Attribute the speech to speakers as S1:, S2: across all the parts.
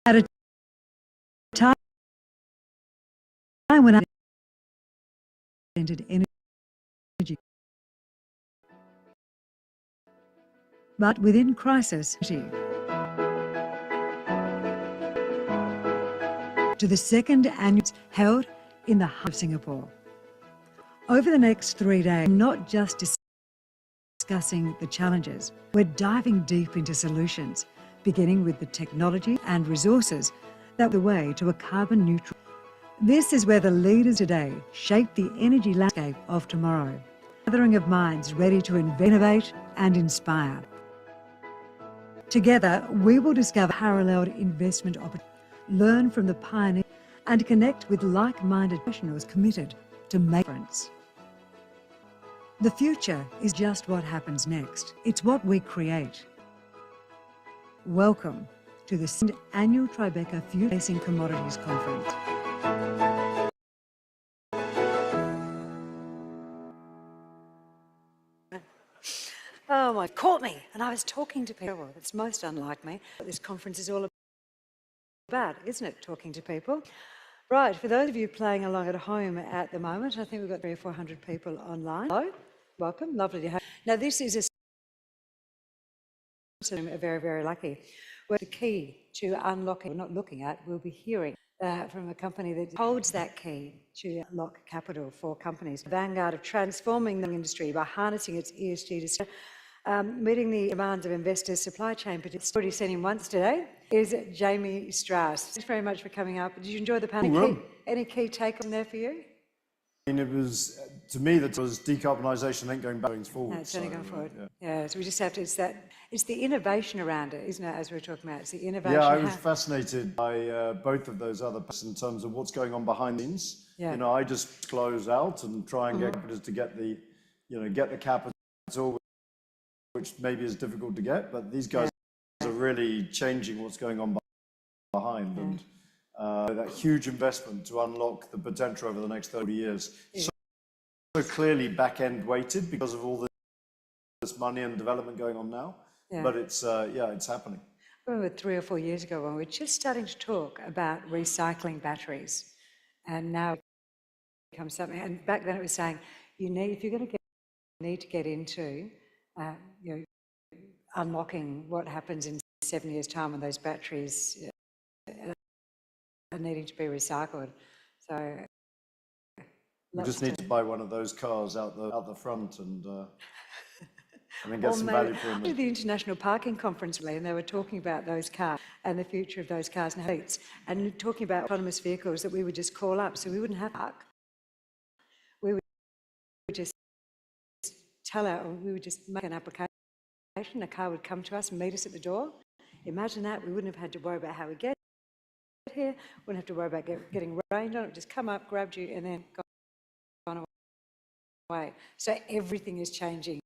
S1: At a time when I entered energy, but within crisis, to the second annual held in the heart of Singapore. Over the next 3 days, not just discussing the challenges, we're diving deep into solutions, beginning with the technology and resources that are the way to a carbon neutral. This is where the leaders today shape the energy landscape of tomorrow. A gathering of minds ready to innovate and inspire. Together, we will discover paralleled investment opportunities, learn from the pioneers, and connect with like-minded professionals committed to make a difference. The future is just what happens next. It's what we create. Welcome to the 2nd Annual Tribeca Future-Facing Commodities Conference. Oh my, caught me, and I was talking to people. It's most unlike me. What this conference is all about, isn't it, talking to people? Right, for those of you playing along at home at the moment, I think we've got 300 or 400 people online. Hello, welcome, lovely to have you. Now this is a very, very lucky. Well, the key to unlocking, we're not looking at, we'll be hearing from a company that holds that key to unlock capital for companies. The vanguard of transforming the industry by harnessing its ESG discussion, meeting the demands of investors' supply chain, but it's already seen him once today, is Jeames Strauss. Thanks very much for coming up. Did you enjoy the panel? Any key take-on there for you?
S2: I mean, it was, to me, that was decarbonisation, then going backwards forward.
S1: No, it's only going forward. Yeah, so we just have to, it's the innovation around it, isn't it, as we were talking about? It's the innovation.
S2: Yeah, I was fascinated by both of those other parts in terms of what's going on behind the scenes. Yeah. You know, I just close out and try and get companies to get the, get the capital, which maybe is difficult to get, but these guys are really changing what's going on behind. And that huge investment to unlock the potential over the next 30 years. So clearly back-end weighted because of all this money and development going on now. Yeah. But it's, it's happening.
S1: I remember 3 or 4 years ago when we were just starting to talk about recycling batteries. And now it becomes something, and back then it was saying, if you're going to need to get into unlocking what happens in 7 years' time when those batteries are needing to be recycled. So
S2: we just need to buy one of those cars out the front and then get some value for them.
S1: I did the International Parking Conference and they were talking about those cars and the future of those cars and fleets, and talking about autonomous vehicles that we would just call up, so we wouldn't have to park. We would just we would just make an application. A car would come to us and meet us at the door. Imagine that. We wouldn't have had to worry about how we get here. Wouldn't have to worry about getting range on it. Just come up, grabbed you, and then gone away. So everything is changing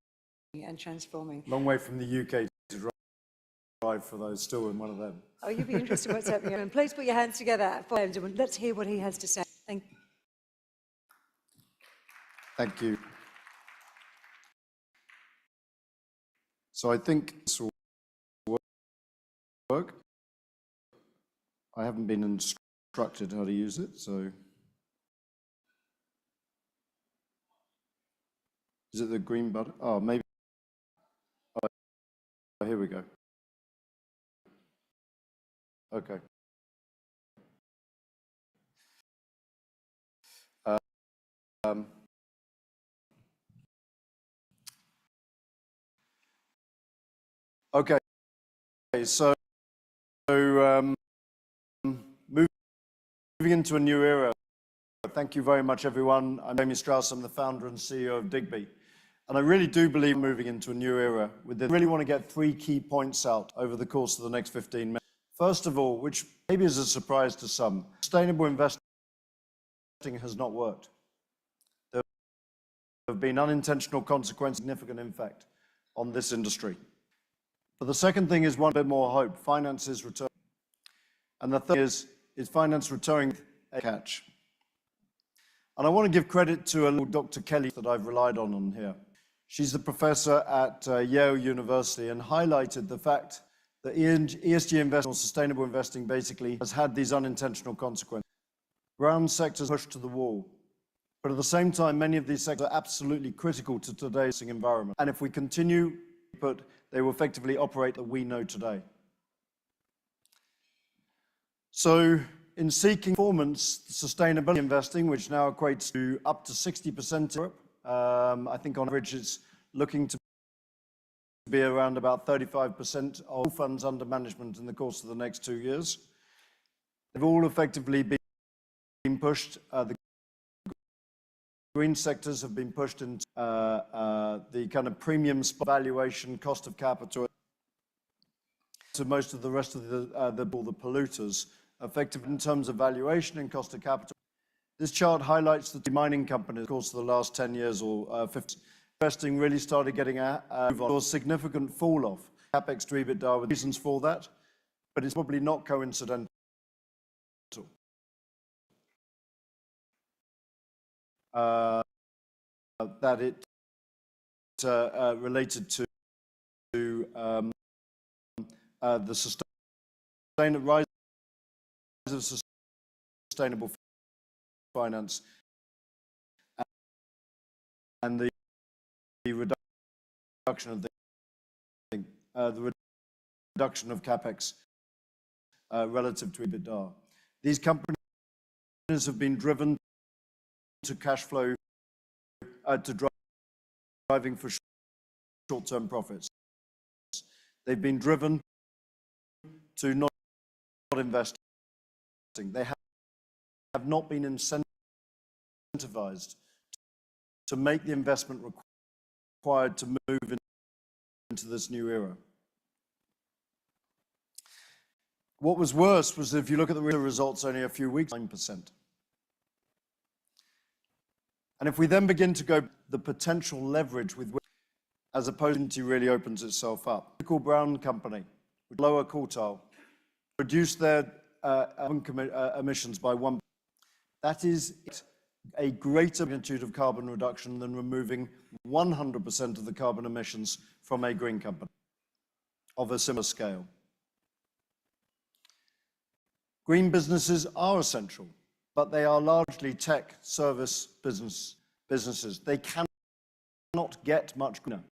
S1: and transforming.
S2: Long way from the UK to drive for those, still in one of them.
S1: Oh, you'd be interested in what's happening. And please put your hands together for James and let's hear what he has to say. Thank you.
S2: Thank you. So I think this will work. I haven't been instructed how to use it, so. Is it the green button? Oh, maybe. Oh, here we go. Okay. Okay, so moving into a new era. Thank you very much, everyone. I'm Jeames Strauss. I'm the founder and CEO of Digbee. And I really do believe moving into a new era with this. I really want to get 3 key points out over the course of the next 15 minutes. First of all, which maybe is a surprise to some, sustainable investing has not worked. There have been unintentional consequences, significant impact on this industry. But the second thing is one bit more hope. Finance is returning. And the third is finance returning a catch. And I want to give credit to a little Dr. Kelly that I've relied on here. She's the professor at Yale University and highlighted the fact The ESG investing or sustainable investing basically has had these unintentional consequences. Brown sectors pushed to the wall. But at the same time, many of these sectors are absolutely critical to today's environment. And if we continue, they will effectively operate that we know today. So in seeking performance, sustainability investing, which now equates to up to 60% in Europe, I think on average it's looking to be around about 35% of funds under management in the course of the next 2 years. They've all effectively been pushed. The green sectors have been pushed into the kind of premium valuation, cost of capital, to most of the rest of the polluters, effective in terms of valuation and cost of capital. This chart highlights the mining companies, of course, the last 10 years or 15. Investing really started getting a significant fall off. CapEx to EBITDA with reasons for that, but it's probably not coincidental. That it related to the rise of sustainable finance and the reduction of the reduction of CapEx relative to EBITDA. These companies have been driven to cash flow, to driving for short-term profits. They've been driven to not investing. They have not been incentivized to make the investment required to move into this new era. What was worse was if you look at the results only a few weeks, 9%. And if we then begin to go the potential leverage with which, as opportunity really opens itself up. Typical Brown company, with lower quartile, reduce their emissions by 1%. That is a greater magnitude of carbon reduction than removing 100% of the carbon emissions from a green company of a similar scale. Green businesses are essential, but they are largely tech service businesses. They cannot get much greener.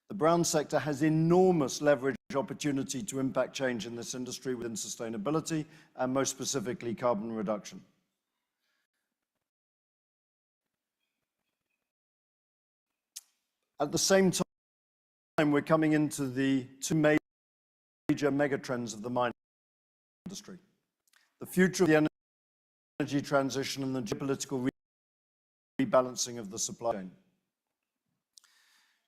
S2: The brown sector has enormous leverage opportunity to impact change in this industry within sustainability and most specifically carbon reduction. At the same time, we're coming into the two major megatrends of the mining industry. The future of the energy transition and the geopolitical rebalancing of the supply chain.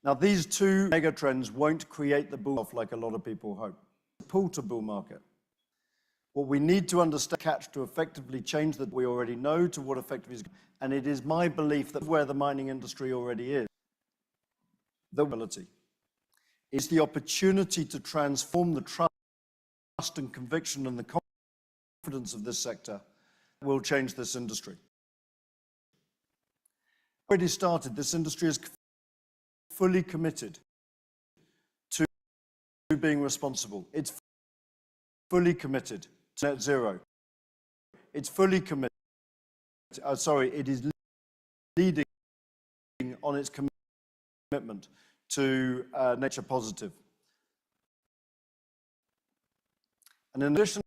S2: Now, these two megatrends won't create the bull off like a lot of people hope. Pull to bull market. What we need to understand, catch to effectively change that we already know to what effectively is, and it is my belief that where the mining industry already is, the ability is the opportunity to transform the trust and conviction and the confidence of this sector will change this industry. Already started, this industry is fully committed to being responsible. It's fully committed to net zero. It's fully committed, it is leading on its commitment to nature positive. And in addition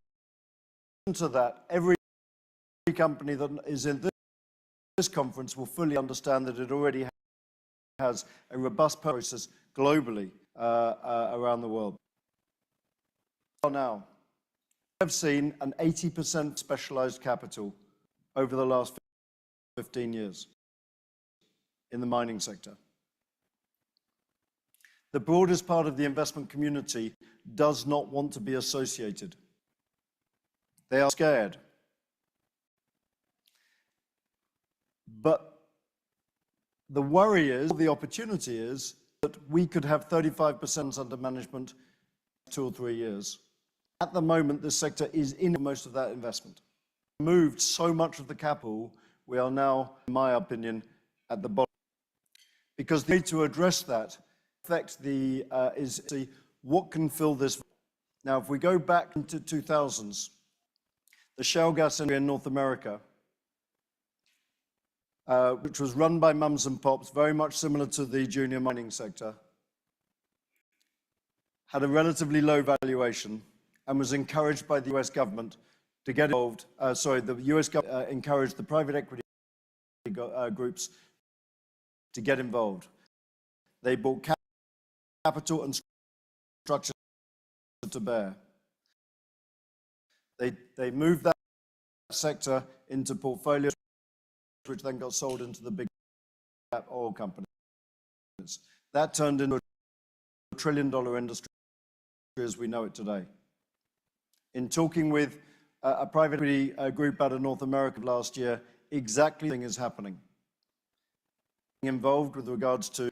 S2: to that, every company that is in this conference will fully understand that it already has a robust process globally around the world. Now, I've seen an 80% specialized capital over the last 15 years in the mining sector. The broadest part of the investment community does not want to be associated. They are scared. But the worry is, the opportunity is, that we could have 35% under management in 2 or 3 years. At the moment, this sector is in most of that investment. Moved so much of the capital, we are now, in my opinion, at the bottom. Because the way to address that affect the What can fill this? Now, if we go back into 2000s, the shale gas industry in North America, which was run by mums and pops, very much similar to the junior mining sector, had a relatively low valuation and was encouraged by the US government to get involved. The US government encouraged the private equity groups to get involved. They brought capital and structure to bear. They moved that sector into portfolios, which then got sold into the big cap oil companies. That turned into a trillion-dollar industry as we know it today. In talking with a private equity group out of North America last year, exactly the thing is happening. Involved with regards to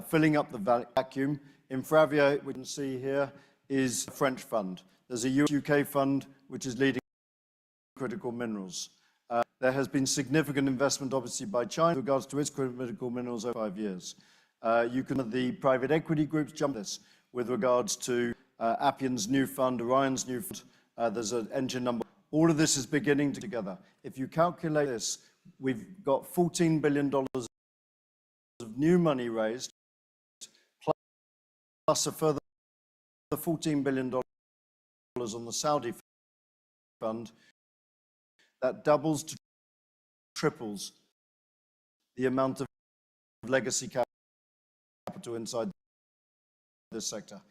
S2: filling up the vacuum. In Ferrier, we can see here, is a French fund. There's a US-UK fund which is leading critical minerals. There has been significant investment, obviously, by China with regards to its critical minerals over 5 years. The private equity groups jump this with regards to Appian's new fund, Orion's new fund. There's an engine number. All of this is beginning to together. If you calculate this, we've got $14 billion of new money raised, plus a further $14 billion on the Saudi fund. That doubles to triples the amount of legacy capital inside this sector.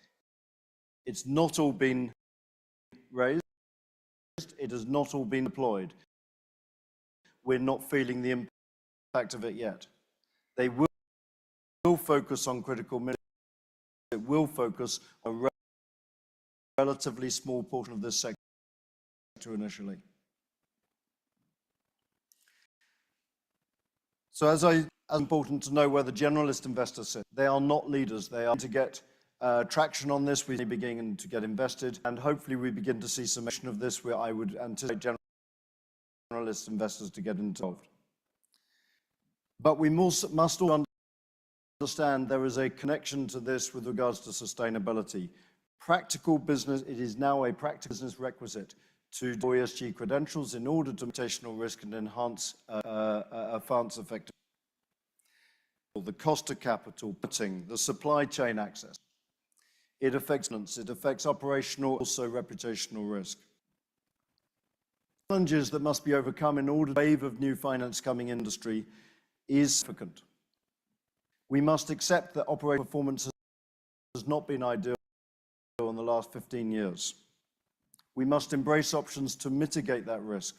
S2: It's not all been raised. It has not all been deployed. We're not feeling the impact of it yet. They will focus on critical minerals. It will focus on a relatively small portion of this sector initially. So as important to know where the generalist investors sit. They are not leaders. They are to get traction on this. We're beginning to get invested, and hopefully we begin to see some action of this where I would anticipate generalist investors to get involved. But we must all understand there is a connection to this with regards to sustainability. Practical business, it is now a practical business requisite to do ESG credentials in order to mitigational risk and enhance effectiveness. The cost of capital, the supply chain access. It affects operational, also reputational risk. Challenges that must be overcome in order to wave of new finance coming industry is significant. We must accept that operational performance has not been ideal in the last 15 years. We must embrace options to mitigate that risk.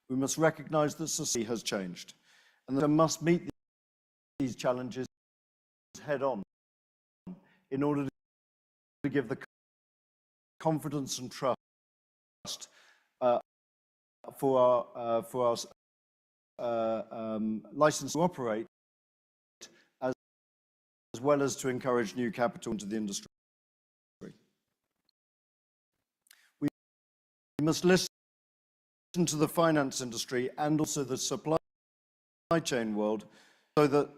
S2: We must recognize that society has changed and that we must meet these challenges head on in order to give the confidence and trust for our license to operate, as well as to encourage new capital into the industry. We must listen to the finance industry and also the supply chain world so that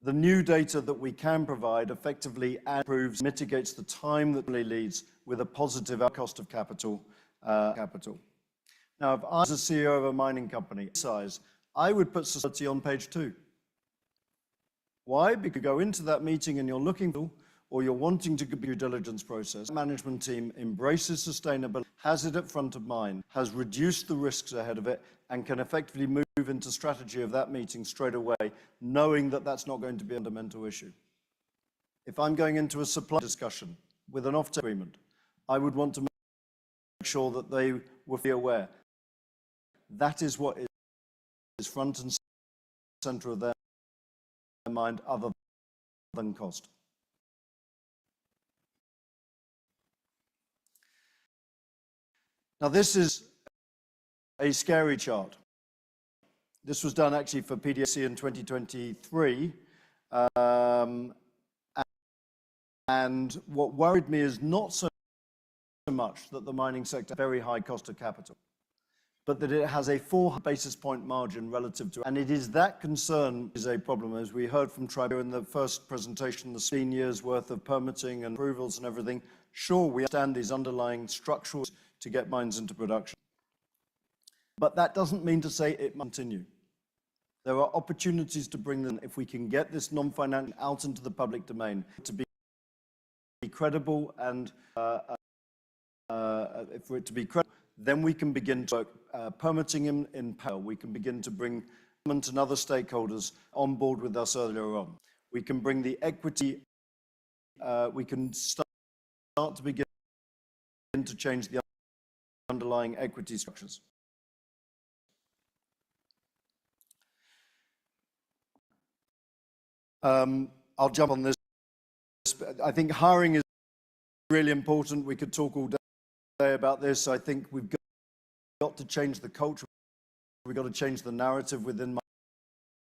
S2: the new data that we can provide effectively improves, mitigates the time that really leads with a positive cost of capital. Now, if I was a CEO of a mining company size, I would put sustainability on page 2. Why? Because you go into that meeting and you're looking for, or you're wanting to do due diligence process. The management team embraces sustainability, has it at front of mind, has reduced the risks ahead of it, and can effectively move into strategy of that meeting straight away, knowing that that's not going to be a fundamental issue. If I'm going into a supply discussion with an offtake agreement, I would want to make sure that they were fully aware. That is what is front and center of their mind, other than cost. Now, this is a scary chart. This was done actually for PDC in 2023. And what worried me is not so much that the mining sector has a very high cost of capital, but that it has a 400 basis point margin relative to, and it is that concern is a problem. As we heard from Tribune in the first presentation, the 16 years worth of permitting and approvals and everything. Sure, we understand these underlying structures to get mines into production. But that doesn't mean to say it must continue. There are opportunities to bring them, if we can get this non-financial out into the public domain, to be credible and for it to be credible, then we can begin to work permitting in parallel. We can begin to bring government and other stakeholders on board with us earlier on. We can bring the equity, we can start to begin to change the underlying equity structures. I'll jump on this. I think hiring is really important. We could talk all day about this. I think we've got to change the culture. We've got to change the narrative within the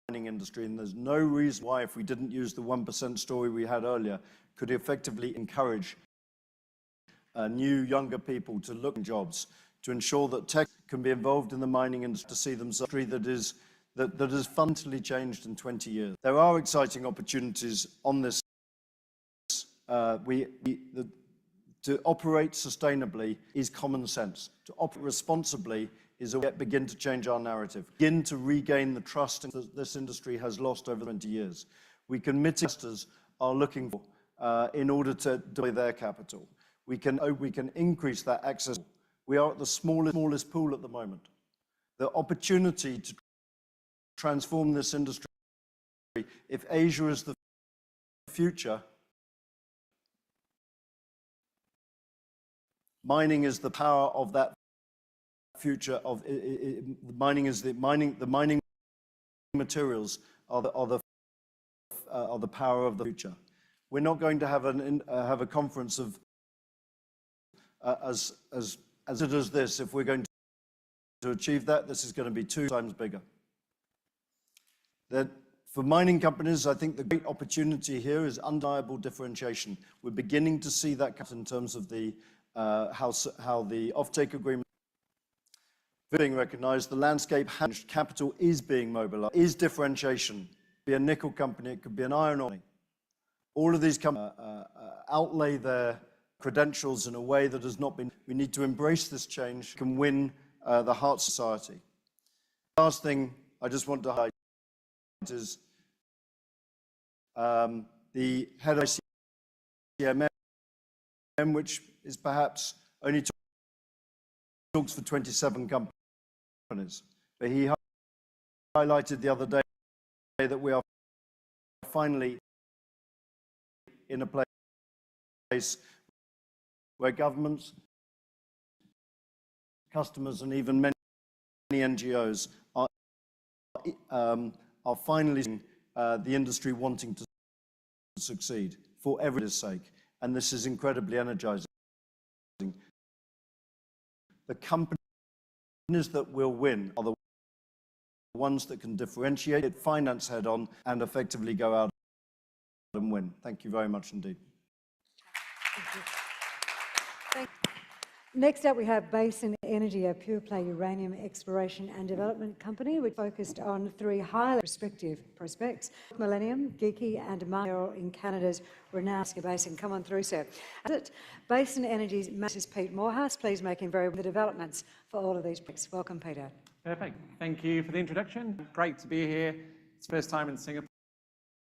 S2: mining industry, and there's no reason why, if we didn't use the 1% story we had earlier, could effectively encourage new, younger people to look for jobs, to ensure that tech can be involved in the mining industry, to see themselves that has fundamentally changed in 20 years. There are exciting opportunities on this. To operate sustainably is common sense. To operate responsibly is a way to begin to change our narrative, begin to regain the trust that this industry has lost over 20 years. We can mitigate investors are looking for in order to deploy their capital. We can increase that access. We are at the smallest pool at the moment. The opportunity to transform this industry, if Asia is the future, mining is the power of that future. Of mining is the mining materials are the power of the future. We're not going to have a conference of as it is this. If we're going to achieve that, this is going to be 2 times bigger. That for mining companies, I think the great opportunity here is undeniable differentiation. We're beginning to see that in terms of the how the offtake agreement is being recognized. The landscape has changed. Capital is being mobilized. Is differentiation. It could be a nickel company. It could be an iron ore company. All of these companies outlay their credentials in a way that has not been. We need to embrace this change. Can win the heart society. Last thing I just want to highlight is the head of ICMM, which is perhaps only talks for 27 companies. But he highlighted the other day that we are finally in a place where governments, customers, and even many NGOs are finally seeing the industry wanting to succeed for everybody's sake. And this is incredibly energizing. The companies that will win are the ones that can differentiate, finance head-on, and effectively go out and win. Thank you very much indeed.
S1: Thank you. Next up, we have Basin Energy, a pure-play uranium exploration and development company, which focused on 3 highly prospective prospects: Millennium, Geeky, and Moorhouse in Canada's renowned Basin. Come on through, sir. Basin Energy's Mrs. Pete Moorhouse, please make him very the developments for all of these projects. Welcome, Peter.
S3: Perfect. Thank you for the introduction. Great to be here. It's the first time in Singapore.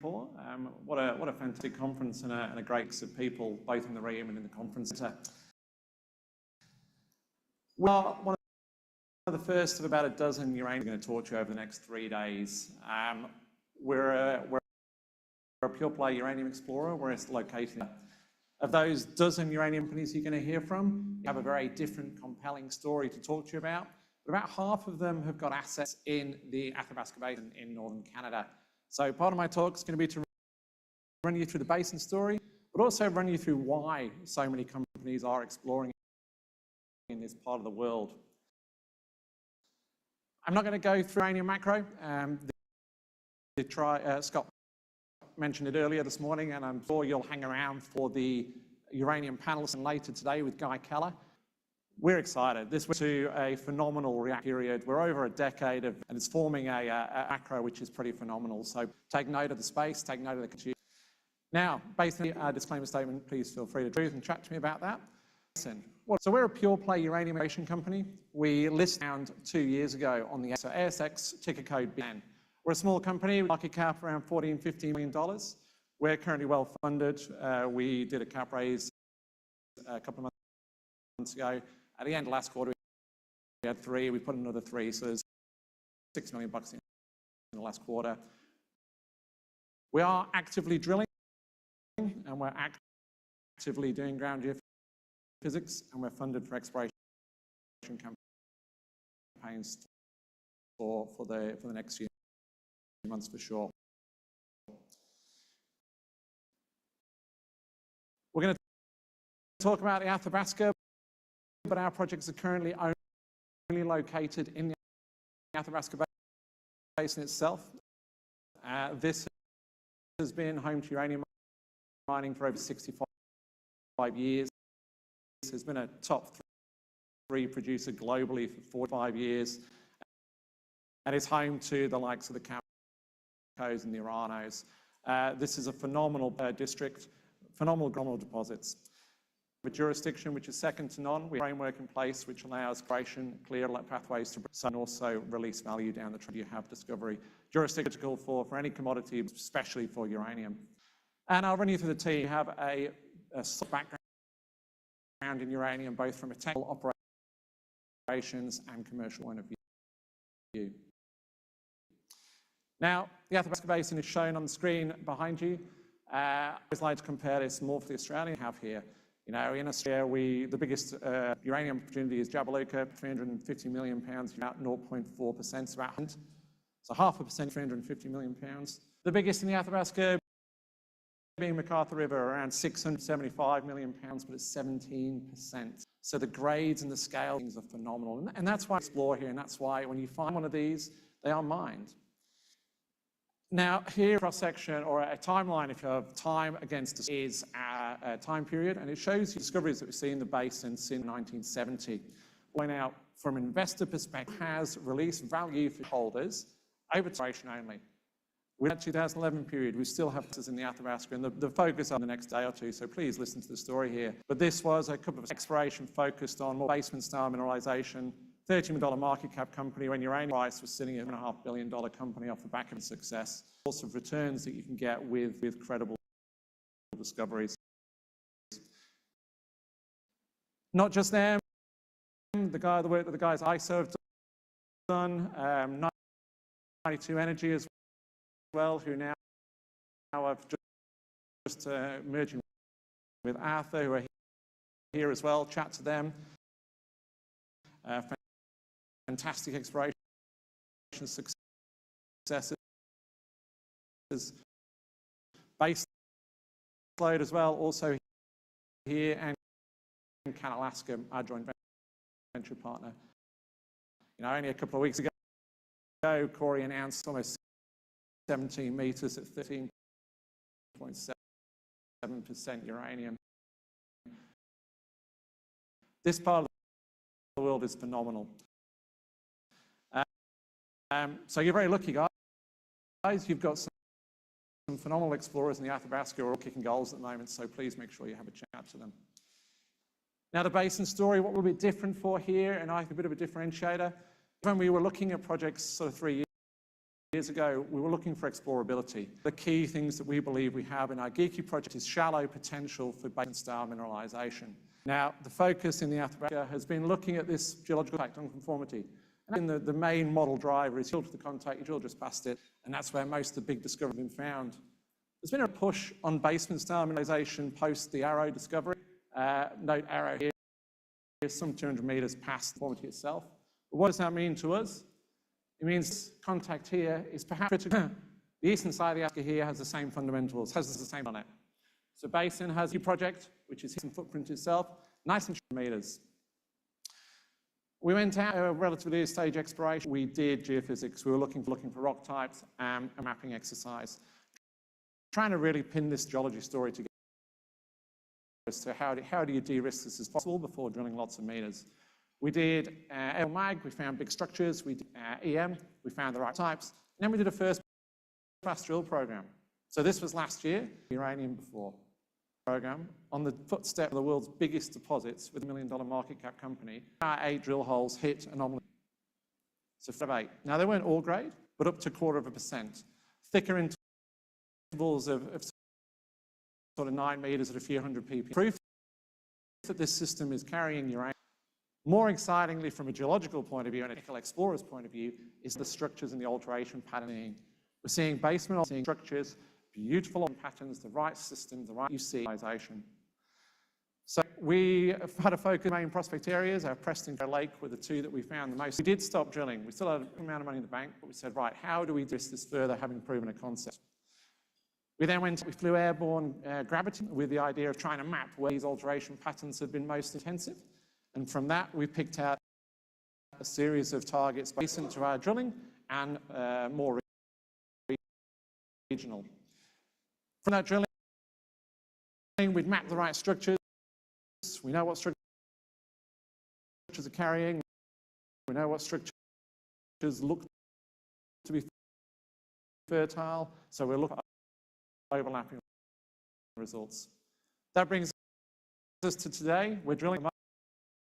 S3: What a fantastic conference and a great mix of people, both in the room and in the conference centre. We are one of the first of about a dozen uranium we're going to talk to you over the next 3 days. We're a pure-play uranium explorer. We're located. Of those dozen uranium companies you're going to hear from, you have a very different, compelling story to talk to you about. But about half of them have got assets in the Athabasca Basin in northern Canada. So part of my talk is going to be to run you through the basin story, but also run you through why so many companies are exploring in this part of the world. I'm not going to go through uranium macro. Scott mentioned it earlier this morning, and I'm sure you'll hang around for the uranium panel later today with Guy Keller. we're excited. This went to a phenomenal react period. We're over a decade of, and it's forming a macro which is pretty phenomenal. So take note of the space, take note of the consumer. Now, based on our disclaimer statement, please feel free to truth and chat to me about that. So we're a pure play uranium exploration company. We listed around 2 years ago on the ASX, ticker code BN. We're a small company, market cap around $14, $15 million. We're currently well funded. We did a cap raise a couple of months ago. At the end of last quarter, we had 3. We put another 3, so there's $6 million in the last quarter. We are actively drilling, and we're actively doing ground geophysics, and we're funded for exploration campaigns for the next few months for sure. We're going to talk about the Athabasca, but our projects are currently only located in the Athabasca Basin itself. This has been home to uranium mining for over 65 years. This has been a top 3 producer globally for 45 years, and it's home to the likes of the Cameco's and the Uranos. This is a phenomenal district, phenomenal deposits. A jurisdiction which is second to none. We have a framework in place which allows exploration, clear pathways to and also release value down the track. You have discovery. Jurisdictional for any commodity, especially for uranium. And I'll run you through the team. We have a background in uranium, both from a technical operations and commercial point of view. Now, the Athabasca Basin is shown on the screen behind you. I always like to compare this more for the Australian we have here. You know, in Australia, the biggest uranium opportunity is Jabiluka, 350 million pounds, about 0.4%, about so 0.5%, 350 million pounds. The biggest in the Athabasca being McArthur River, around 675 million pounds, but it's 17%. So the grades and the scale things are phenomenal, and that's why I explore here, and that's why when you find one of these, they are mined. Now, here, cross-section, or a timeline, if you have time against it, is a time period, and it shows you discoveries that we see in the basin since 1970. Point out, from an investor perspective, has released value for holders over exploration only. With that 2011 period, we still have this in the Athabasca, and the focus on the next day or two, so please listen to the story here. But this was a couple of exploration focused on more basement-style mineralization, $30 million market cap company when uranium price was sitting at a $1.5 billion company off the back of success. Sorts of returns that you can get with credible discoveries. Not just them, the work that the guys at ISO have done, 92 Energy as well, who now have just merging with Atha, who are here as well. Chat to them. Fantastic exploration successes. Base Lloyd as well, also here, and Alaska, our joint venture partner. You know, only a couple of weeks ago, Corey announced almost 17 meters at 13.7% uranium. This part of the world is phenomenal. So you're very lucky, guys. You've got some phenomenal explorers in the Athabasca who are all kicking goals at the moment, so please make sure you have a chat to them. Now, the basin story, what we're a bit different for here, and I think a bit of a differentiator. When we were looking at projects sort of 3 years ago, we were looking for explorability. The key things that we believe we have in our Geeky project is shallow potential for basin-style mineralization. Now, the focus in the Athabasca has been looking at this geological impact on conformity. And the main model driver is yield to the contact, you drill just past it, and that's where most of the big discoveries have been found. There's been a push on basement-style mineralization post the Arrow discovery. Note Arrow here, some 200 meters past the conformity itself. But what does that mean to us? It means contact here is perhaps critical. The eastern side of the Athabasca here has the same fundamentals, has the same on it. So Basin has a project, which is his footprint itself, nice and 200 meters. We went out a relatively early stage exploration. We did geophysics. We were looking for rock types and a mapping exercise, trying to really pin this geology story together as to how do you de-risk this as possible before drilling lots of meters. We did mag, we found big structures, we did EM, we found the right types, and then we did a first pass drill program. So this was last year, uranium before program, on the footstep of the world's biggest deposits with $1 million market cap company. Our 8 drill holes hit anomaly. So 8. Now they weren't all grade, but up to 0.25%. Thicker intervals of sort of 9 meters at a few hundred ppm. Proof that this system is carrying uranium. More excitingly, from a geological point of view and a technical explorer's point of view, is the structures and the alteration patterning. We're seeing basement structures, beautiful patterns, the right system, the right utilization. So we have had a focus on main prospect areas. Our Preston Lake were the 2 that we found the most. We did stop drilling. We still had an amount of money in the bank, but we said, right, how do we do this further, having proven a concept? We then we flew airborne gravity with the idea of trying to map where these alteration patterns have been most intensive. And from that, we picked out a series of targets Basin to our drilling and more regional. From that drilling, we'd mapped the right structures. We know what structures are carrying. We know what structures look to be fertile. So we're looking at overlapping results. That brings us to today. We're drilling at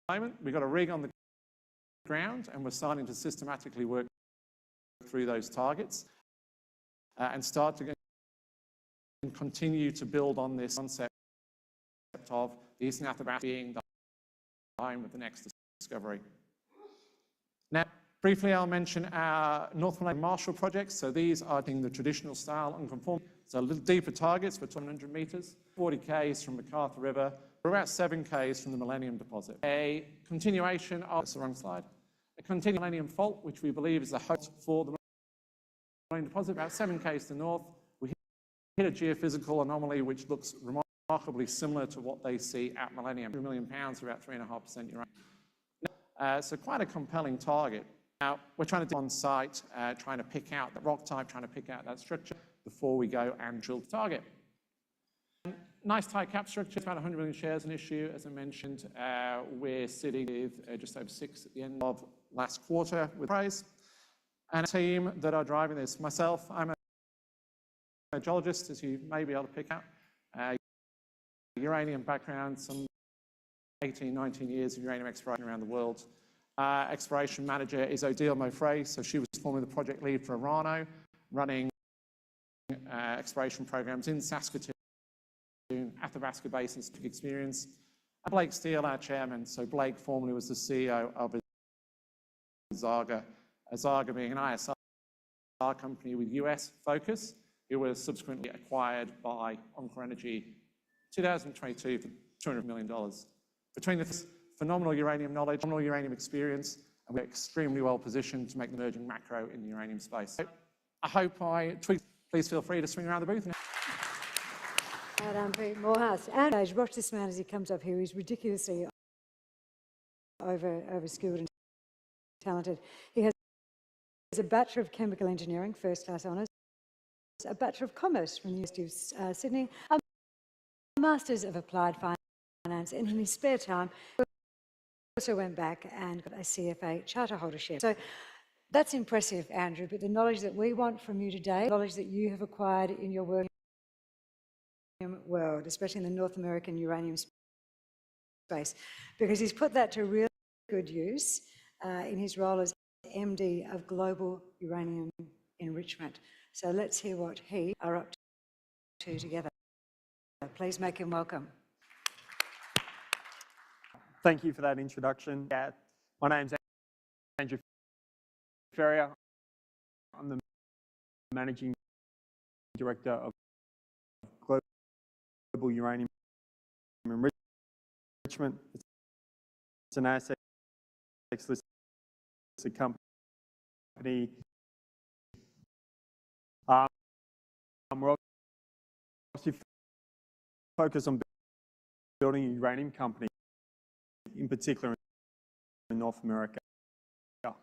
S3: the moment. We've got a rig on the ground, and we're starting to systematically work through those targets and start to continue to build on this concept of the Eastern Athabasca being the home of the next discovery. Now, briefly, I'll mention our North Malay Marshall projects. So these are in the traditional style unconforming. So a little deeper targets for 200 meters, 40 Ks from MacArthur River, or about 7 Ks from the Millennium deposit. A continuation of, that's the wrong slide, a continuing Millennium fault, which we believe is the host for the Millennium deposit, about 7 Ks to the north. We hit a geophysical anomaly which looks remarkably similar to what they see at Millennium. 2 million pounds, about 3.5% uranium. So quite a compelling target. Now, we're trying to do on site, trying to pick out the rock type, trying to pick out that structure before we go and drill the target. Nice tight cap structure, about 100 million shares in issue, as I mentioned. We're sitting with just over 6 at the end of last quarter with praise. And a team that are driving this. Myself, I'm a geologist, as you may be able to pick out. Uranium background, some 18, 19 years of uranium exploration around the world. Exploration manager is Odile Mofray, so she was formerly the project lead for Orano, running exploration programs in Saskatoon, Athabasca Basin experience. And Blake Steele, our chairman. So Blake formerly was the CEO of Azaga. Azaga being an ISR company with US focus, who was subsequently acquired by Encore Energy 2022 for $200 million. Between the phenomenal uranium knowledge, phenomenal uranium experience, and we're extremely well positioned to make the emerging macro in the uranium space. So I hope I tweaked. Please feel free to swing around the booth now.
S1: Moorhouse. And watch this man as he comes up here. He's ridiculously over-skilled and talented. He has a Bachelor of Chemical Engineering, first class honours, a Bachelor of Commerce from the University of Sydney, a Masters of Applied Finance, and in his spare time, he also went back and got a CFA charter holdership. So that's impressive, Andrew, but the knowledge that we want from you today, the knowledge that you have acquired in your work world, especially in the North American uranium space, because he's put that to real good use in his role as MD of Global Uranium Enrichment. So let's hear what he are up to together. Please make him welcome.
S4: Thank you for that introduction. My name's Andrew Ferrier. I'm the Managing Director of Global Uranium Enrichment. It's an ASX-listed company. We're obviously focused on building a uranium company, in particular in North America. So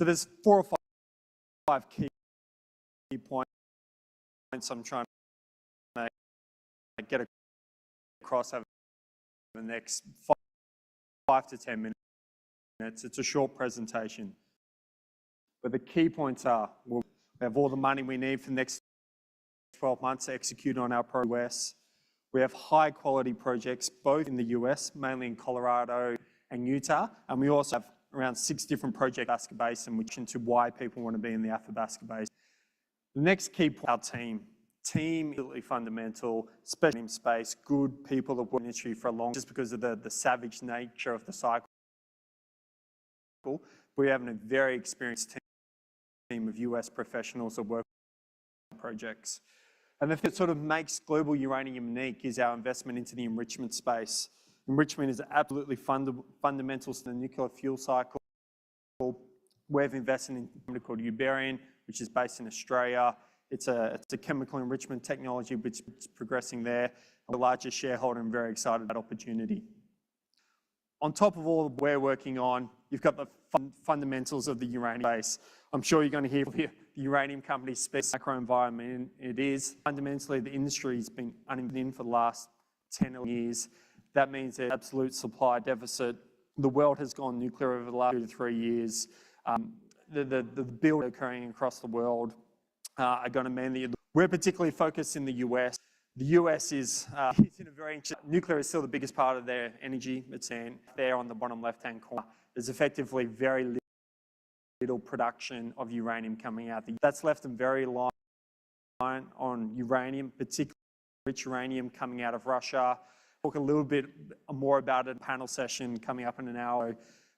S4: there's 4 or 5 key points I'm trying to get across over the next 5 to 10 minutes. It's a short presentation. But the key points are, we have all the money we need for the next 12 months to execute on our US. We have high quality projects, both in the US, mainly in Colorado and Utah. And we also have around 6 different projects in the Athabasca Basin, which into why people want to be in the Athabasca Basin. The next key point, our team. Team is absolutely fundamental, especially in space, good people that work in the industry for a long time, just because of the savage nature of the cycle. We have a very experienced team of US professionals that work on projects. And the thing that sort of makes global uranium unique is our investment into the enrichment space. Enrichment is absolutely fundamental to the nuclear fuel cycle. We've invested in a company called Uranium, which is based in Australia. It's a chemical enrichment technology which is progressing there. I'm the largest shareholder and very excited about that opportunity. On top of all we're working on, you've got the fundamentals of the uranium space. I'm sure you're going to hear the uranium companies speak macro environment. It is fundamentally the industry has been uninvented for the last 10 years. That means there's absolute supply deficit. The world has gone nuclear over the last 2 to 3 years. The build occurring across the world are going to mean that we're particularly focused in the US. The US is in a very interesting. Nuclear is still the biggest part of their energy. It's in there on the bottom left-hand corner. There's effectively very little production of uranium coming out. That's left them very reliant on uranium, particularly rich uranium coming out of Russia. Talk a little bit more about it in a panel session coming up in an hour.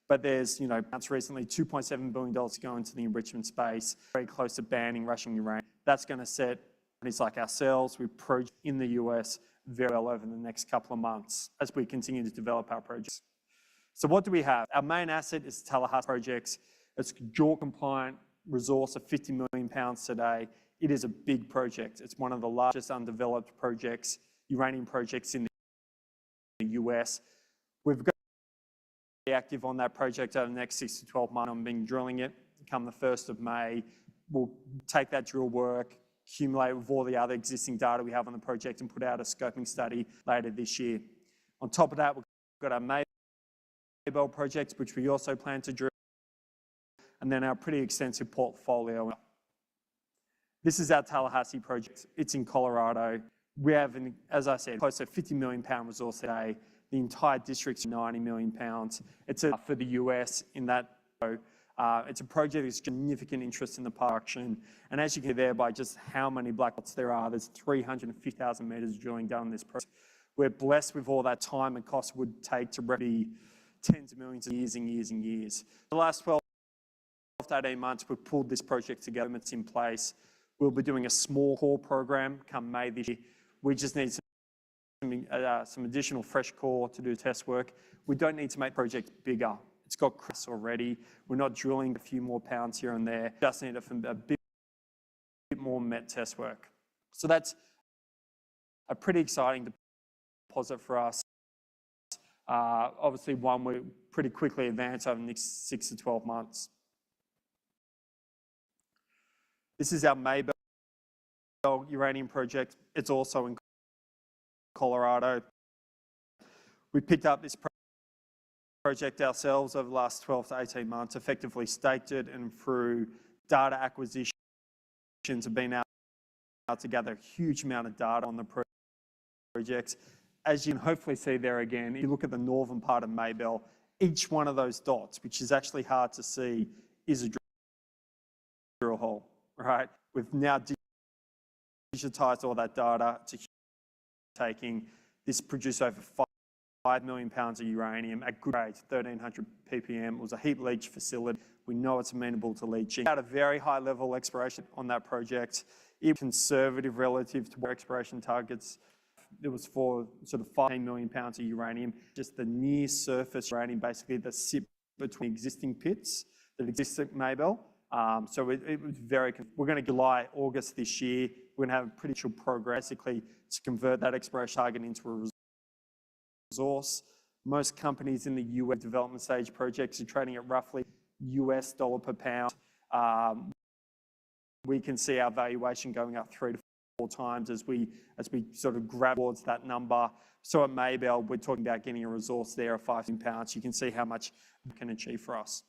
S4: But there's, announced recently $2.7 billion to go into the enrichment space, very close to banning Russian uranium. That's going to set companies like ourselves with projects in the US very well over the next couple of months as we continue to develop our projects. So what do we have? Our main asset is the Tallahassee projects. It's a JORC compliant resource of 50 million pounds today. It is a big project. It's one of the largest undeveloped projects, uranium projects in the US. We've got to be active on that project over the next 6 to 12 months. I'm being drilling it come the 1st of May. We'll take that drill work, accumulate with all the other existing data we have on the project and put out a scoping study later this year. On top of that, we've got our Maybell projects, which we also plan to drill, and then our pretty extensive portfolio. This is our Tallahassee project. It's in Colorado. We have, as I said, close to 50 million pound resource today. The entire district's 90 million pounds. It's for the US in that. It's a project with significant interest in the production. And as you can hear there by just how many black dots there are, there's 350,000 meters of drilling done on this project. We're blessed with all that time and cost would take to be tens of millions of years and years and years. The last 12 to 18 months, we've pulled this project together. It's in place. We'll be doing a small core program come May this year. We just need some additional fresh core to do test work. We don't need to make the project bigger. It's got cracks already. We're not drilling a few more pounds here and there. Just need a bit more met test work. So that's a pretty exciting deposit for us. Obviously one we pretty quickly advance over the next 6 to 12 months. This is our Maybell uranium project. It's also in Colorado. We picked up this project ourselves over the last 12 to 18 months, effectively staked it, and through data acquisitions have been able to gather a huge amount of data on the projects. As you can hopefully see there again, if you look at the northern part of Maybell, each one of those dots, which is actually hard to see, is a drill hole, right? We've now digitized all that data to taking this produced over 5 million pounds of uranium at good grades, 1300 ppm. It was a heap leach facility. We know it's amenable to leaching. At a very high level exploration on that project, it was conservative relative to our exploration targets. It was for sort of 15 million pounds of uranium, just the near surface uranium, basically the sit between existing pits that exist at Maybell. So it was very, we're going to July, August this year, we're going to have a pretty good progress basically to convert that exploration target into a resource. Most companies in the US development stage projects are trading at roughly US dollar per pound. We can see our valuation going up 3 to times as we sort of grab towards that number. So at Maybell, we're talking about getting a resource there of 5 pounds. You can see how much it can achieve for us.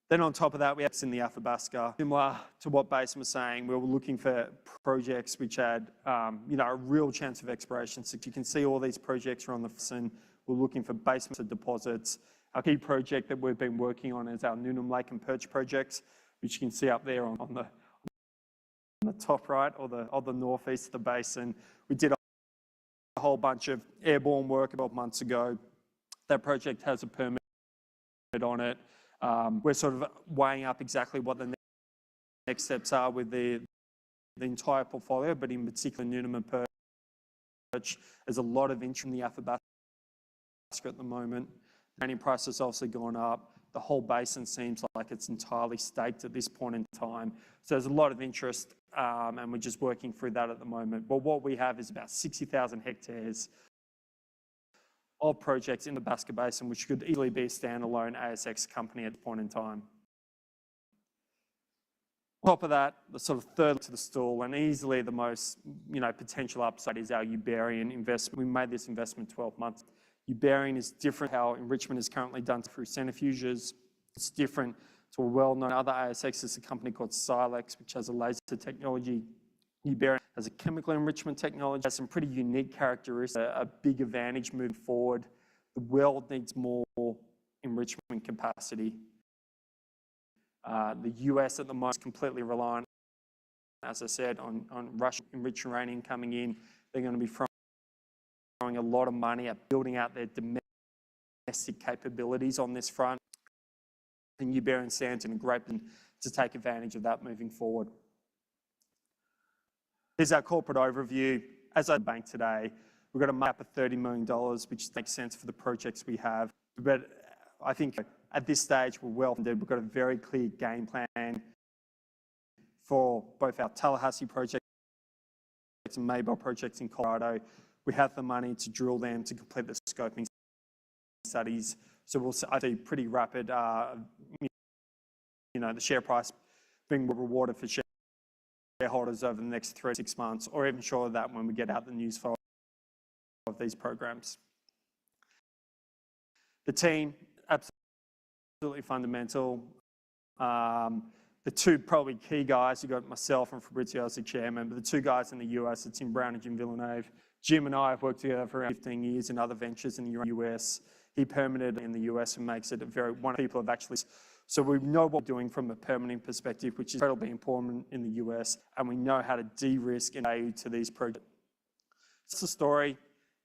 S4: Then on top of that, we have in the Athabasca. Similar to what Basin was saying, we were looking for projects which had a real chance of exploration. So you can see all these projects are on the Basin. We're looking for basement deposits. Our key project that we've been working on is our Newnham Lake and Perch projects, which you can see up there on the top right or the northeast of the basin. We did a whole bunch of airborne work about months ago. That project has a permit on it. We're sort of weighing up exactly what the next steps are with the entire portfolio, but in particular Newnham and Perch. There's a lot of interest in the Athabasca at the moment. The uranium price has also gone up. The whole basin seems like it's entirely staked at this point in time. So there's a lot of interest, and we're just working through that at the moment. But what we have is about 60,000 hectares of projects in the Athabasca Basin, which could easily be a standalone ASX company at the point in time. On top of that, the sort of third to the stool, and easily the most potential upside is our Uberian investment. We made this investment 12 months. Uberian is different how enrichment is currently done through centrifuges. It's different to a well-known other ASX. It's a company called Silex, which has a laser technology. Uberian has a chemical enrichment technology, has some pretty unique characteristics, a big advantage moving forward. The world needs more enrichment capacity. The US at the moment is completely reliant, as I said, on Russian enriched uranium coming in. They're going to be throwing a lot of money at building out their domestic capabilities on this front. And Uberian stands in a great position to take advantage of that moving forward. Here's our corporate overview. As I bank today, we've got a map of $30 million, which makes sense for the projects we have. But I think at this stage, we're well funded. We've got a very clear game plan for both our Tallahassee projects and Maybell projects in Colorado. We have the money to drill them to complete the scoping studies. So we'll see pretty rapid, the share price being rewarded for shareholders over the next 3 to 6 months, or even shorter that when we get out the news flow of these programs. The team, absolutely fundamental. The two probably key guys, you've got myself and Fabrizio as the chairman, but the two guys in the US, it's Tim Brown and Jim Villeneuve. Jim and I have worked together for around 15 years in other ventures in the US. He permitted in the US and makes it one of the people have actually. So we know what we're doing from a permitting perspective, which is incredibly important in the US, and we know how to de-risk and value to these projects. That's the story.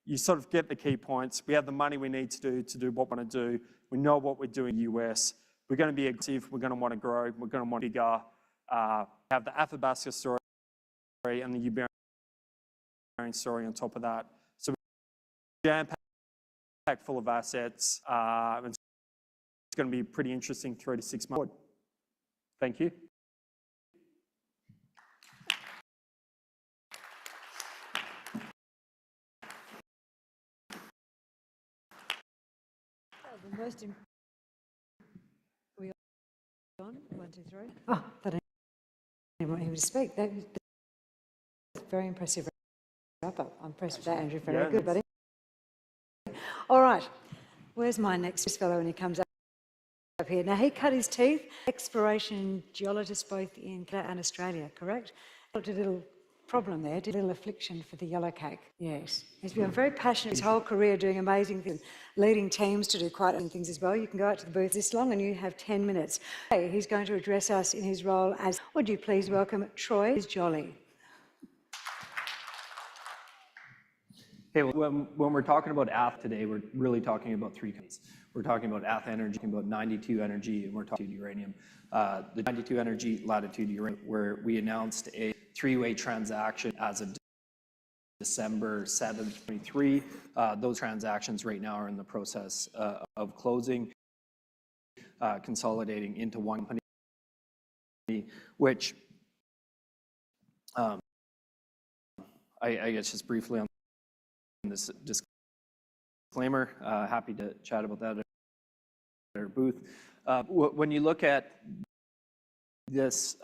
S4: You sort of get the key points. We have the money we need to do what we want to do. We know what we're doing in the US. We're going to be aggressive. We're going to want to grow. We're going to want bigger. Have the Athabasca story and the Uberian story on top of that. So we're jam-packed full of assets. And it's going to be a pretty interesting 3 to 6 months. Thank you.
S1: The most we on 1, 2, 3. Oh, that I didn't want him to speak. That was very impressive wrap up. I'm impressed with that, Andrew. Very good, buddy. All right, where's my next fellow when he comes up here? Now he cut his teeth. Exploration geologist both in Canada and Australia, correct? Got a little problem there, did a little affliction for the yellow cake. Yes. He's been very passionate his whole career doing amazing things, leading teams to do quite amazing things as well. You can go out to the booth this long and you have 10 minutes. Hey, he's going to address us in his role as, would you please welcome Troy Boisjoli.
S5: Hey, when we're talking about Atha today, we're really talking about 3 companies. We're talking about Atha Energy, talking about 92 Energy, and we're talking about uranium. The 92 Energy, Latitude Uranium, where we announced a 3-way transaction as of December 7th, 2023. Those transactions right now are in the process of closing, consolidating into one company, which I guess just briefly on this disclaimer, happy to chat about that at our booth. When you look at this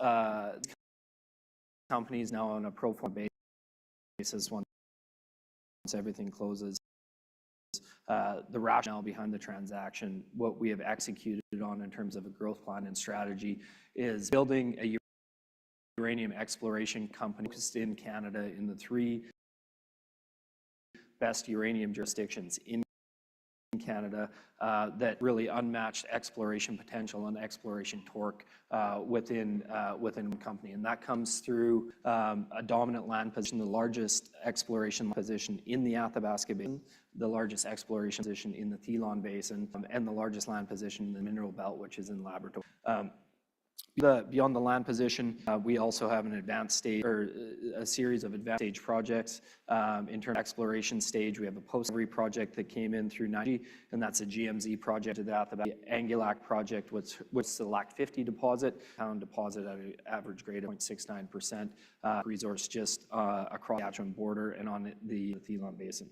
S5: companies now on a pro forma basis once everything closes. The rationale behind the transaction, what we have executed on in terms of a growth plan and strategy, is building a uranium exploration company focused in Canada in the 3 best uranium jurisdictions in Canada that really unmatched exploration potential and exploration torque within one company. And that comes through a dominant land position, the largest exploration position in the Athabasca Basin, the largest exploration position in the Thelon Basin, and the largest land position in the mineral belt, which is in Labrador. Beyond the land position, we also have an advanced stage, or a series of advanced stage projects. In terms of exploration stage, we have a post-discovery project that came in through 90, and that's a GMZ project at the Atha Angulac project, which was the LAC 50 deposit, pound deposit at an average grade of 0.69%, resource just across the Saskatchewan border and on the Thelon Basin.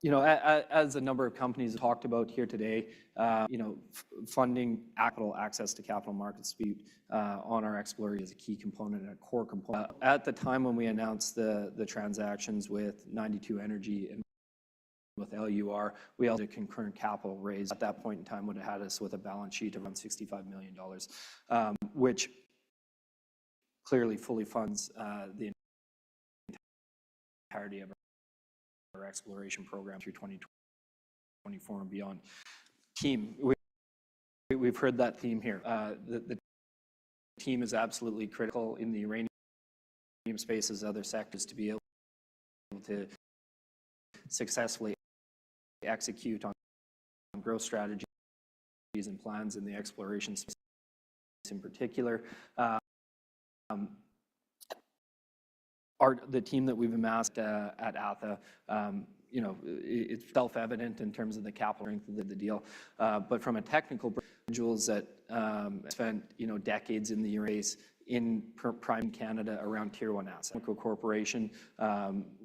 S5: You know, as a number of companies have talked about here today, you know, funding capital, access to capital markets on our exploration is a key component and a core component. At the time when we announced the transactions with 92 Energy and with LUR, we also did a concurrent capital raise. At that point in time would have had us with a balance sheet of around $65 million, which clearly fully funds the entirety of our exploration program through 2024 and beyond. Team, we've heard that theme here. The team is absolutely critical in the uranium space as other sectors to be able to successfully execute on growth strategies and plans in the exploration space in particular. The team that we've amassed at Atha, you know, it's self-evident in terms of the capital strength of the deal, but from a technical individuals that spent, you know, decades in the uranium space in prime Canada around Tier 1 assets. Corporation,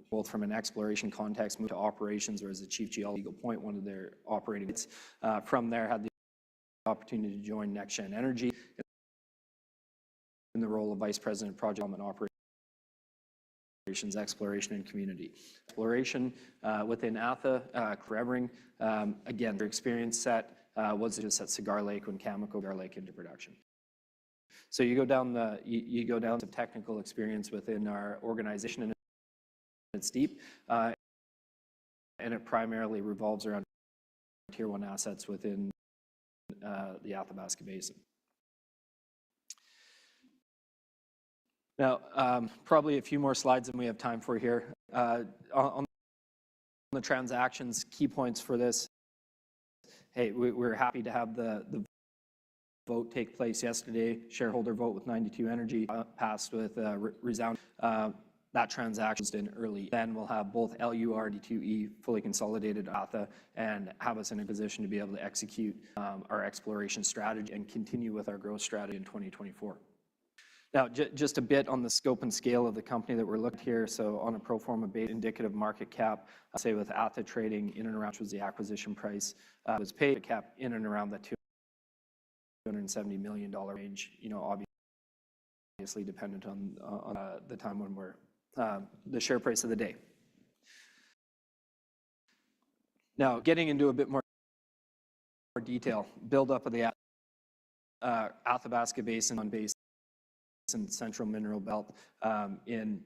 S5: both from an exploration context, moved to operations, or as a chief geologist, Eagle Point, one of their operating. From there, had the opportunity to join NextGen Energy in the role of Vice President, Project Development Operations, Exploration and Community. Exploration within Atha, Crevering, again, their experience set was just at Cigar Lake when Cameco Cigar Lake into production. So you go down to technical experience within our organization, and it's deep, and it primarily revolves around Tier 1 assets within the Athabasca Basin. Now, probably a few more slides than we have time for here. On the transactions, key points for this. Hey, we're happy to have the vote take place yesterday. Shareholder vote with 92 Energy passed with resound. That transaction is in early. Then we'll have both LUR, D2E fully consolidated Atha, and have us in a position to be able to execute our exploration strategy and continue with our growth strategy in 2024. Now, just a bit on the scope and scale of the company that we're looking here. So on a pro forma base, indicative market cap, I'll say with Atha trading in and around, which was the acquisition price, was paid cap in and around the $270 million range, you know, obviously dependent on the time when we're, the share price of the day. Now, getting into a bit more detail, build up of the Athabasca Basin on base in Central Mineral Belt in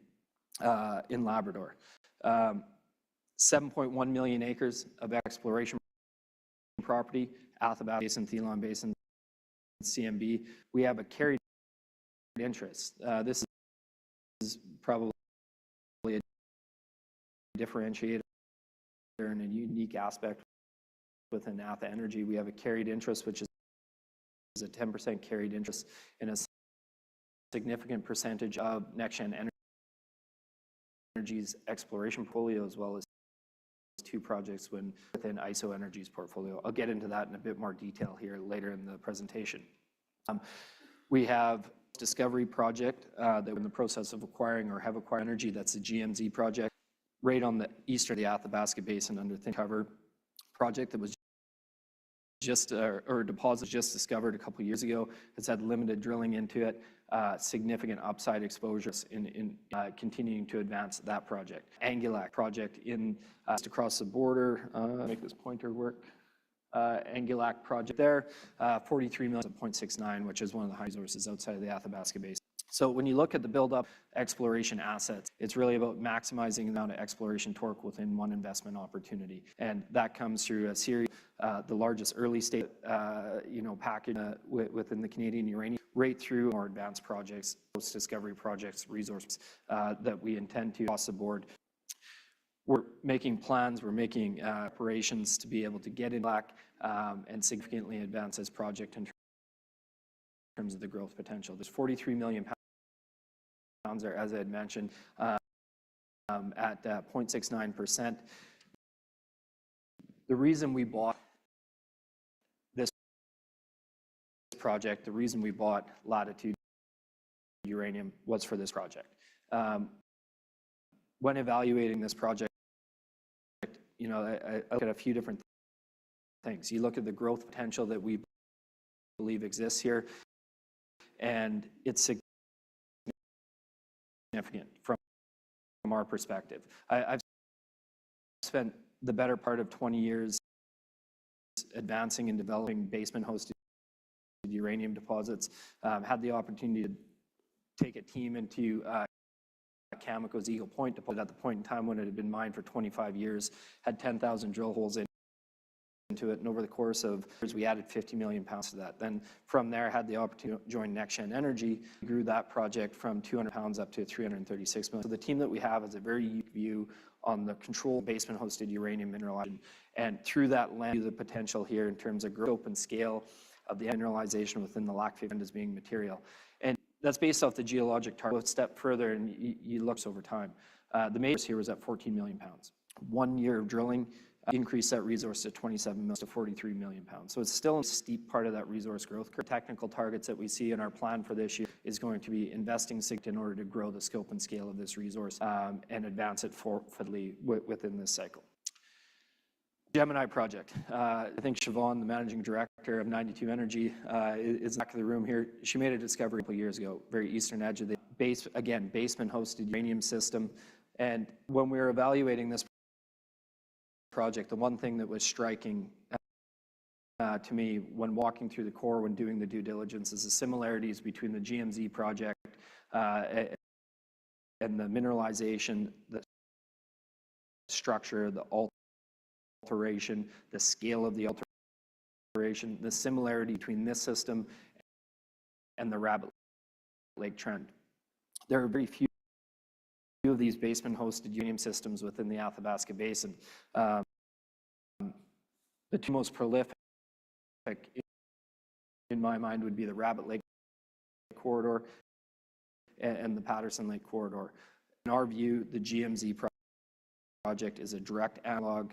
S5: Labrador. 7.1 million acres of exploration property, Athabasca Basin, Thelon Basin, CMB. We have a carried interest. This is probably a differentiator and a unique aspect within Atha Energy. We have a carried interest, which is a 10% carried interest in a significant percentage of NextGen Energy's exploration portfolio, as well as 2 projects within ISO Energy's portfolio. I'll get into that in a bit more detail here later in the presentation. We have a discovery project that we're in the process of acquiring or have acquired energy. That's the GMZ project, right on the east of the Athabasca Basin under thin cover project that was or deposit just discovered a couple of years ago. It's had limited drilling into it, significant upside exposures in continuing to advance that project. Angulac project in just across the border, make this pointer work. Angulac project there, 43 million of 0.69, which is one of the high resources outside of the Athabasca Basin. So when you look at the build-up exploration assets, it's really about maximizing the amount of exploration torque within one investment opportunity. And that comes through a series, the largest early stage, package within the Canadian uranium, right through more advanced projects, post-discovery projects, resources that we intend to across the board. We're making plans, we're making operations to be able to get in black and significantly advance this project in terms of the growth potential. There's 43 million pounds there, as I had mentioned, at 0.69%. The reason we bought this project, the reason we bought Latitude Uranium was for this project. When evaluating this project, I look at a few different things. You look at the growth potential that we believe exists here, and it's significant from our perspective. I've spent the better part of 20 years advancing and developing basement-hosted uranium deposits. Had the opportunity to take a team into Cameco's Eagle Point deposit at the point in time when it had been mined for 25 years, had 10,000 drill holes into it, and over the course of years we added 50 million pounds to that. Then from there had the opportunity to join NextGen Energy, grew that project from 200 pounds up to 336 million. So the team that we have has a very unique view on the controlled basement-hosted uranium mineralization, and through that lens, the potential here in terms of growth and scale of the mineralization within the Lac 50 as being material. And that's based off the geologic target. A step further, and you look over time. The major here was at 14 million pounds. 1 year of drilling increased that resource to 27 million to 43 million pounds. So it's still a steep part of that resource growth curve. Technical targets that we see in our plan for this year is going to be investing in order to grow the scope and scale of this resource and advance it forwardly within this cycle. Gemini project. I think Siobhan, the managing director of 92 Energy, is back of the room here. She made a discovery a couple years ago, very eastern edge of the basement-hosted uranium system. And when we were evaluating this project, the one thing that was striking to me when walking through the core, when doing the due diligence, is the similarities between the GMZ project and the mineralization, the structure, the alteration, the scale of the alteration, the similarity between this system and the Rabbit Lake trend. There are very few of these basement-hosted uranium systems within the Athabasca Basin. The two most prolific, in my mind, would be the Rabbit Lake corridor and the Patterson Lake corridor. In our view, the GMZ project is a direct analog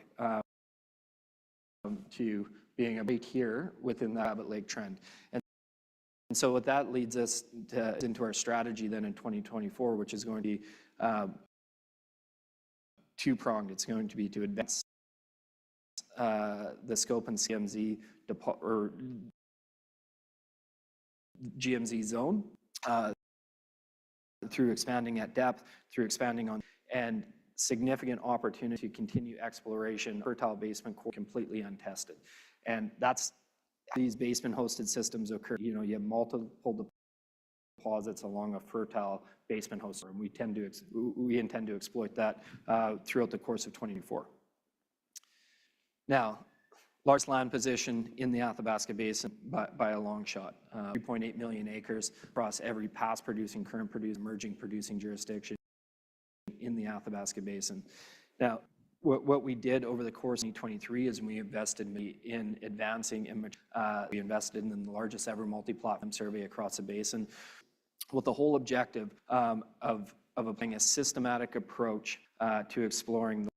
S5: to being right here within the Rabbit Lake trend. And so what that leads us into our strategy then in 2024, which is going to be two-pronged. It's going to be to advance the scope and GMZ zone through expanding at depth, through expanding on, and significant opportunity to continue exploration, fertile basement core completely untested. And that's these basement-hosted systems occur. You have multiple deposits along a fertile basement host, and we intend to exploit that throughout the course of 2024. Now, largest land position in the Athabasca Basin by a long shot. 3.8 million acres across every past producing, current producing, emerging producing jurisdiction in the Athabasca Basin. Now, what we did over the course of 2023 is we invested in advancing and we invested in the largest ever multi-platform survey across the basin with the whole objective of applying a systematic approach to exploring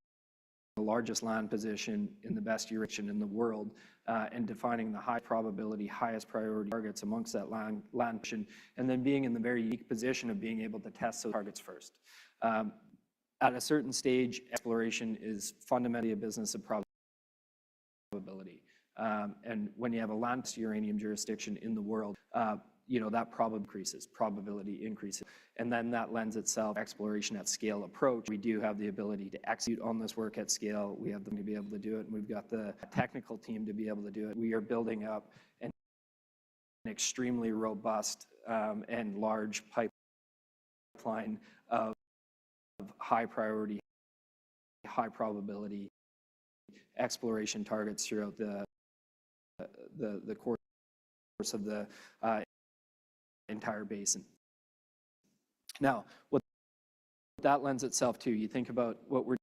S5: the largest land position in the best jurisdiction in the world and defining the high probability, highest priority targets amongst that land position, and then being in the very unique position of being able to test those targets first. At a certain stage, exploration is fundamentally a business of probability. And when you have a land uranium jurisdiction in the world, you know, that probability increases. And then that lends itself exploration at scale approach. We do have the ability to execute on this work at scale. We have them to be able to do it, and we've got the technical team to be able to do it. We are building up an extremely robust and large pipeline of high priority, high probability exploration targets throughout the course of the entire basin. Now, what that lends itself to, you think about what we're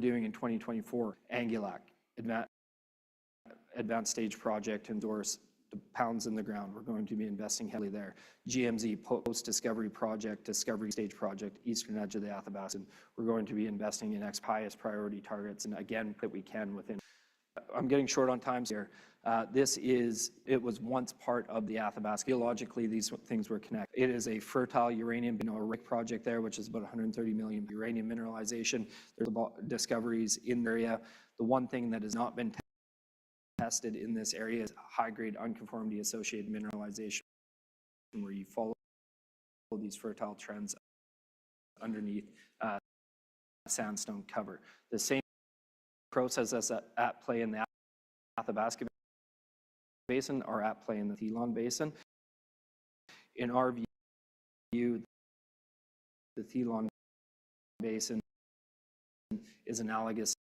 S5: doing in 2024, Angulac, advanced stage project in Dorsch, pounds in the ground. We're going to be investing heavily there. GMZ, post-discovery project, discovery stage project, eastern edge of the Atha Basin. We're going to be investing in highest priority targets, and again, that we can within. I'm getting short on times here. It was once part of the Atha Basin. Geologically, these things were connected. It is a fertile uranium, a RIC project there, which is about 130 million uranium mineralization. There's discoveries in the area. The one thing that has not been tested in this area is high-grade unconformity associated mineralization, where you follow these fertile trends underneath sandstone cover. The same process that's at play in the Athabasca Basin are at play in the Thelon Basin. In our view, the Thelon Basin is analogous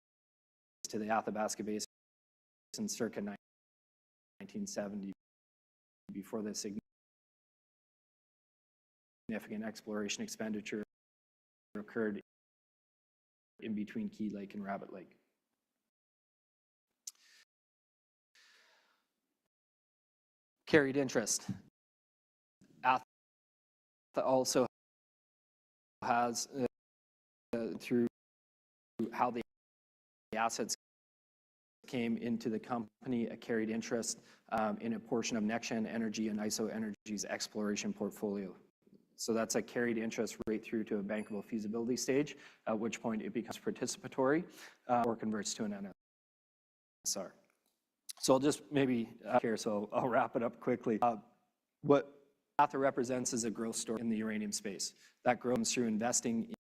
S5: to the Athabasca Basin circa 1970, before the significant exploration expenditure occurred in between Key Lake and Rabbit Lake. Carried interest. Atha also has, through how the assets came into the company, a carried interest in a portion of NextGen Energy and ISO Energy's exploration portfolio. So that's a carried interest right through to a bankable feasibility stage, at which point it becomes participatory or converts to an NSR. So I'll just maybe here, so I'll wrap it up quickly. What Atha represents is a growth story in the uranium space. That grows through investing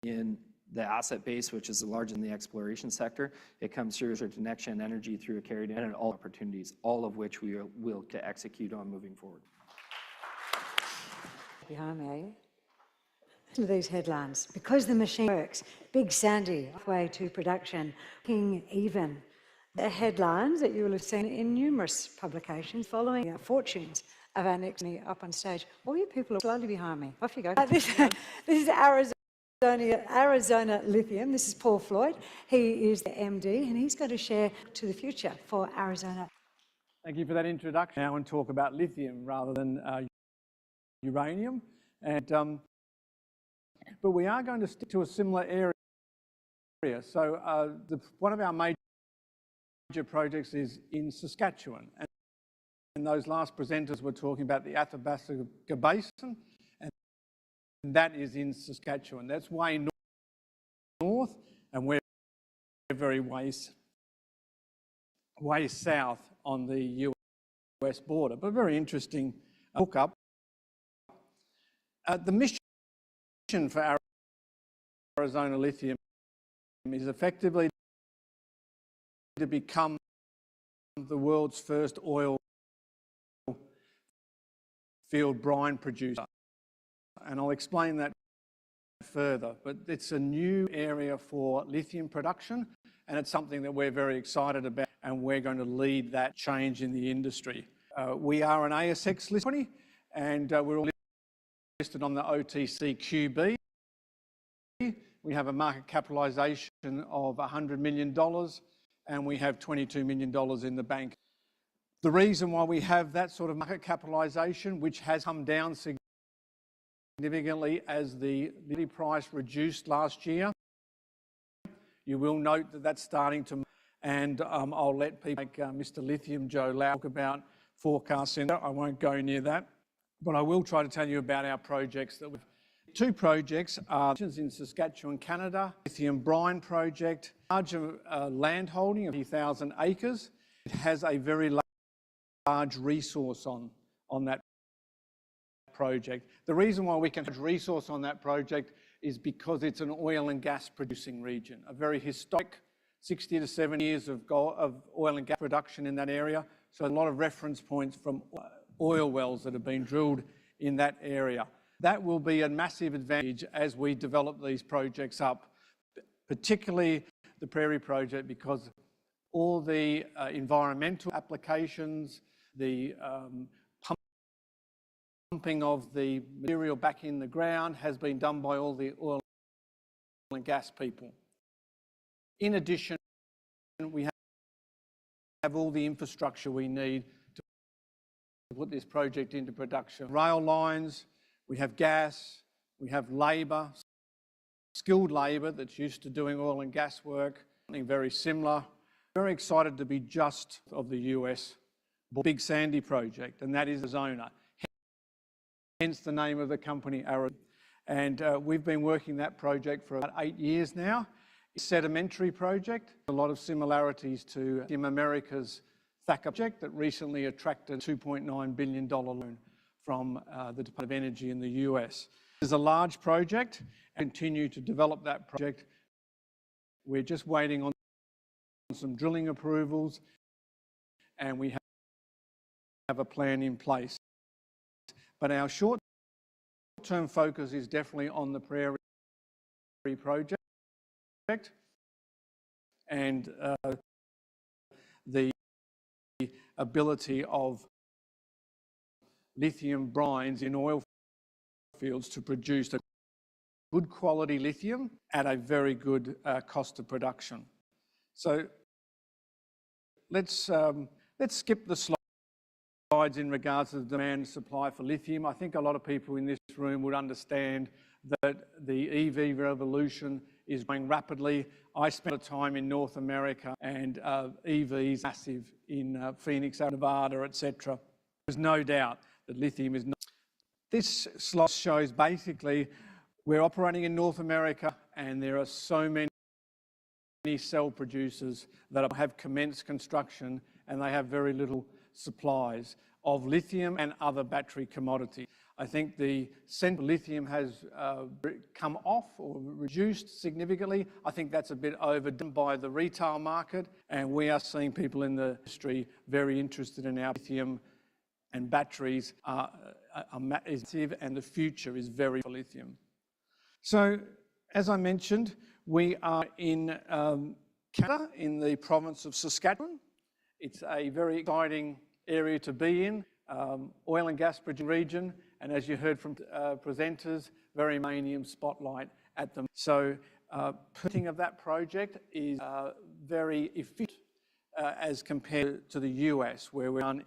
S5: in the asset base, which is the largest in the exploration sector. It comes through to NextGen Energy through a carried in and all opportunities, all of which we will to execute on moving forward.
S1: Behind me, listen to these headlines. Because the machine works, Big Sandy, halfway to production, King even. The headlines that you will have seen in numerous publications following fortunes of our next up on stage. All you people are slowly behind me. Off you go. This is Arizona Lithium. This is Paul Lloyd. He is the MD, and he's going to share to the future for Arizona.
S6: Thank you for that introduction. Now, and talk about lithium rather than uranium. And but we are going to stick to a similar area. So one of our major projects is in Saskatchewan, and those last presenters were talking about the Athabasca Basin, and that is in Saskatchewan. That's way north, and we're very way south on the US border, but very interesting hookup. The mission for Arizona Lithium is effectively to become the world's first oil field brine producer. And I'll explain that further, but it's a new area for lithium production, and it's something that we're very excited about, and we're going to lead that change in the industry. We are an ASX listed company, and we're all listed on the OTCQB. We have a market capitalisation of $100 million, and we have $22 million in the bank. The reason why we have that sort of market capitalisation, which has come down significantly as the lithium price reduced last year, you will note that that's starting to, and I'll let people like Mr. Lithium, Joe Lau, talk about forecasts in there. I won't go near that, but I will try to tell you about our projects. That we've two projects are in Saskatchewan, Canada, lithium brine project, larger land holding of 50,000 acres, It has a very large resource on that project. The reason why we can have resource on that project is because it's an oil and gas producing region, a very historic 60 to 70 years of oil and gas production in that area. So a lot of reference points from oil wells that have been drilled in that area. That will be a massive advantage as we develop these projects up, particularly the Prairie project, because all the environmental applications, the pumping of the material back in the ground has been done by all the oil and gas people. In addition, we have all the infrastructure we need to put this project into production. Rail lines, we have gas, we have labour, skilled labour that's used to doing oil and gas work, something very similar. Very excited to be just of the US Big Sandy project, and that is Arizona. Hence the name of the company, Arizona. And we've been working that project for about 8 years now. It's a sedimentary project, a lot of similarities to Lithium America's Atha project that recently attracted a $2.9 billion loan from the Department of Energy in the US. It's a large project, and continue to develop that project. We're just waiting on some drilling approvals, and we have a plan in place. But our short-term focus is definitely on the Prairie project and the ability of lithium brines in oil fields to produce a good quality lithium at a very good cost of production. So let's skip the slides in regards to the demand and supply for lithium. I think a lot of people in this room would understand that the EV revolution is going rapidly. I spent a time in North America, and EVs massive in Phoenix, Nevada, etc. There's no doubt that lithium is not. This slide shows basically we're operating in North America, and there are so many cell producers that have commenced construction, and they have very little supplies of lithium and other battery commodities. I think the cent lithium has come off or reduced significantly. I think that's a bit overdone by the retail market, and we are seeing people in the industry very interested in our lithium, and batteries are massive, and the future is very for lithium. So, as I mentioned, we are in Canada, in the province of Saskatchewan. It's a very exciting area to be in, oil and gas producing region, and as you heard from presenters, very uranium spotlight at them. So, permitting of that project is very efficient as compared to the US, where we're done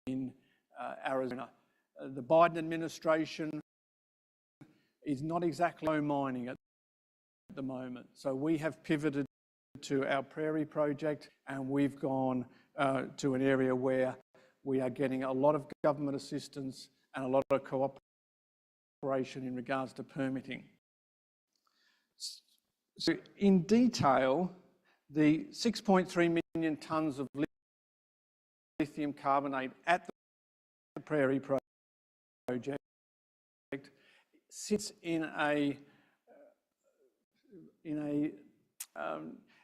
S6: in Arizona. The Biden administration is not exactly low mining at the moment. So we have pivoted to our Prairie project, and we've gone to an area where we are getting a lot of government assistance and a lot of cooperation in regards to permitting. So in detail, the 6.3 million tonnes of lithium carbonate at the Prairie project sits in an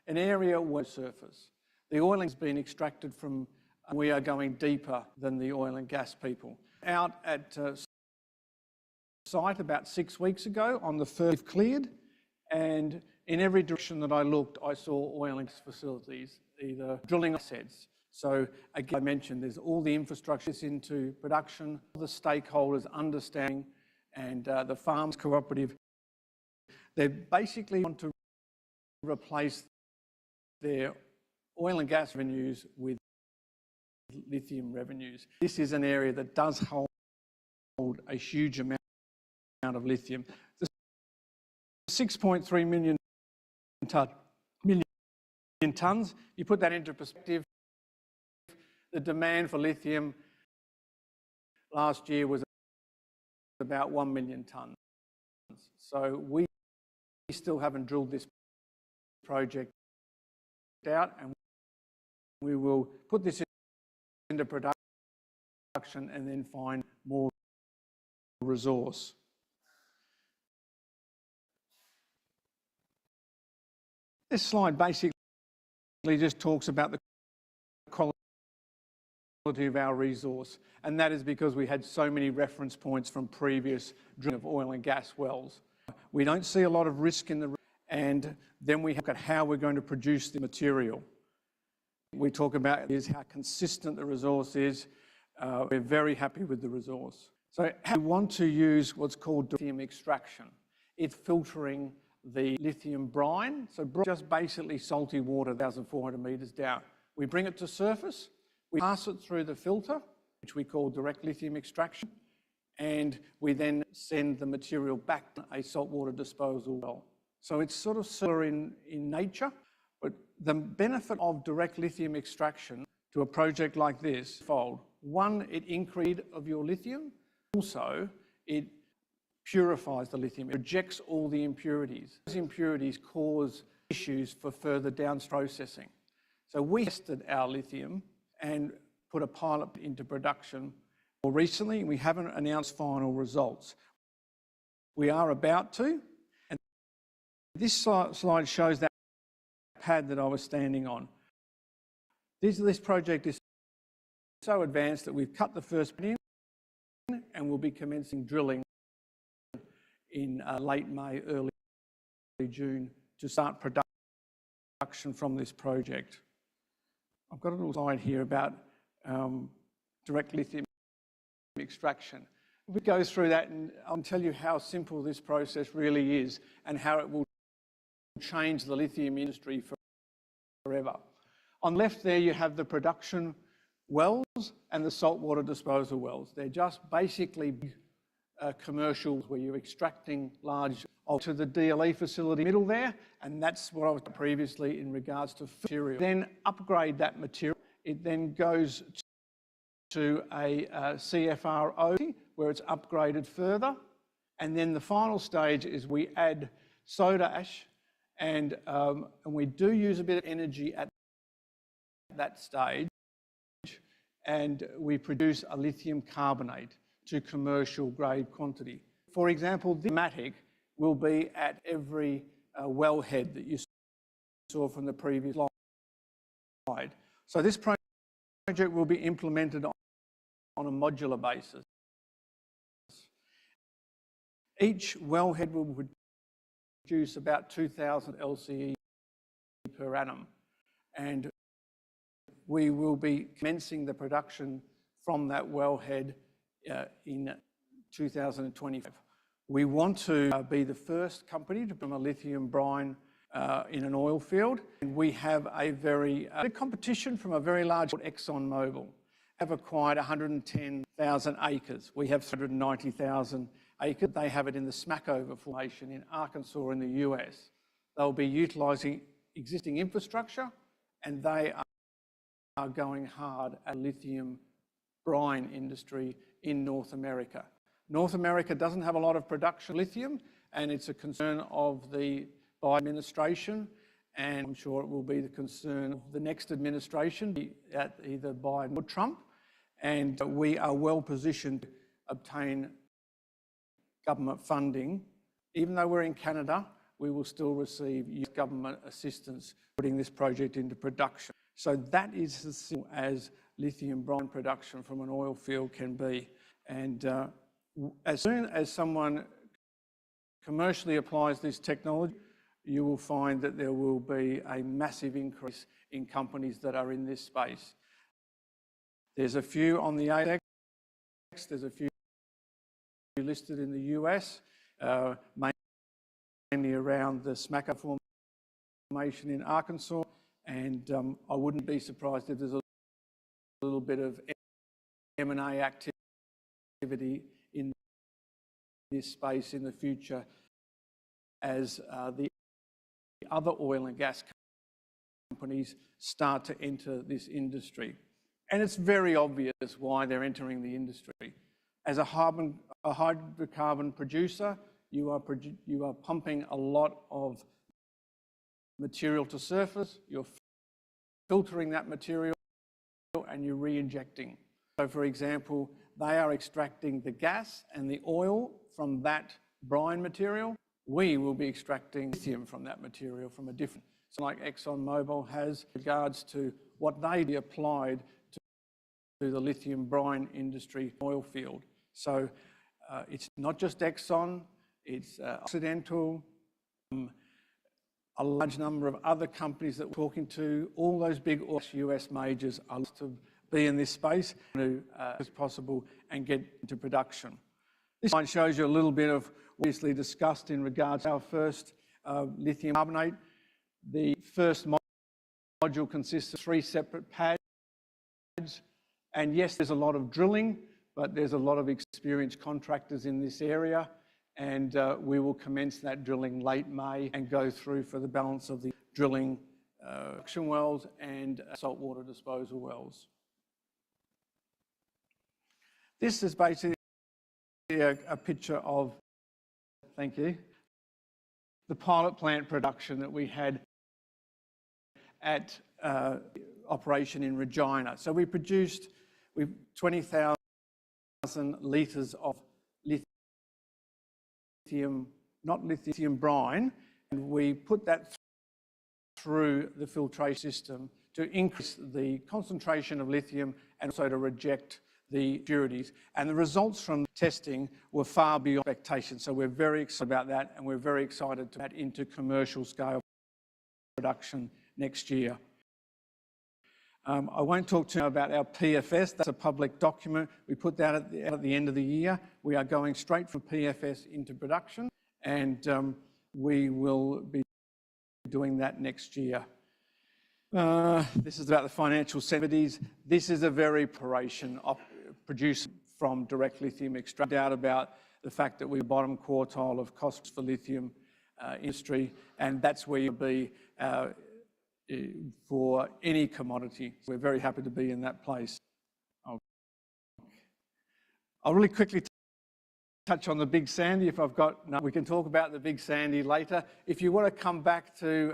S6: area where surface. The oil has been extracted from, we are going deeper than the oil and gas people. Out at site about 6 weeks ago on the first cleared, and in every direction that I looked, I saw oil and gas facilities, either drilling assets. So again, I mentioned there's all the infrastructure into production, all the stakeholders understanding, and the farms cooperative. They basically want to replace their oil and gas revenues with lithium revenues. This is an area that does hold a huge amount of lithium. The 6.3 million tonnes, you put that into perspective, the demand for lithium last year was about 1 million tonnes. So we still haven't drilled this project out, and We will put this into production and then find more resource. This slide basically just talks about the quality of our resource, and that is because we had so many reference points from previous drilling of oil and gas wells. We don't see a lot of risk in the, and then we look at how we're going to produce the material. We talk about is how consistent the resource is. We're very happy with the resource. So we want to use what's called lithium extraction. It's filtering the lithium brine, so just basically salty water 1,400 metres down. We bring it to surface, we pass it through the filter, which we call direct lithium extraction, and we then send the material back to a saltwater disposal well. So it's sort of similar in nature, but the benefit of direct lithium extraction to a project like this is fold. One, it increases of your lithium. Also, it purifies the lithium. It rejects all the impurities. Those impurities cause issues for further downstream processing. So we tested our lithium and put a pilot into production more recently. We haven't announced final results. We are about to. And this slide shows that pad that I was standing on. This project is so advanced that we've cut the first pin and we'll be commencing drilling in late May, early June to start production from this project. I've got a little slide here about direct lithium extraction. We go through that and I'll tell you how simple this process really is and how it will change the lithium industry forever. On the left there you have the production wells and the saltwater disposal wells. They're just basically commercials where you're extracting large to the DLE facility middle there, and that's what I was previously in regards to material. Then upgrade that material. It then goes to a CFRO where it's upgraded further, and then the final stage is we add soda ash, and we do use a bit of energy at that stage, and we produce a lithium carbonate to commercial grade quantity. For example, this matic will be at every wellhead that you saw from the previous slide. So this project will be implemented on a modular basis. Each wellhead will produce about 2,000 LCE per annum, and we will be commencing the production from that wellhead in 2025. We want to be the first company to become a lithium brine in an oil field. And we have a very competition from a very large ExxonMobil. Have acquired 110,000 acres. We have 190,000 acres. They have it in the Smackover Formation in Arkansas in the US. They'll be utilising existing infrastructure, and they are going hard at lithium brine industry in North America. North America doesn't have a lot of production of lithium, and it's a concern of the Biden administration, and I'm sure it will be the concern of the next administration, at either Biden or Trump. And we are well positioned to obtain government funding. Even though we're in Canada, we will still receive US government assistance putting this project into production. So that is as simple as lithium brine production from an oil field can be. And as soon as someone commercially applies this technology, you will find that there will be a massive increase in companies that are in this space. There's a few on the ASX, there's a few listed in the US, mainly around the Smackover Formation in Arkansas, and I wouldn't be surprised if there's a little bit of M&A activity in this space in the future as the other oil and gas companies start to enter this industry. And it's very obvious why they're entering the industry. As a hydrocarbon producer, you are pumping a lot of material to surface, you're filtering that material and you're re-injecting. So for example, they are extracting the gas and the oil from that brine material. We will be extracting lithium from that material from a different, so like ExxonMobil has regards to what they applied to the lithium brine industry oil field. So it's not just Exxon, it's Occidental, a large number of other companies that we're talking to. All those big US majors are to be in this space as possible and get into production. This slide shows you a little bit of what we obviously discussed in regards to our first lithium carbonate. The first module consists of 3 separate pads. And yes, there's a lot of drilling, but there's a lot of experienced contractors in this area. And we will commence that drilling late May and go through for the balance of the drilling suction wells and saltwater disposal wells. This is basically a picture of, thank you, the pilot plant production that we had at operation in Regina. So we produced 20,000 litres of lithium, not lithium brine, and we put that through the filtration system to increase the concentration of lithium and also to reject the impurities. And the results from testing were far beyond expectations. So we're very excited about that, and we're very excited to get into commercial scale production next year. I won't talk to you about our PFS. That's a public document. We put that at the end of the year. We are going straight from PFS into production, and we will be doing that next year. This is about the financial sensitivities. This is a very operation produced from direct lithium extract. No doubt about the fact that we're bottom quartile of costs for lithium industry, and that's where you'll be for any commodity. We're very happy to be in that place. I'll really quickly touch on the Big Sandy if I've got, no, we can talk about the Big Sandy later. If you want to come back to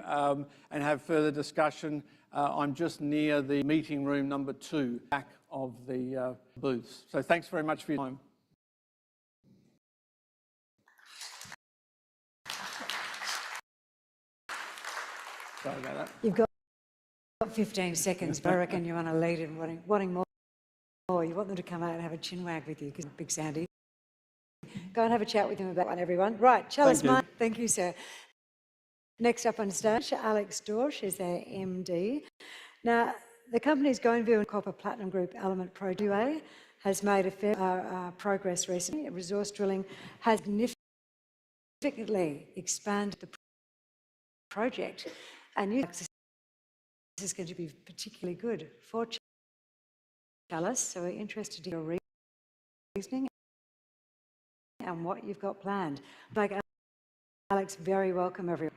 S6: and have further discussion, I'm just near the meeting room number 2, back of the booths. So thanks very much for your time. Sorry about that.
S1: You've got 15 seconds, but I reckon you want to lead in wanting more. You want them to come out and have a chin wag with you, because Big Sandy. Go and have a chat with him about one, everyone. Right, Chalice, thank you, sir. Next up on stage, Alex Dorsch is their MD. Now, the company's Goinville and Copper Platinum Group Element Pro 2A has made a fair progress recently. Resource drilling has significantly expanded the project, and this is going to be particularly good for Chalice, so we're interested in your reasoning and what you've got planned. Like Alex, very welcome, everyone.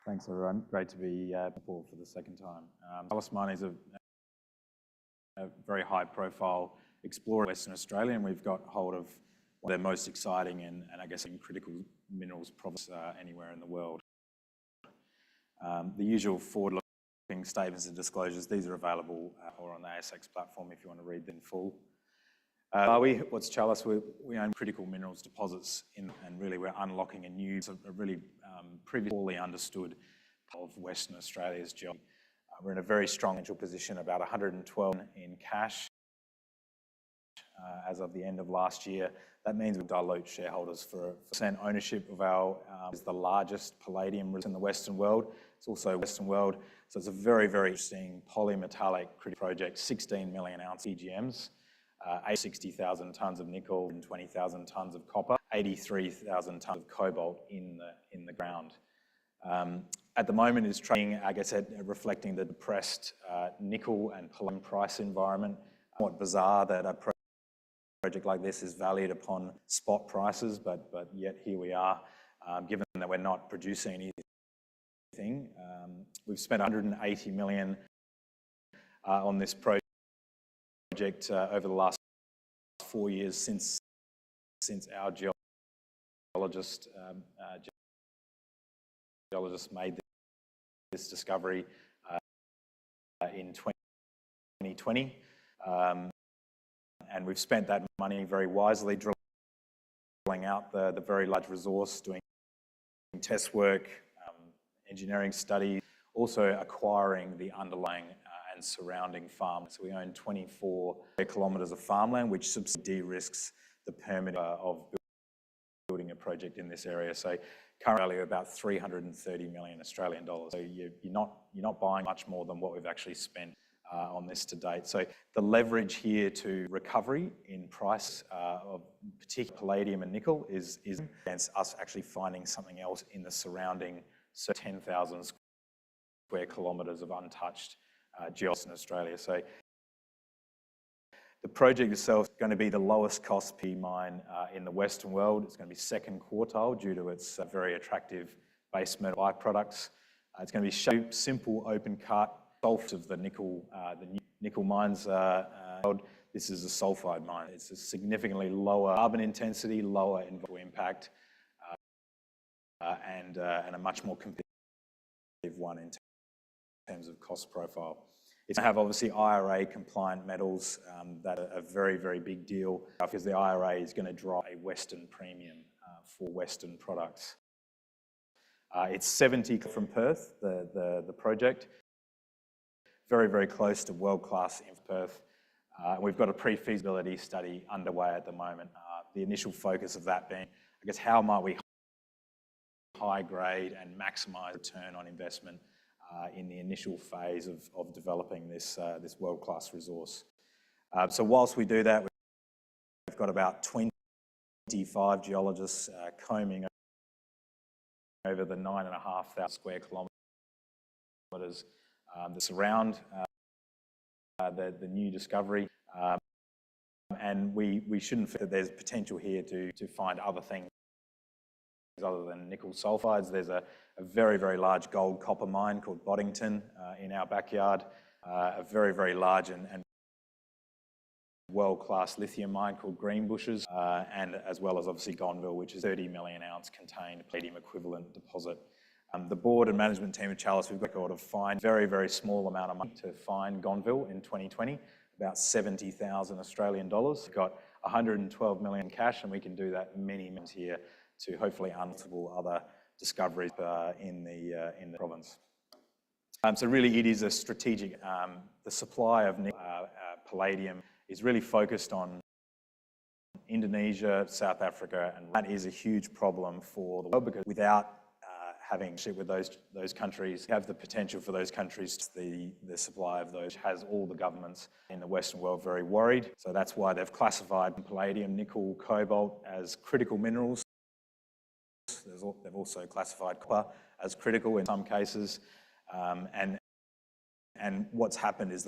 S7: Thanks, everyone. Great to be for the second time. Chalice Mining is a very high-profile explorer in Western Australia, and we've got hold of one of their most exciting and I guess critical minerals province anywhere in the world. The usual forward-looking statements and disclosures, these are available or on the ASX platform if you want to read them in full. What's Chalice? We own critical minerals deposits and really we're unlocking a new, a really previously understood of Western Australia's geology. We're in a very strong financial position, about 112 in cash as of the end of last year. That means we dilute shareholders for percent ownership of our is the largest palladium in the Western world. It's also Western world, so it's a very, very interesting polymetallic critical project, 16 million ounce EGMs. 60,000 tonnes of nickel and 20,000 tonnes of copper, 83,000 tonnes of cobalt in the ground. At the moment is trading, I guess, reflecting the depressed nickel and palladium price environment. Somewhat bizarre that a project like this is valued upon spot prices, but yet here we are, given that we're not producing anything. We've spent 180 million on this project over the last 4 years since our geologist made this discovery in 2020. And we've spent that money very wisely, drilling out the very large resource, doing test work, engineering studies, also acquiring the underlying and surrounding farms. So we own 24 kilometres of farmland, which de-risks the permit of building a project in this area. So currently about 330 million Australian dollars. So you're not buying much more than what we've actually spent on this to date. So the leverage here to recovery in price of particular palladium and nickel is against us actually finding something else in the surrounding 10,000 square kilometres of untouched geology in Australia. So the project itself is going to be the lowest cost P mine in the Western world. It's going to be second quartile due to its very attractive base metal byproducts. It's going to be simple, open cut, sulfate of the nickel mines. This is a sulfide mine. It's a significantly lower carbon intensity, lower environmental impact, and a much more competitive one in terms of cost profile. It's going to have obviously IRA compliant metals that are a very, very big deal because the IRA is going to drive a Western premium for Western products. It's 70 from Perth, the project. Very, very close to world-class in Perth. We've got a pre-feasibility study underway at the moment. The initial focus of that being, I guess, how might we high grade and maximise return on investment in the initial phase of developing this world-class resource. So whilst we do that, we've got about 25 geologists combing over the 9,500 square kilometres that surround the new discovery. And we shouldn't forget that there's potential here to find other things other than nickel sulfides. There's a very, very large gold copper mine called Boddington in our backyard, a very, very large and world-class lithium mine called Greenbushes, and as well as obviously Gonville, which is 30 million ounce contained palladium equivalent deposit. The board and management team of Chalice, we've got a record of find very, very small amount of money to find Gonville in 2020, about 70,000 Australian dollars. We've got 112 million cash, and we can do that many months here to hopefully multiple other discoveries in the province. So really it is a strategic, the supply of palladium is really focused on Indonesia, South Africa, and that is a huge problem for the world because without having shit with those countries, have the potential for those countries, the supply of those has all the governments in the Western world very worried. So that's why they've classified palladium, nickel, cobalt as critical minerals. They've also classified copper as critical in some cases. And what's happened is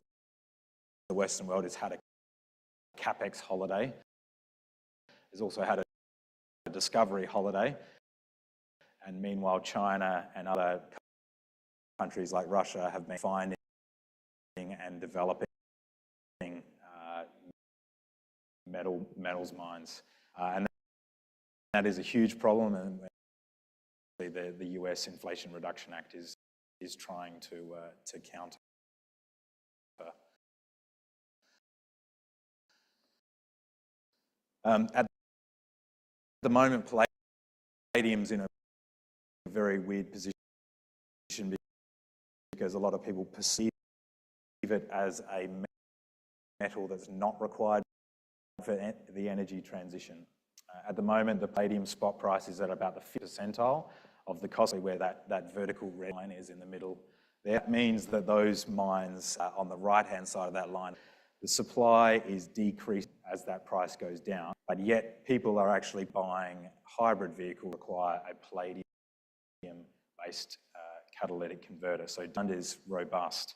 S7: the Western world has had a capex holiday. It's also had a discovery holiday. And meanwhile, China and other countries like Russia have been finding and developing metals mines. And that is a huge problem. And the US Inflation Reduction Act is trying to counter. At the moment, palladium's in a very weird position because a lot of people perceive it as a metal that's not required for the energy transition. At the moment, the palladium spot price is at about the 5th percentile of the cost, where that vertical red line is in the middle. That means that those mines on the right-hand side of that line, the supply is decreased as that price goes down, but yet people are actually buying hybrid vehicles require a palladium-based catalytic converter. So demand is robust.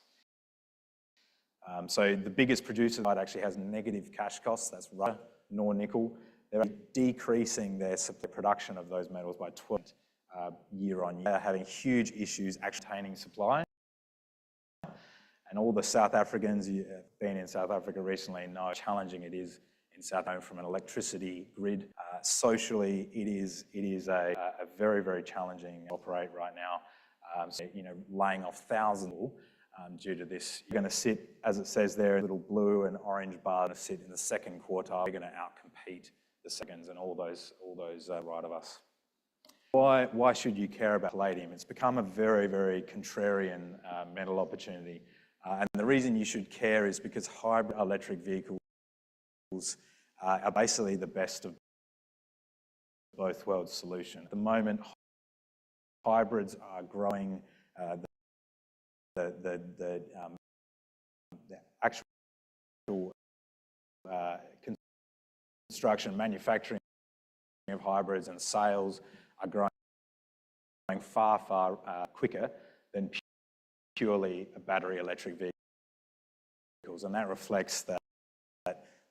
S7: So the biggest producer actually has negative cash costs, that's Russia, nor nickel. They're decreasing their production of those metals by 12% year on year. They're having huge issues actually obtaining supply. And all the South Africans, you've been in South Africa recently, know how challenging it is in South Africa from an electricity grid. Socially, it is a very, very challenging operate right now. So, laying off thousands due to this. You're going to sit, as it says there, a little blue and orange bar to sit in the second quartile. You're going to outcompete the seconds and all those right of us. Why should you care about palladium? It's become a very, very contrarian metal opportunity. And the reason you should care is because hybrid electric vehicles are basically the best of both worlds solution. At the moment, hybrids are growing. The actual construction, manufacturing of hybrids and sales are growing far, far quicker than purely battery electric vehicles. And that reflects that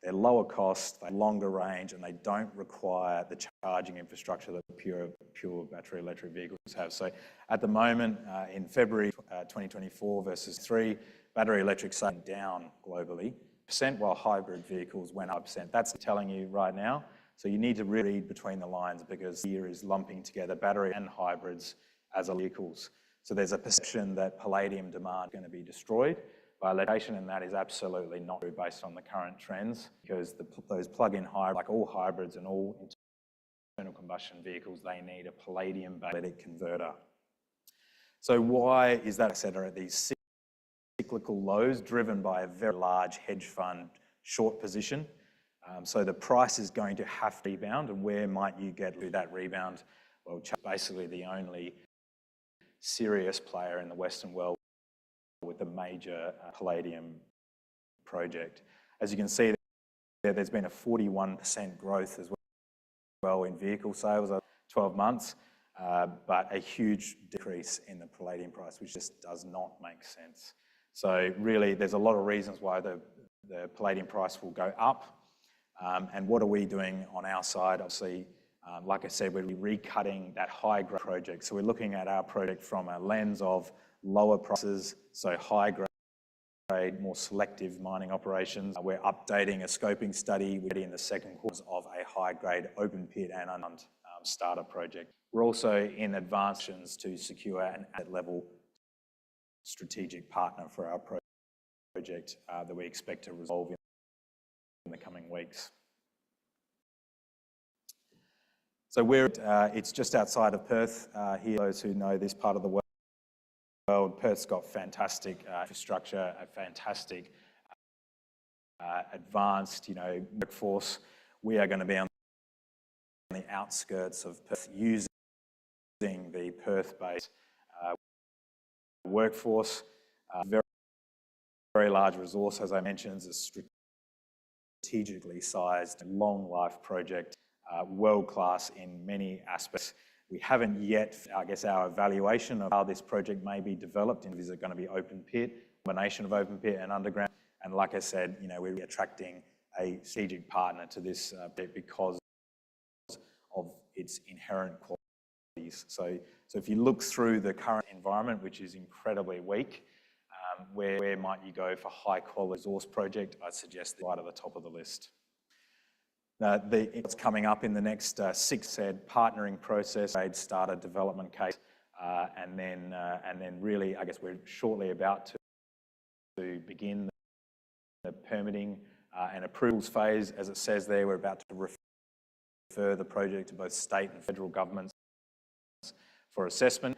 S7: they're lower cost, they're longer range, and they don't require the charging infrastructure that pure battery electric vehicles have. So at the moment, in February 2024 versus 3, battery electric sales down globally, while hybrid vehicles went up %. That's telling you right now. So you need to really read between the lines, because here is lumping together battery and hybrids as vehicles. So there's a perception that palladium demand is going to be destroyed by electrification, and that is absolutely not true based on the current trends, because those plug-in hybrids, like all hybrids and all internal combustion vehicles, they need a palladium catalytic converter. So why is that, etc., at these cyclical lows driven by a very large hedge fund short position? So the price is going to have to rebound, and where might you get to that rebound? Well, basically the only serious player in the Western world with a major palladium project. As you can see there's been a 41% growth as well in vehicle sales over 12 months, but a huge decrease in the palladium price, which just does not make sense. So really, there's a lot of reasons why the palladium price will go up. And what are we doing on our side? Obviously, like I said, we're recutting that high-grade project. So we're looking at our project from a lens of lower prices, so high-grade, more selective mining operations. We're updating a scoping study in the second quarter of a high-grade open pit and starter project. We're also in advancements to secure an asset-level strategic partner for our project that we expect to resolve in the coming weeks. So it's just outside of Perth here. Those who know this part of the world, Perth's got fantastic infrastructure, a fantastic advanced, workforce. We are going to be on the outskirts of Perth using the Perth-based workforce. Very, very large resource, as I mentioned, is a strategically sized, long life project, world-class in many aspects. We haven't yet, I guess, our evaluation of how this project may be developed. Is it going to be open pit, combination of open pit and underground? And like I said, we're attracting a strategic partner to this bit because of its inherent qualities. So if you look through the current environment, which is incredibly weak, where might you go for high-quality resource project? I'd suggest right at the top of the list. What's coming up in the next 6 said partnering process, start a development case, and then really, I guess we're shortly about to begin the permitting and approvals phase. As it says there, we're about to refer the project to both state and federal governments for assessment.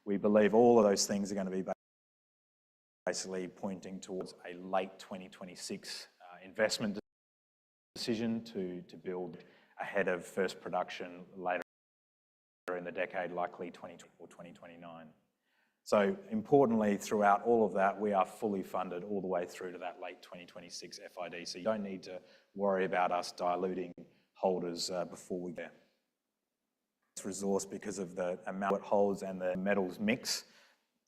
S7: We believe all of those things are going to be basically pointing towards a late 2026 investment decision to build ahead of first production later in the decade, likely 2020 or 2029. So importantly, throughout all of that, we are fully funded all the way through to that late 2026 FID. So you don't need to worry about us diluting holders before we get this resource because of the amount it holds and the metals mix.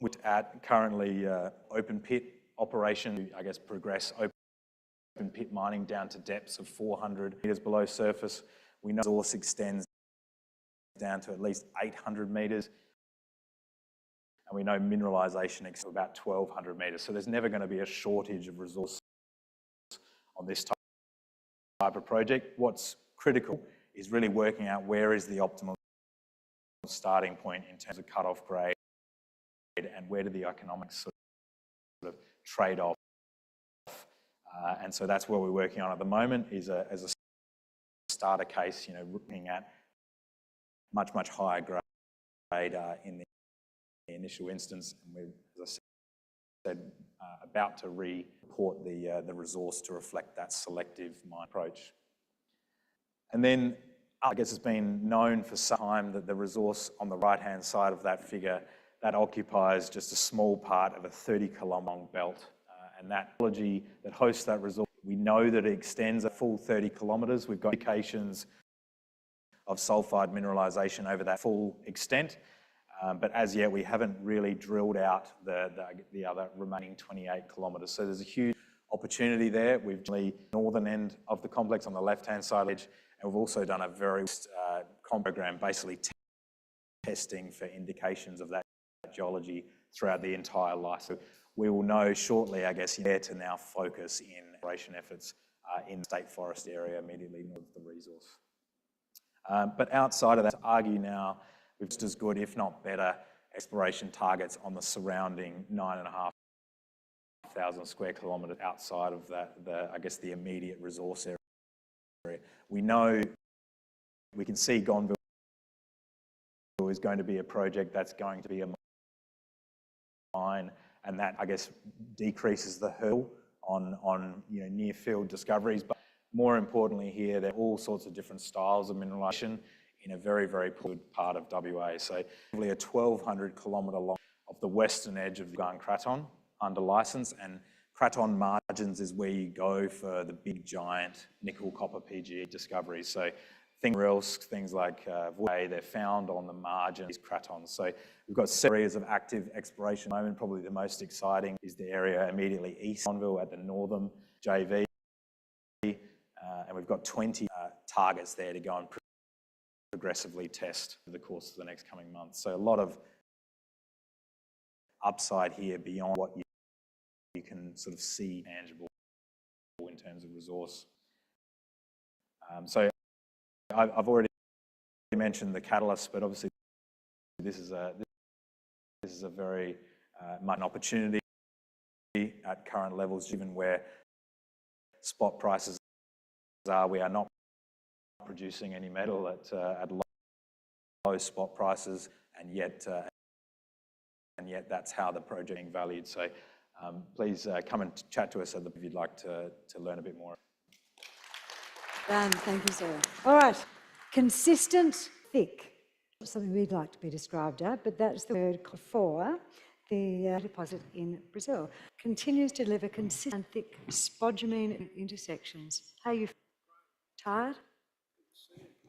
S7: Which at currently open pit operation, I guess progress open pit mining down to depths of 400 metres below surface. We know the resource extends down to at least 800 metres. And we know mineralisation extends to about 1,200 metres. So there's never going to be a shortage of resource on this type of project. What's critical is really working out where is the optimal starting point in terms of cut-off grade and where do the economics sort of trade off. And so that's what we're working on at the moment is as a starter case, looking at much higher grade in the initial instance. And we're, as I said, about to report the resource to reflect that selective mine approach. And then I guess it's been known for some time that the resource on the right-hand side of that figure, that occupies just a small part of a 30-kilometre long belt. And that geology that hosts that resource, we know that it extends a full 30 kilometres. We've got indications of sulphide mineralisation over that full extent. But as yet, we haven't really drilled out the other remaining 28 kilometres. So there's a huge opportunity there. We've done the northern end of the complex on the left-hand side, and we've also done a very program basically testing for indications of that geology throughout the entire life. So we will know shortly, I guess, where to now focus in exploration efforts in the state forest area immediately north of the resource. But outside of that, to argue now, we've just as good, if not better, exploration targets on the surrounding 9,500 square kilometres outside of I guess, the immediate resource area. We know, we can see Gonville is going to be a project that's going to be a mine, and that, I guess, decreases the hurdle on near field discoveries. But more importantly here, there are all sorts of different styles of mineralisation in a very good part of WA. So probably a 1,200 kilometre long of the western edge of the Gun Craton under licence, and Craton margins is where you go for the big giant nickel copper PGE discoveries. So things like Voy, they're found on the margin of these cratons. So we've got several areas of active exploration at the moment. Probably the most exciting is the area immediately east of Gonville at the northern JV. And we've got 20 targets there to go and progressively test over the course of the next coming months. So a lot of upside here beyond what you can sort of see tangible in terms of resource. So I've already mentioned the catalyst, but obviously this is a very much an opportunity at current levels, given where spot prices are. We are not producing any metal at low spot prices, and yet that's how the project is being valued. So please come and chat to us if you'd like to learn a bit more.
S1: Dan, thank you, sir. All right, consistent, thick. Something we'd like to be described at, but that's the word for the deposit in Brazil. Continues to deliver consistent, thick spodumene intersections. How are you? Tired?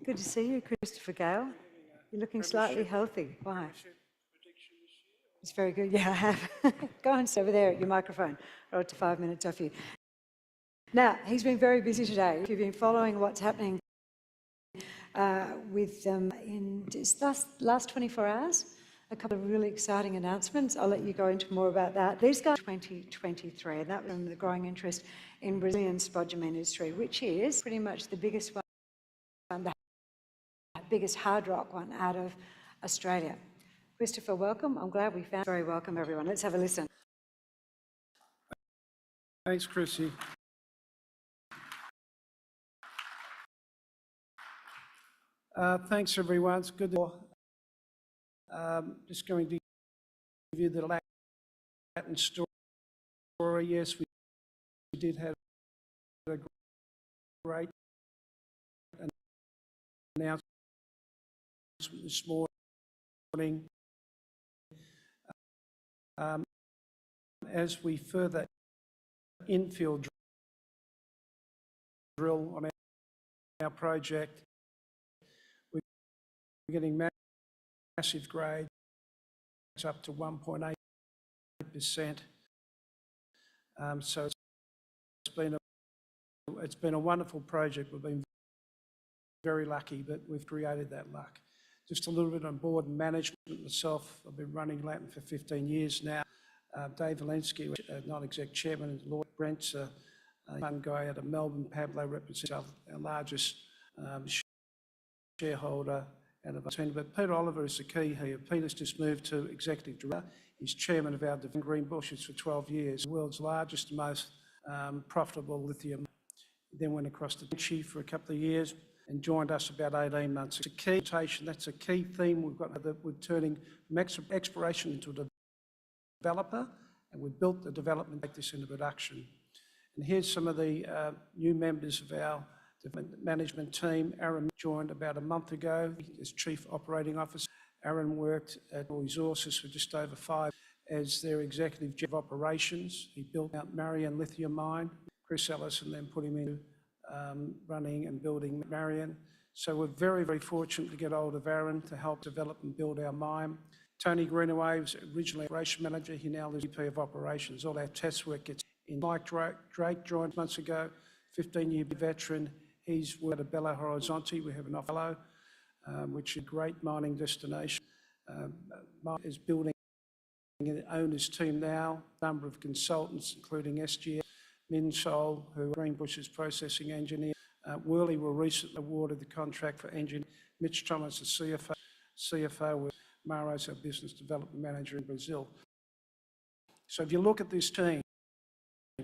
S1: Good to see you, Christopher Gale. You're looking slightly healthy. Why? It's very good. Yeah, I have. Go and sit over there at your microphone. I'll to 5 minutes off you. Now, he's been very busy today. If you've been following what's happening with them in just last 24 hours, a couple of really exciting announcements. I'll let you go into more about that. These guys 2023, and that was from the growing interest in Brazilian spodumene industry, which is pretty much the biggest one, the biggest hard rock one out of Australia. Christopher, welcome. I'm glad we found. Very welcome, everyone. Let's have a listen.
S6: Thanks, Chrissy. Thanks, everyone. It's good to just going to give you the Latin story. Yes, we did have a great announcement this morning. As we further infill drill on our project, we're getting massive grades up to 1.8%. So it's been a wonderful project. We've been very lucky that we've created that luck. Just a little bit on board and management myself. I've been running Latin for 15 years now. Dave Valensky, non-exec chairman, and Lloyd Brent's a young guy out of Melbourne. Pablo represents our largest shareholder, out of our team. But Peter Oliver is the key here. Peter's just moved to Executive Director. He's chairman of our division, Greenbushes, for 12 years, the world's largest, most profitable lithium. Then went across to Chief for a couple of years and joined us about 18 months. It's a key rotation. That's a key theme we've got. That we're turning from exploration into a developer, and we've built the development to take this into production. And here's some of the new members of our management team. Aaron joined about a month ago as Chief Operating Officer. Aaron worked at Resources for just over 5 as their Executive of Operations. He built out Marion Lithium Mine, Chris Ellis, and then put him into running and building Marion. So we're very, very fortunate to get hold of Aaron to help develop and build our mine. Tony Greenaway was originally Operation Manager. He now is VP of Operations. All our test work gets in. Mike Drake joined months ago, 15-year veteran. He's worked at Belo Horizonte. We have an fellow, which is a great mining destination. Mike is building an owner's team now, a number of consultants, including SGS, Minsol, who are Greenbushes processing engineer. Worley were recently awarded the contract for engineer. Mitch Thomas, the CFO with Moorhouse, our business development manager in Brazil. So if you look at this team, a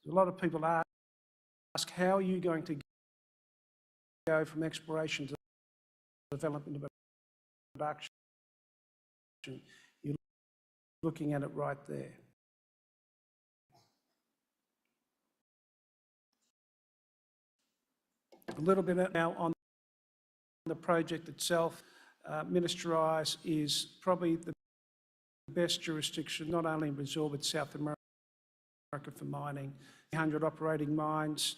S6: lot of people ask, how are you going to go from exploration to development to production? You're looking at it right there. A little bit now on the project itself. Minas is probably the best jurisdiction, not only in Brazil, but South America for mining. 300 operating mines.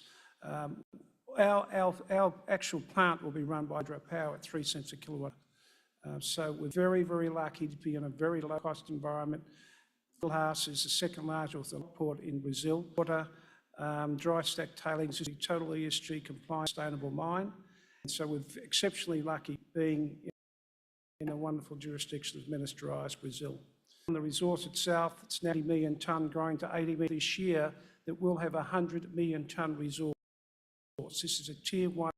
S6: Our actual plant will be run by hydropower at 3 cents a kilowatt. So we're very, very lucky to be in a very low-cost environment. Moorhouse is the second largest port in Brazil. Water, dry stack tailings is a total ESG compliant, sustainable mine. And so we're exceptionally lucky being in a wonderful jurisdiction of Minas Gerais, Brazil. On the resource itself, it's now 80 million tonne, growing to 80 million this year, that will have a 100 million tonne resource. This is a tier 1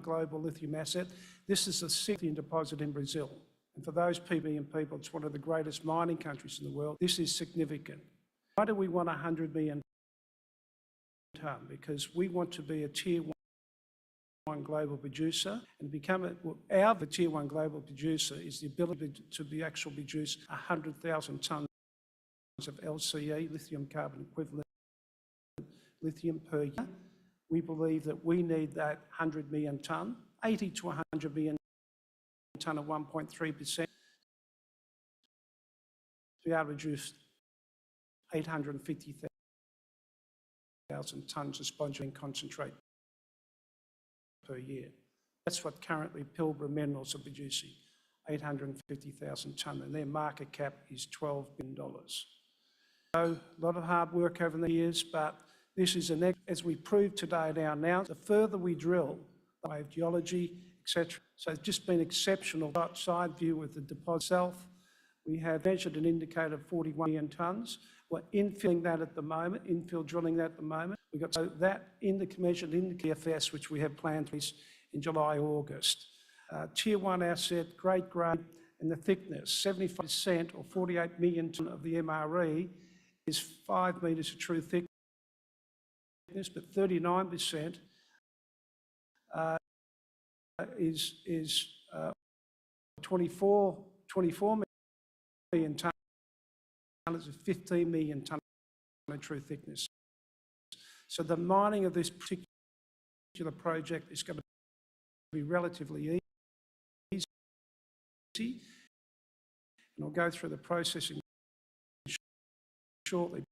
S6: global lithium asset. This is the 6th lithium deposit in Brazil. And for those people, it's one of the greatest mining countries in the world. This is significant. Why do we want 100 million tonne? Because we want to be a tier 1 global producer and become our tier 1 global producer is the ability to actually produce 100,000 tonnes of LCE, lithium carbon equivalent lithium per year. We believe that we need that 100 million tonne, 80 to 100 million tonne of 1.3%, to be able to produce 850,000 tonnes of spodumene concentrate per year. That's what currently Pilbara Minerals are producing, 850,000 tonnes, and their market cap is $12 billion. So a lot of hard work over the years, but this is as we proved today now, the further we drill, the way of geology, etc. So it's just been exceptional. Side view with the deposit itself. We have measured and indicated 41 million tonnes. We're infilling that at the moment, infill drilling that at the moment. We've got so that measured in the KFS, which we have planned in July, August. Tier 1 asset, great grade, and the thickness, 75% or 48 million tonne of the MRE is 5 metres of true thickness, but 39% is 24 million tonnes of 15 million tonne of true thickness. So the mining of this particular project is going to be relatively easy, and I'll go through the processing shortly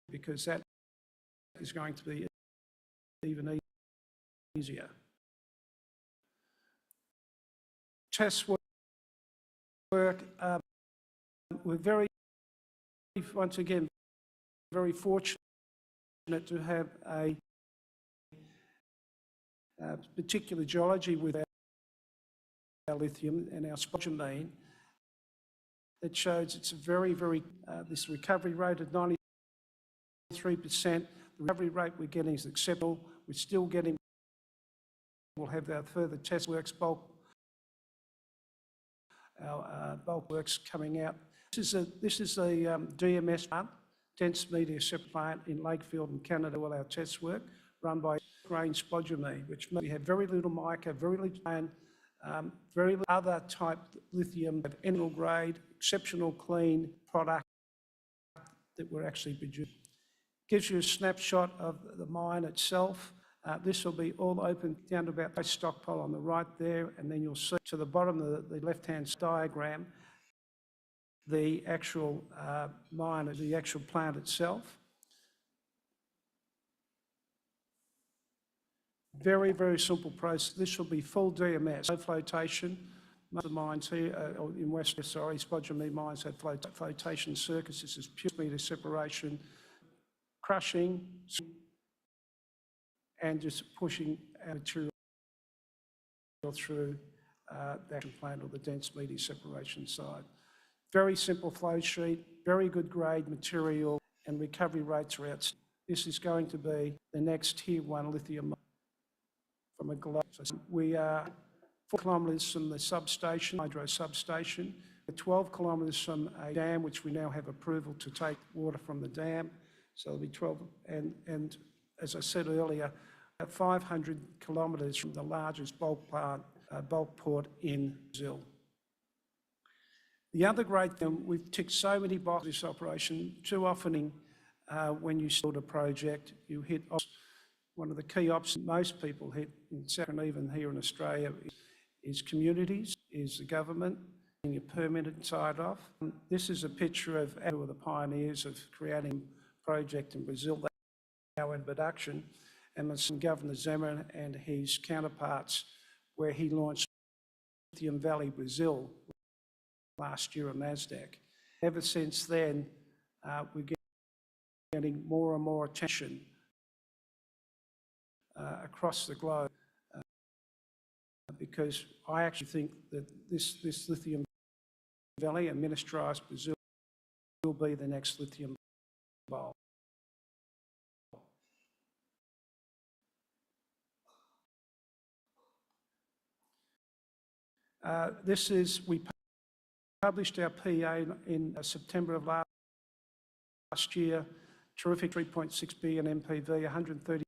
S6: because that is going to be even easier. Test work, we're once again, very fortunate to have a particular geology with our lithium and our spodumene that shows it's a very, this recovery rate of 93%. The recovery rate we're getting is acceptable. We're still getting
S8: we'll have our further test works, our bulk works coming out. This is a DMS plant, dense media separate plant in Lakefield in Canada, all our test work, run by grain spodumene, which means we have very little mica, very little iron, very little other type lithium, of mineral grade, exceptional clean product that we're actually producing. Gives you a snapshot of the mine itself. This will be all open down to about the stockpile on the right there, and then you'll see to the bottom of the left-hand diagram the actual mine, the actual plant itself. Very, very simple process. This will be full DMS, no flotation. Most of the mines here, in West, spodumene mines have flotation circuits. This is pure media separation, crushing, and just pushing our material through the action plant or the dense media separation side. Very simple flow sheet, very good grade material, and recovery rates are outstanding. This is going to be the next tier 1 lithium from a global. We are 4 kilometres from the substation, hydro substation. We're 12 kilometres from a dam, which we now have approval to take water from the dam. So it'll be 12, and as I said earlier, 500 kilometres from the largest bulk port in Brazil. The other great thing, we've ticked so many boxes in this operation. Too often when you build a project, you hit one of the key options most people hit, in second even here in Australia, is communities, is the government, getting your permitted side off. This is a picture of the pioneers of creating a project in Brazil that is now in production, and it's Governor Zema and his counterparts, where he launched Lithium Valley, Brazil, last year on NASDAQ. Ever since then, we're getting more and more attention across the globe, because I actually think that this Lithium Valley and Minas Gerais, Brazil, will be the next lithium bowl. We published our PA in September of last year. Terrific 3.6 billion MPV, 132%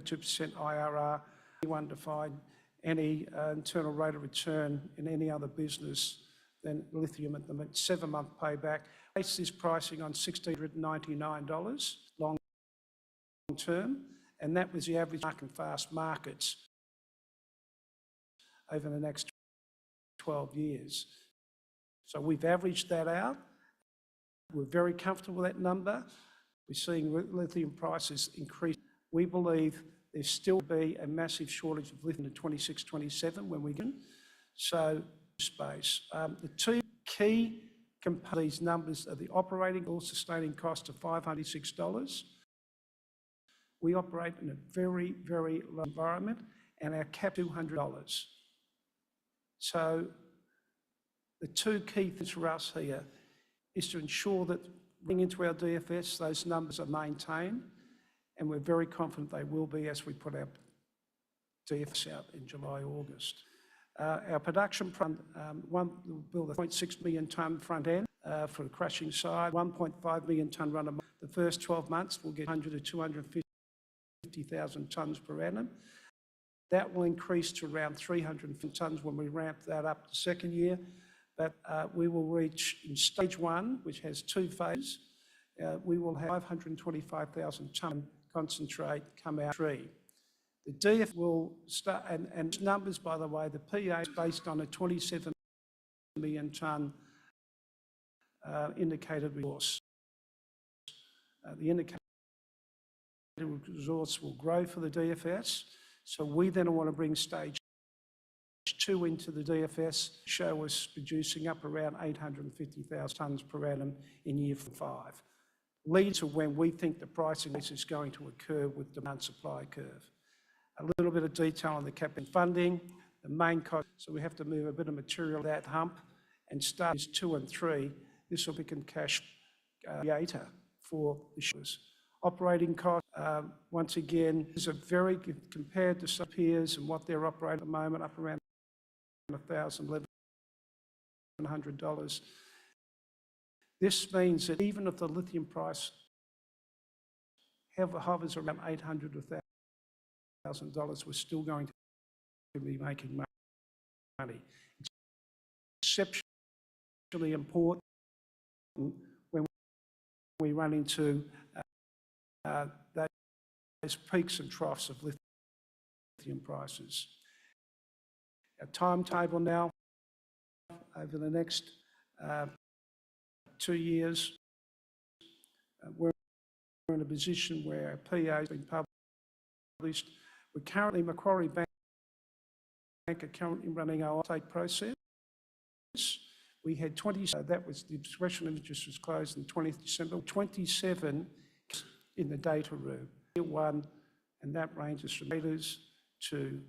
S8: IRR. Anyone defined any internal rate of return in any other business than lithium at the 7-month payback. Base this pricing on $1,699 long term, and that was the average market fast markets over the next 12 years. So we've averaged that out. We're very comfortable with that number. We're seeing lithium prices increase. We believe there's still be a massive shortage of lithium in 26, 27 when we get in. So space. The two key components of these numbers are the operating or sustaining cost of $506. We operate in a very, very low environment, and our cap $200. So the two key things for us here is to ensure that bringing into our DFS, those numbers are maintained, and we're very confident they will be as we put our DFS out in July, August. Our production front, we'll build a 0.6 million tonne front end for the crushing side, 1.5 million tonne run a month. The first 12 months, we'll get 100 to 250,000 tonnes per annum. That will increase to around 350 tonnes when we ramp that up the second year. But we will reach in stage 1, which has 2 phases, we will have 525,000 tonne concentrate come out tree. The DF will start, and numbers, by the way, the PA is based on a 27 million tonne indicated resource. The indicated resource will grow for the DFS, so we then want to bring stage 2 into the DFS, show us producing up around 850,000 tonnes per annum in year 5. Lead to when we think the pricing is going to occur with demand supply curve. A little bit of detail on the cap and funding, the main cost, so we have to move a bit of material that hump, and start is 2 and 3. This will become cash creator for the shareholders. Operating costs, once again, is a very, compared to some peers and what they're operating at the moment, up around $1,000, $1,100. This means that even if the lithium price hovers around $800 to $1,000, we're still going to be making money. It's exceptionally important when we run into those peaks and troughs of lithium prices. Our timetable now, over the next 2 years, we're in a position where our PA has been published. We're currently, Macquarie Bank are currently running our offtake process. We had 20, that was, the expression of interest was closed on 20th December, 27 in the data room. Tier 1, and that ranges from traders to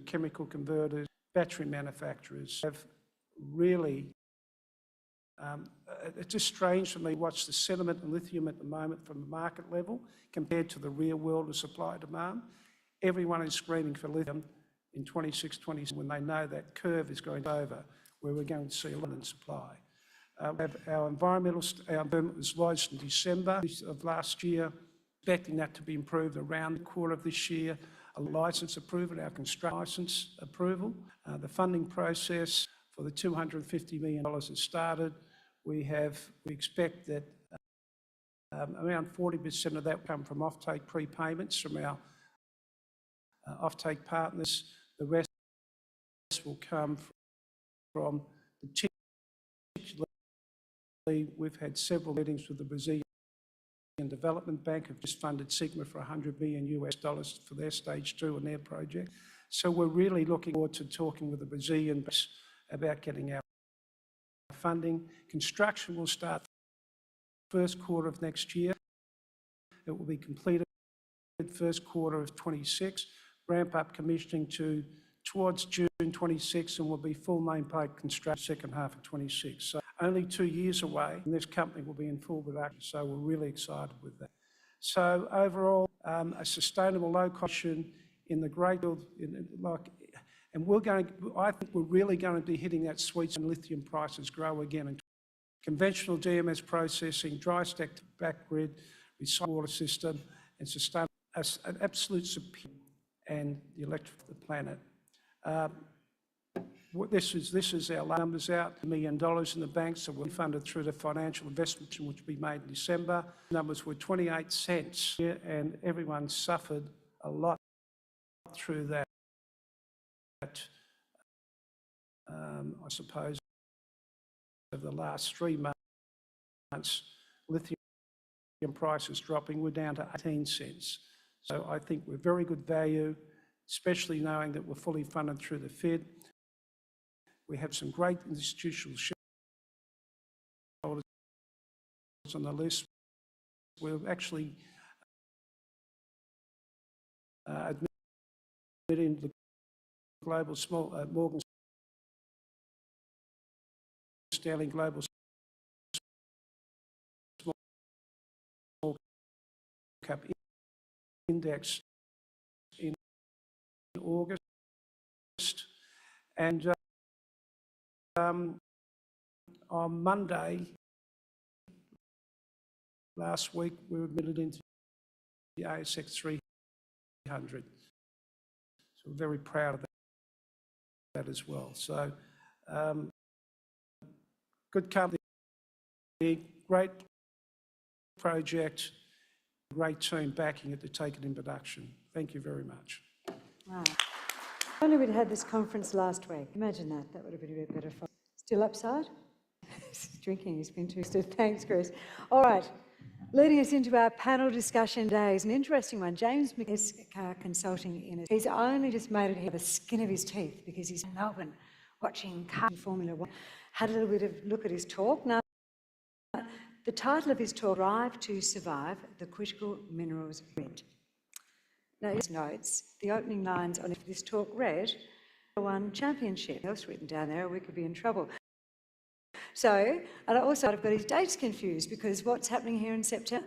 S8: chemical converters, battery manufacturers have really, it's just strange for me to watch the sentiment in lithium at the moment from the market level compared to the real world of supply and demand. Everyone is screaming for lithium in 26, 27 when they know that curve is going over, where we're going to see a lot in supply. Our environmental permit was lodged in December of last year, expecting that to be improved around the quarter of this year. A licence approval, our construction licence approval. The funding process for the $250 million has started. We expect that around 40% of that will come from offtake prepayments from our offtake partners. The rest will come from particularly, we've had several meetings with the Brazilian Development Bank, have just funded Sigma for $100 million for their stage 2 and their project. So we're really looking forward to talking with the Brazilian banks about getting our funding. Construction will start first quarter of next year. It will be completed first quarter of 26. Ramp up commissioning towards June 26, and will be full nameplate construction second half of 26. So only 2 years away, and this company will be in full production. So we're really excited with that. So overall, a sustainable low cost in the great field, and I think we're really going to be hitting that sweet spot when lithium prices grow again. And conventional DMS processing, dry stack to back grid, recycled water system, and sustainable, an absolute superior, and the electric the planet. This is our numbers out, $1 million in the bank, so we're funded through the financial investment which will be made in December. Numbers were 28 cents, and everyone suffered a lot through that. I suppose over the last 3 months, lithium prices dropping, we're down to 18 cents. So I think we're very good value, especially knowing that we're fully funded through the Fed. We have some great institutional shareholders on the list. We're actually admitting the global Morgan Stanley Global Small Cap Index in August, and on Monday last week we were admitted into the ASX 300. So we're very proud of that as well. So good company, great project, great team backing it to take it in production. Thank you very much.
S1: Wow. If only we'd had this conference last week. Imagine that. That would have been a bit better fun. Still upside? He's drinking, he's been twisted. Thanks, Chris. All right. Leading us into our panel discussion today is an interesting one. James McKibben Consulting in it. He's only just made it here the skin of his teeth because he's in Melbourne watching car Formula One. Had a little bit of look at his talk. Now, the title of his talk, Drive to Survive, the Critical Minerals Grid. Now, his notes, the opening lines on this talk read, "One championship." Else written down there, or we could be in trouble. So, and also I've got his dates confused because what's happening here in September?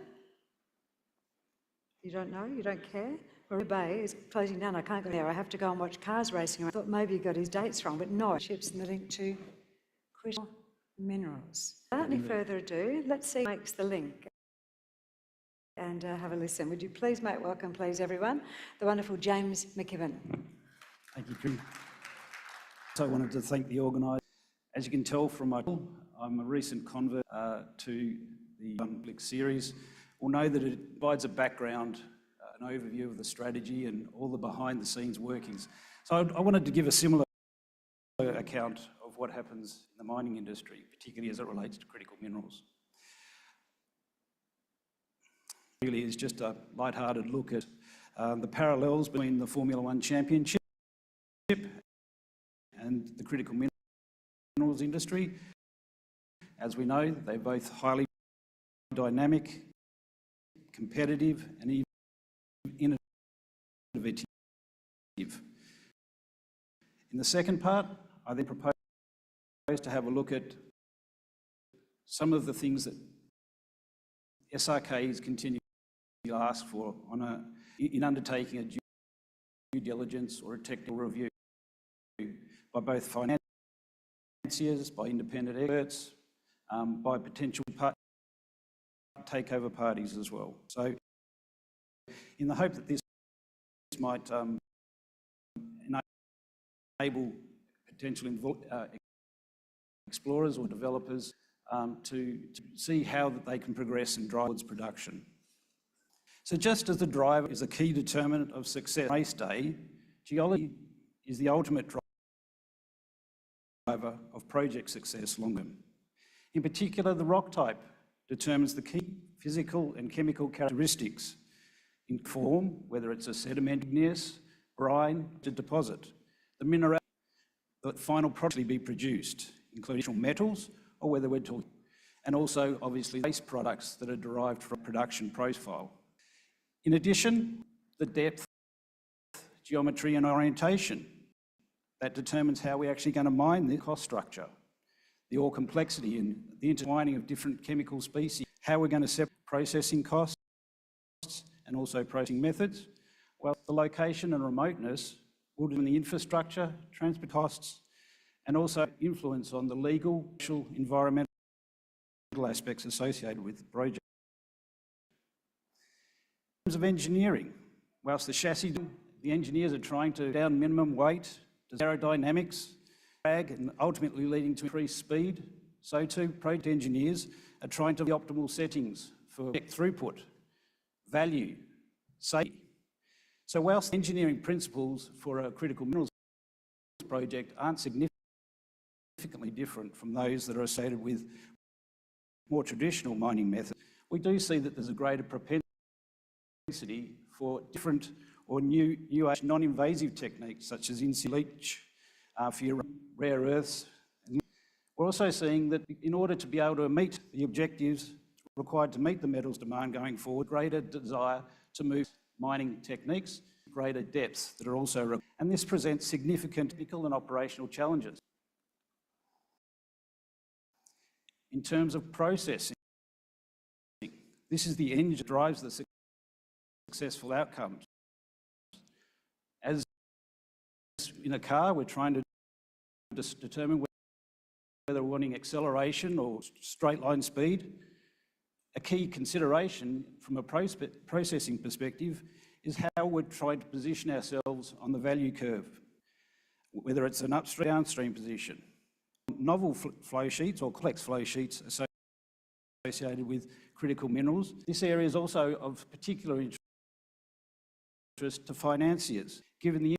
S1: You don't know? You don't care? Maria Bay is closing down. I can't go there. I have to go and watch cars racing. I thought maybe he got his dates wrong, but no. Ships and the link to critical minerals. Without any further ado, let's see who makes the link and have a listen. Would you please make welcome, please, everyone, the wonderful James McKibben.
S9: Thank you, Trin. So I wanted to thank the organiser. As you can tell from my talk, I'm a recent convert to the public series. We'll know that it provides a background, an overview of the strategy and all the behind-the-scenes workings. So I wanted to give a similar account of what happens in the mining industry, particularly as it relates to critical minerals. Really is just a light-hearted look at the parallels between the Formula One Championship and the critical minerals industry. As we know, they're both highly dynamic, competitive, and even innovative. In the second part, I then propose to have a look at some of the things that SRKs continue to ask for in undertaking a due diligence or a technical review by both financiers, by independent experts, by potential takeover parties as well. So in the hope that this might enable potential explorers or developers to see how that they can progress and drive towards production. So just as the driver is a key determinant of success on race day, geology is the ultimate driver of project success long term. In particular, the rock type determines the key physical and chemical characteristics in form, whether it's a sedimentous, brine, to deposit, the mineral, the final product to be produced, including metals, or whether we're talking, and also obviously waste products that are derived from production profile. In addition, the depth, geometry and orientation, that determines how we're actually going to mine the cost structure, the ore complexity and the intertwining of different chemical species, how we're going to separate processing costs and also processing methods. Well, the location and remoteness will determine the infrastructure, transport costs, and also influence on the legal, social, environmental aspects associated with the project. In terms of engineering, whilst the chassis, the engineers are trying to down minimum weight, aerodynamics, drag, and ultimately leading to increased speed, so too project engineers are trying to the optimal settings for throughput, value, safety. So whilst engineering principles for a critical minerals project aren't significantly different from those that are associated with more traditional mining methods, we do see that there's a greater propensity for different or new age non-invasive techniques such as in-situ leach for your rare earths. We're also seeing that in order to be able to meet the objectives required to meet the metals demand going forward, greater desire to move mining techniques, greater depths that are also required. And this presents significant technical and operational challenges. In terms of processing, this is the engine that drives the successful outcomes. As in a car, we're trying to determine whether we're wanting acceleration or straight line speed. A key consideration from a processing perspective is how we're trying to position ourselves on the value curve, whether it's an upstream, downstream position. Novel flow sheets or complex flow sheets associated with critical minerals. This area is also of particular interest to financiers, given the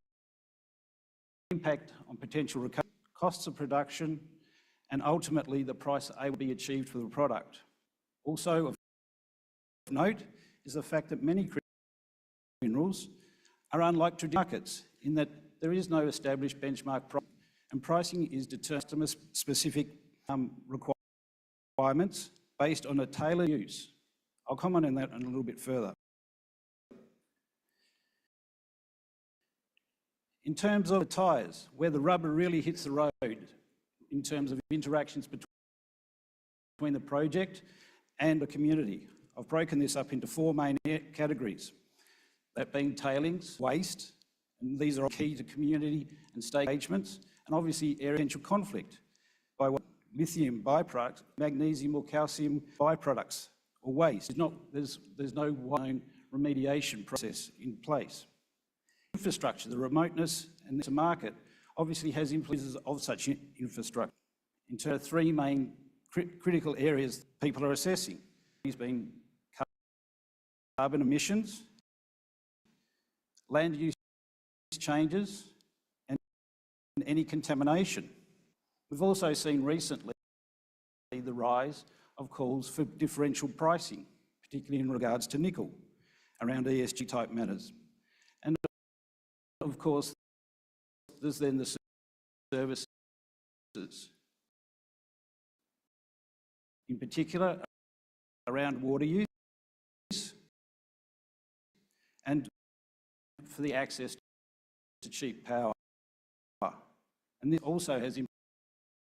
S9: impact on potential recovery, costs of production, and ultimately the price able to be achieved for the product. Also of note is the fact that many critical minerals are unlike traditional markets in that there is no established benchmark price, and pricing is determined customer-specific requirements based on a tailored use. I'll comment on that a little bit further. In terms of the tyres, where the rubber really hits the road in terms of interactions between the project and the community, I've broken this up into four main categories. that being tailings, waste, and these are key to community and state engagements, and obviously area potential conflict by lithium byproducts, magnesium or calcium byproducts or waste. There's no well-known remediation process in place. Infrastructure, the remoteness and the market obviously has influences of such infrastructure. In terms of three main critical areas people are assessing, these being carbon emissions, land use changes, and any contamination. We've also seen recently the rise of calls for differential pricing, particularly in regards to nickel, around ESG type matters. And of course, there's then the services, in particular around water use and for the access to cheap power. And this also has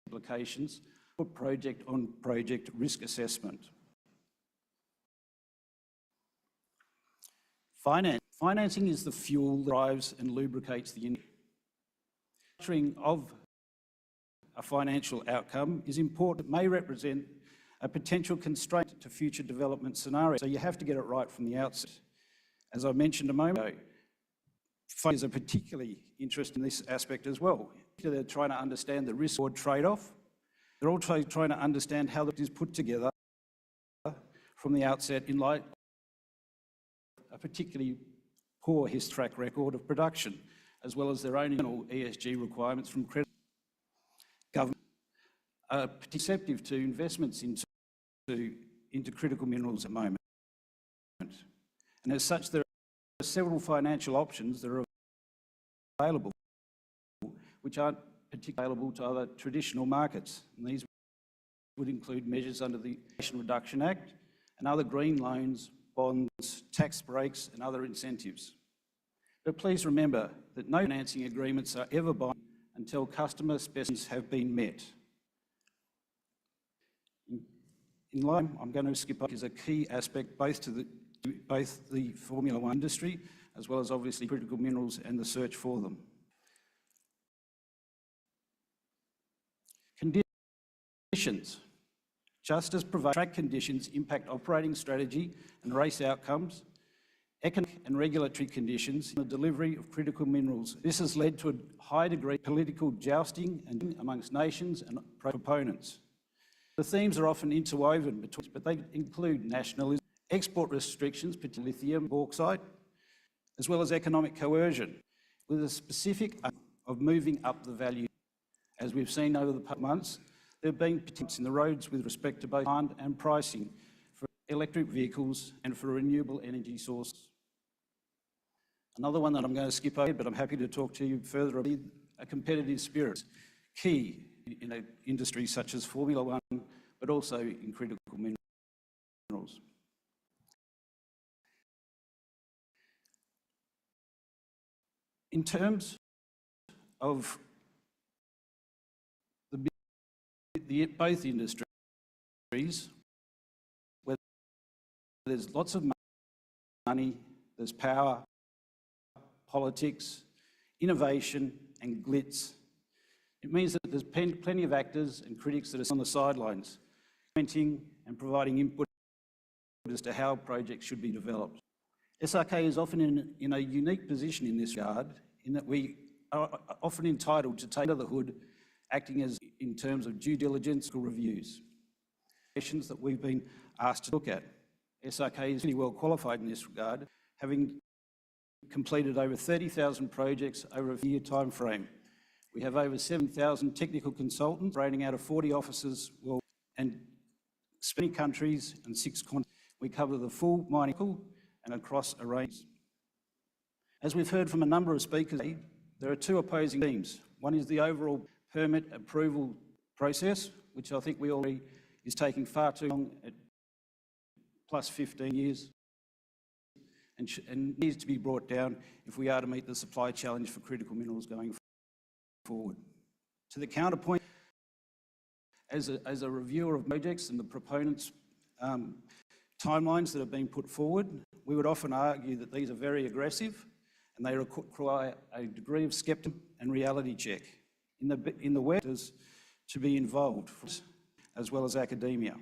S9: implications for project-on-project risk assessment. Financing is the fuel that drives and lubricates the industry. Structuring of a financial outcome is important. It may represent a potential constraint to future development scenarios, so you have to get it right from the outset. As I mentioned a moment ago, funders are particularly interested in this aspect as well. They're trying to understand the risk-reward trade-off. They're also trying to understand how that is put together from the outset in light of a particularly poor track record of production, as well as their own internal ESG requirements from credit. Government are receptive to investments into critical minerals at the moment. And as such, there are several financial options that are available, which aren't particularly available to other traditional markets. And these would include measures under the Inflation Reduction Act and other green loans, bonds, tax breaks, and other incentives. But please remember that no financing agreements are ever binding until customer specifications have been met. In line, I'm going to skip up, is a key aspect both to the Formula One industry, as well as obviously critical minerals and the search for them. Conditions. Just as track conditions impact operating strategy and race outcomes, economic and regulatory conditions in the delivery of critical minerals. This has led to a high degree of political jousting amongst nations and proponents. The themes are often interwoven between, but they include nationalism, export restrictions, particularly lithium, bauxite, as well as economic coercion, with a specific aim of moving up the value. As we've seen over the past months, there have been attempts in the roads with respect to both demand and pricing for electric vehicles and for renewable energy sources. Another one that I'm going to skip over, but I'm happy to talk to you further about a competitive spirit, key in industries such as Formula One, but also in critical minerals. In terms of both industries, where there's lots of money, there's power, politics, innovation, and glitz. It means that there's plenty of actors and critics that are on the sidelines, commenting and providing input as to how projects should be developed. SRK is often in a unique position in this regard, in that we are often entitled to take under the hood, acting as in terms of due diligence or reviews. That we've been asked to look at. SRK is really well qualified in this regard, having completed over 30,000 projects over a 4-year time frame. We have over 7,000 technical consultants operating out of 40 offices and 20 countries and 6 continents. We cover the full mining and across a range. As we've heard from a number of speakers, there are 2 opposing themes. One is the overall permit approval process, which I think we all agree is taking far too long, at plus 15 years, and needs to be brought down if we are to meet the supply challenge for critical minerals going forward. To the counterpoint, as a reviewer of projects and the proponents timelines that have been put forward, we would often argue that these are very aggressive and they require a degree of skepticism and reality check in the West to be involved, as well as academia.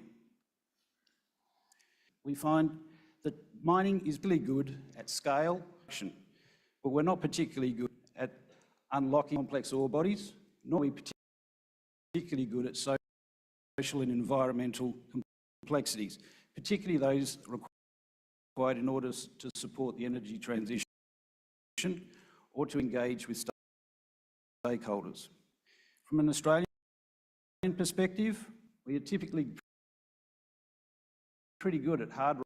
S9: We find that mining is really good at scale, but we're not particularly good at unlocking complex ore bodies, nor are we particularly good at social and environmental complexities, particularly those required in order to support the energy transition or to engage with stakeholders. From an Australian perspective, we are typically pretty good at hard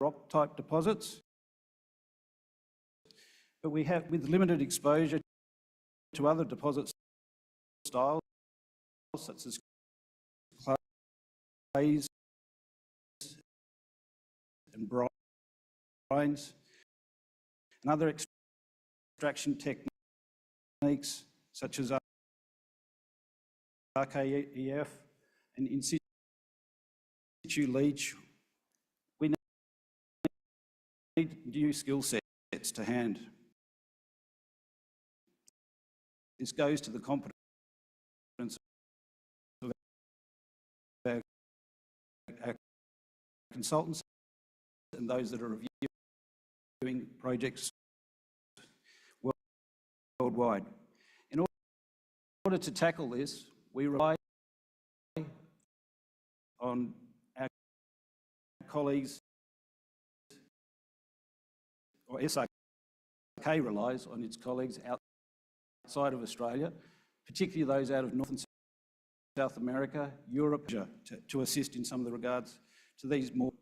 S9: rock type deposits, but we have, with limited exposure to other deposit styles such as clays and brines and other extraction techniques such as SASKF and in situ leach. We need new skill sets to hand. This goes to the competence of our consultants and those that are reviewing projects worldwide. In order to tackle this, we rely on our colleagues, or SASK relies on its colleagues outside of Australia, particularly those out of North and South America, Europe, to assist in some of the regards to these more,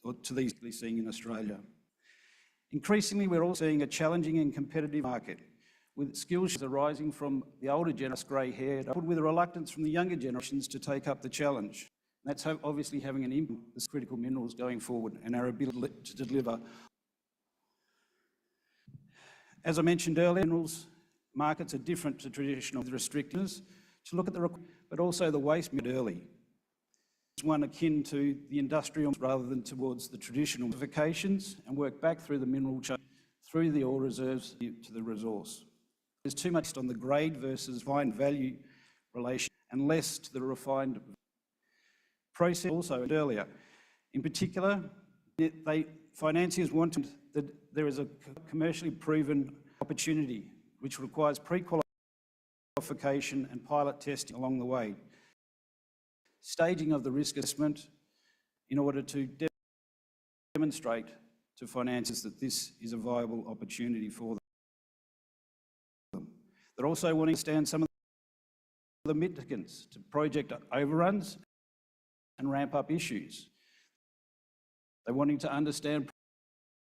S9: or to these we're seeing in Australia. Increasingly, we're all seeing a challenging and competitive market, with skills arising from the older generation, grey-haired, with a reluctance from the younger generations to take up the challenge. That's obviously having an impact on the critical minerals going forward and our ability to deliver. As I mentioned earlier, minerals markets are different to traditional restrictors. To look at but also the waste mid early. It's one akin to the industrial rather than towards the traditional classifications and work back through the mineral chain, through the ore reserves to the resource. There's too much on the grade versus fine value relation and less to the refined process also earlier. In particular, financiers wanted that there is a commercially proven opportunity which requires pre-qualification and pilot testing along the way. Staging of the risk assessment in order to demonstrate to financiers that this is a viable opportunity for them. They're also wanting to understand some of the mitigants to project overruns and ramp up issues. They're wanting to understand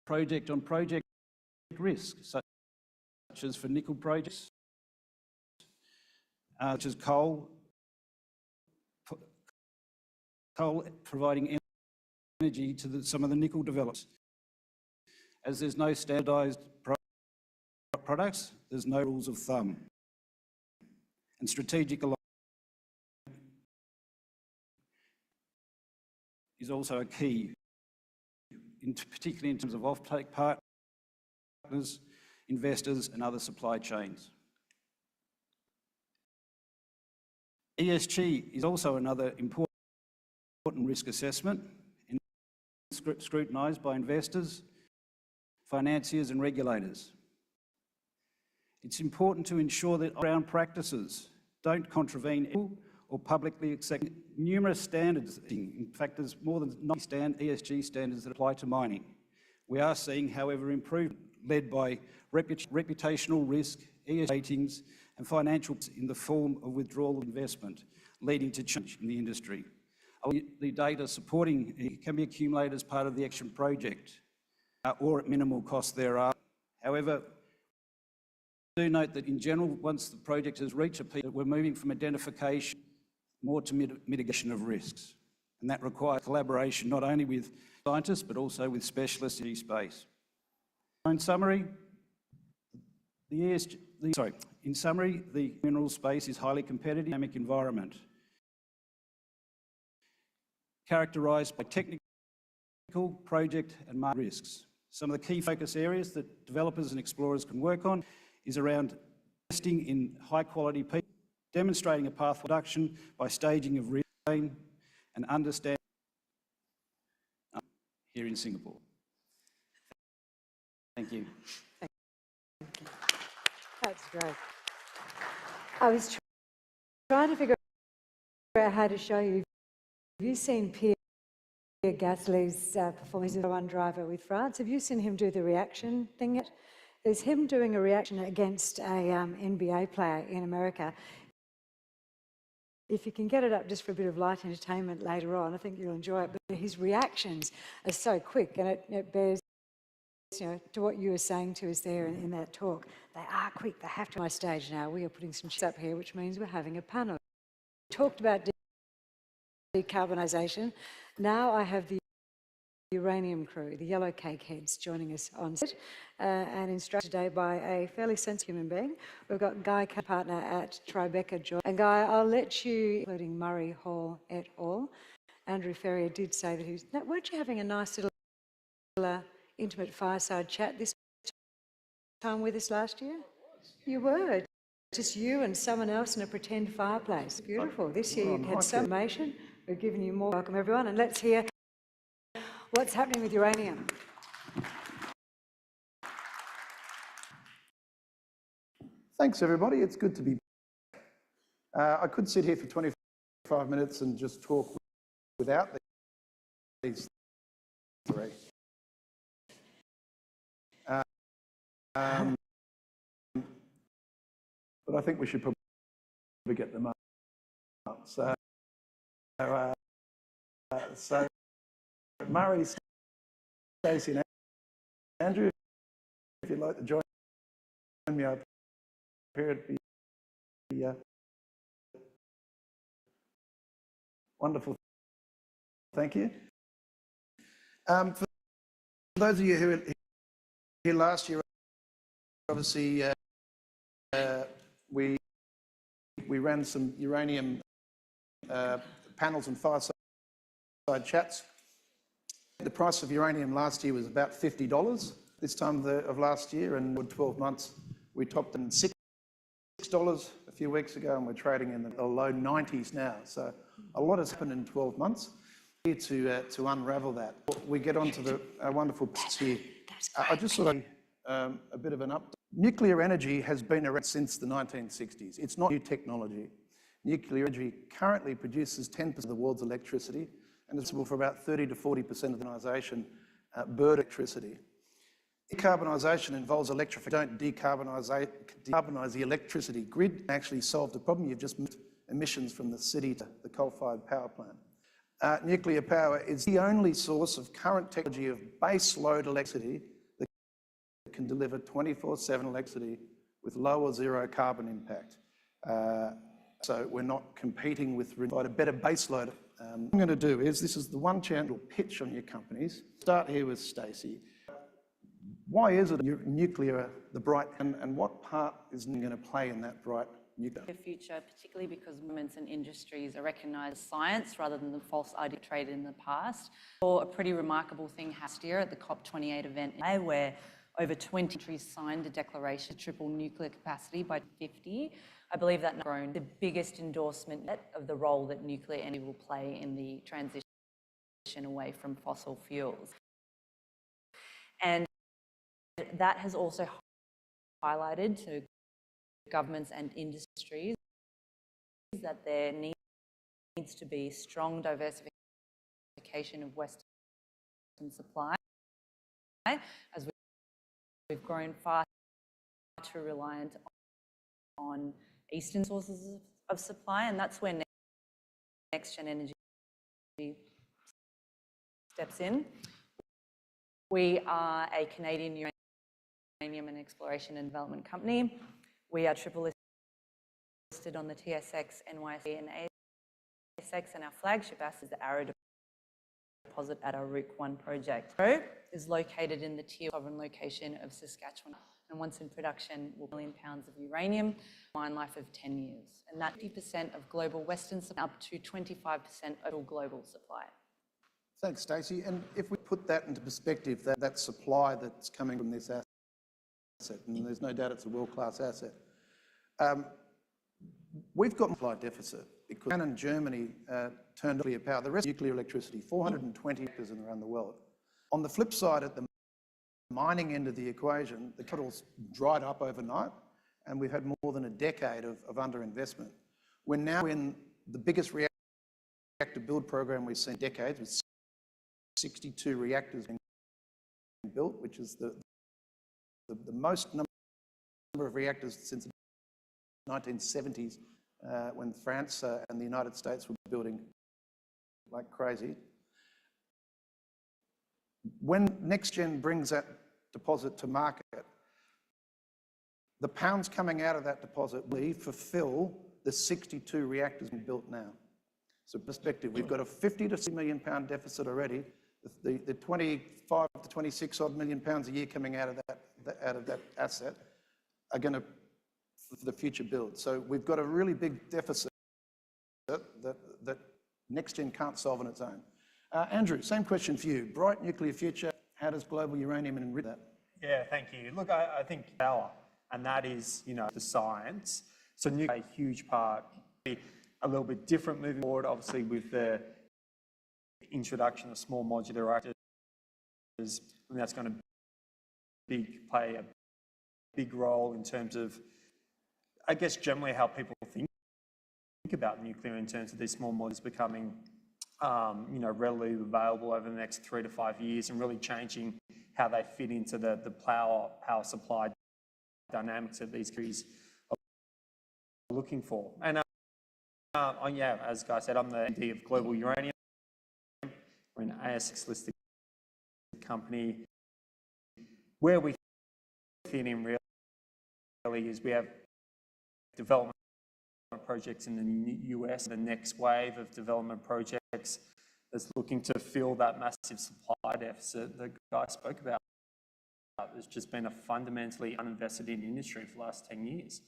S9: project on project risk, such as for nickel projects, such as coal providing energy to some of the nickel developers. As there's no standardised products, there's no rules of thumb. And strategic alignment is also a key, particularly in terms of offtake partners, investors and other supply chains. ESG is also another important risk assessment scrutinised by investors, financiers and regulators. It's important to ensure that ground practices don't contravene or publicly accept numerous standards. In fact, there's more than 90 ESG standards that apply to mining. We are seeing, however, improvement led by reputational risk, ESG ratings and financial in the form of withdrawal of investment, leading to change in the industry. The data supporting it can be accumulated as part of the action project or at minimal cost thereafter. However, do note that in general, once the project has reached a peak, we're moving from identification more to mitigation of risks. And that requires collaboration not only with scientists, but also with specialists in the space. In summary, the mineral space is highly competitive, dynamic environment, characterised by technical project and market risks. Some of the key focus areas that developers and explorers can work on is around investing in high-quality people, demonstrating a path for production by staging of risk and understanding here in Singapore. Thank you.
S1: That's great. I was trying to figure out how to show you. Have you seen Pierre Gasly's performance as a one driver with France? Have you seen him do the reaction thing yet? There's him doing a reaction against a NBA player in America. If you can get it up just for a bit of light entertainment later on, I think you'll enjoy it. But his reactions are so quick, and it bears, to what you were saying to us there in that talk. They are quick. They have to. On my stage now, we are putting some shit up here, which means we're having a panel. We talked about decarbonisation. Now I have the uranium crew, the yellow cake heads, joining us on set, and instructed today by a fairly sensitive human being. We've got Guy, partner at Tribeca, and Guy, I'll let you, including Murray Hall et al. Andrew Ferrier did say that he was. Now, weren't you having a nice little intimate fireside chat this time with us last year? You were. Just you and someone else in a pretend fireplace. Beautiful. This year you had some information. We've given you more. Welcome everyone, and let's hear what's happening with uranium.
S10: Thanks everybody, it's good to be back. I could sit here for 25 minutes and just talk without these three. But I think we should probably get them up. So Murray, Stacey and Andrew, if you'd like to join me up here, it'd be wonderful. Thank you. For those of you who were here last year, obviously we ran some uranium panels and fireside chats. The price of uranium last year was about $50 this time of last year, and in 12 months we topped in $6 a few weeks ago, and we're trading in the low 90s now. So a lot has happened in 12 months. Here to unravel that, we get onto the wonderful posts here. I just thought a bit of an update. Nuclear energy has been around since the 1960s. It's not new technology. Nuclear energy currently produces 10% of the world's electricity, and it's responsible for about 30 to 40% of the organisation burn electricity. Decarbonisation involves electrification. Don't decarbonise the electricity grid. Actually solve the problem. You've just moved emissions from the city to the coal-fired power plant. Nuclear power is the only source of current technology of base load electricity that can deliver 24/7 electricity with low or zero carbon impact. So we're not competing with a better base load. What I'm going to do is, this is the one chance to pitch on your companies. Start here with Stacey. Why is it nuclear the bright, and what part is going to play in that bright nuclear
S11: future, particularly because movements and industries are recognised as science rather than the false idea traded in the past? Or a pretty remarkable thing last year at the COP28 event, where over 20 countries signed a declaration to triple nuclear capacity by 2050. I believe that grown the biggest endorsement yet of the role that nuclear energy will play in the transition away from fossil fuels. And that has also highlighted to governments and industries that there needs to be strong diversification of Western supply, as we've grown far too reliant on Eastern sources of supply, and that's where next-gen energy steps in. We are a Canadian uranium and exploration and development company. We are triple listed on the TSX, NYSE and ASX, and our flagship asset is the Arrow deposit at our Rook 1 project. Arrow is located in the tier sovereign location of Saskatchewan, and once in production will be £1 million of uranium, mine life of 10 years. And that 50% of global Western supply, up to 25% of global supply.
S10: Thanks, Stacey. And if we put that into perspective, that supply that's coming from this asset, and there's no doubt it's a world-class asset, we've got a supply deficit because Japan and Germany turned nuclear power. The rest nuclear electricity, 420 acres around the world. On the flip side, at the mining end of the equation, the capital's dried up overnight, and we've had more than a decade of underinvestment. We're now in the biggest reactor build program we've seen in decades, with 62 reactors being built, which is the most number of reactors since the 1970s, when France and the United States were building like crazy. When NextGen brings that deposit to market, the pounds coming out of that deposit will fulfill the 62 reactors being built now. So perspective, we've got a 50 to 60 million pound deficit already. The 25 to 26 odd million pounds a year coming out of that asset are going to for the future build. So we've got a really big deficit that NextGen can't solve on its own. Andrew, same question for you. Bright nuclear future, how does global uranium and enrichment that?
S4: Yeah, thank you. Look, I think power, and that is, the science. So nuclear, a huge part, a little bit different moving forward, obviously with the introduction of small modular reactors, and that's going to play a big role in terms of, I guess, generally how people think about nuclear in terms of these small modules becoming, readily available over the next 3 to 5 years, and really changing how they fit into the power supply dynamics of these countries are looking for. And as Guy said, I'm the MD of Global Uranium. We're an ASX listed company. Where we fit in really is we have development projects in the US, the next wave of development projects that's looking to fill that massive supply deficit that Guy spoke about. There's just been a fundamentally uninvested in industry for the last 10 years.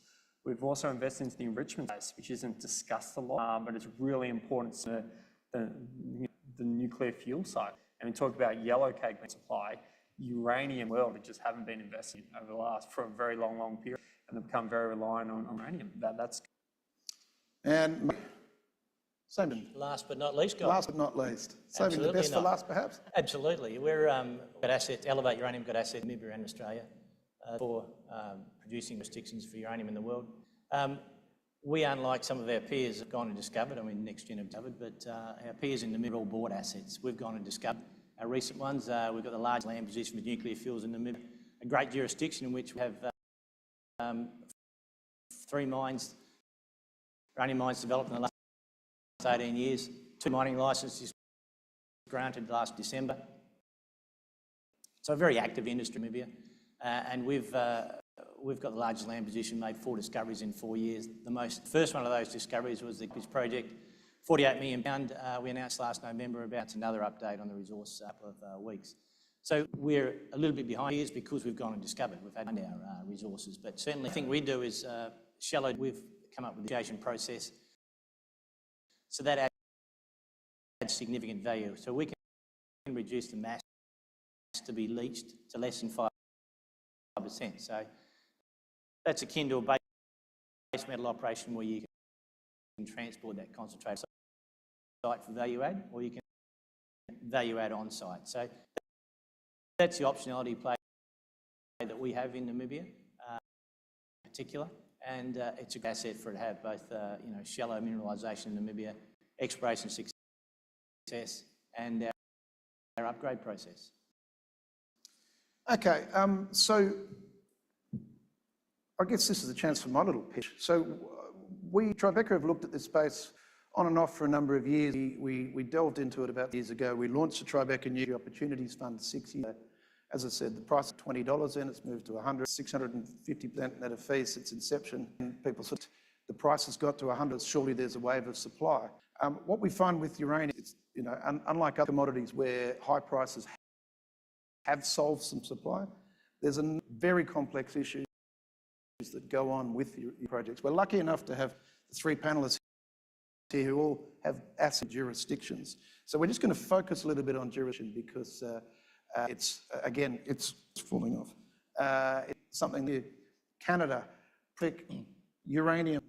S4: We've also invested into the enrichment space, which isn't discussed a lot, but it's really important to the nuclear fuel side. And we talk about yellow cake supply, uranium world, it just haven't been invested in over the last, for a very long period, and they've become very reliant on uranium. That's.
S10: And Simon.
S12: Last but not least, Guy.
S10: Last but not least. Saving the best for last, perhaps?
S12: Absolutely. We're got assets, Elevate Uranium got assets in Namibia and Australia for producing jurisdictions for uranium in the world. We, unlike some of our peers, have gone and discovered, NextGen have discovered, but our peers in Namibia all bought assets. We've gone and discovered our recent ones. We've got the largest land position with nuclear fuels in Namibia, a great jurisdiction in which we have 3 mines, uranium mines developed in the last 18 years, 2 mining licenses granted last December. So a very active industry in Namibia, and we've got the largest land position, made 4 discoveries in 4 years. The first one of those discoveries was the Digbee project, 48 million pound. We announced last November about another update on the resource a couple of weeks. So we're a little bit behind years because we've gone and discovered. We've had our resources, but certainly the thing we do is shallow. We've come up with the initiation process, so that adds significant value. So we can reduce the mass to be leached to less than 5%. So that's akin to a base metal operation where you can transport that concentrate site for value add, or you can value add on site. So that's the optionality play that we have in Namibia, in particular, and it's a good asset for it to have both, shallow mineralisation in Namibia, exploration success, and our upgrade process.
S10: Okay, so I guess this is a chance for my little pitch. So we, Tribeca, have looked at this space on and off for a number of years. We delved into it about years ago. We launched the Tribeca New Opportunities Fund 6 years ago. As I said, the price is $20 in, it's moved to 650% net of fees since inception. And people said the price has got to 100, surely there's a wave of supply. What we find with uranium, it's, unlike other commodities where high prices have solved some supply, there's a very complex issue that go on with your projects. We're lucky enough to have 3 panellists here who all have asset jurisdictions. So we're just going to focus a little bit on jurisdiction because it's, again, it's falling off. It's something new. Canada, uranium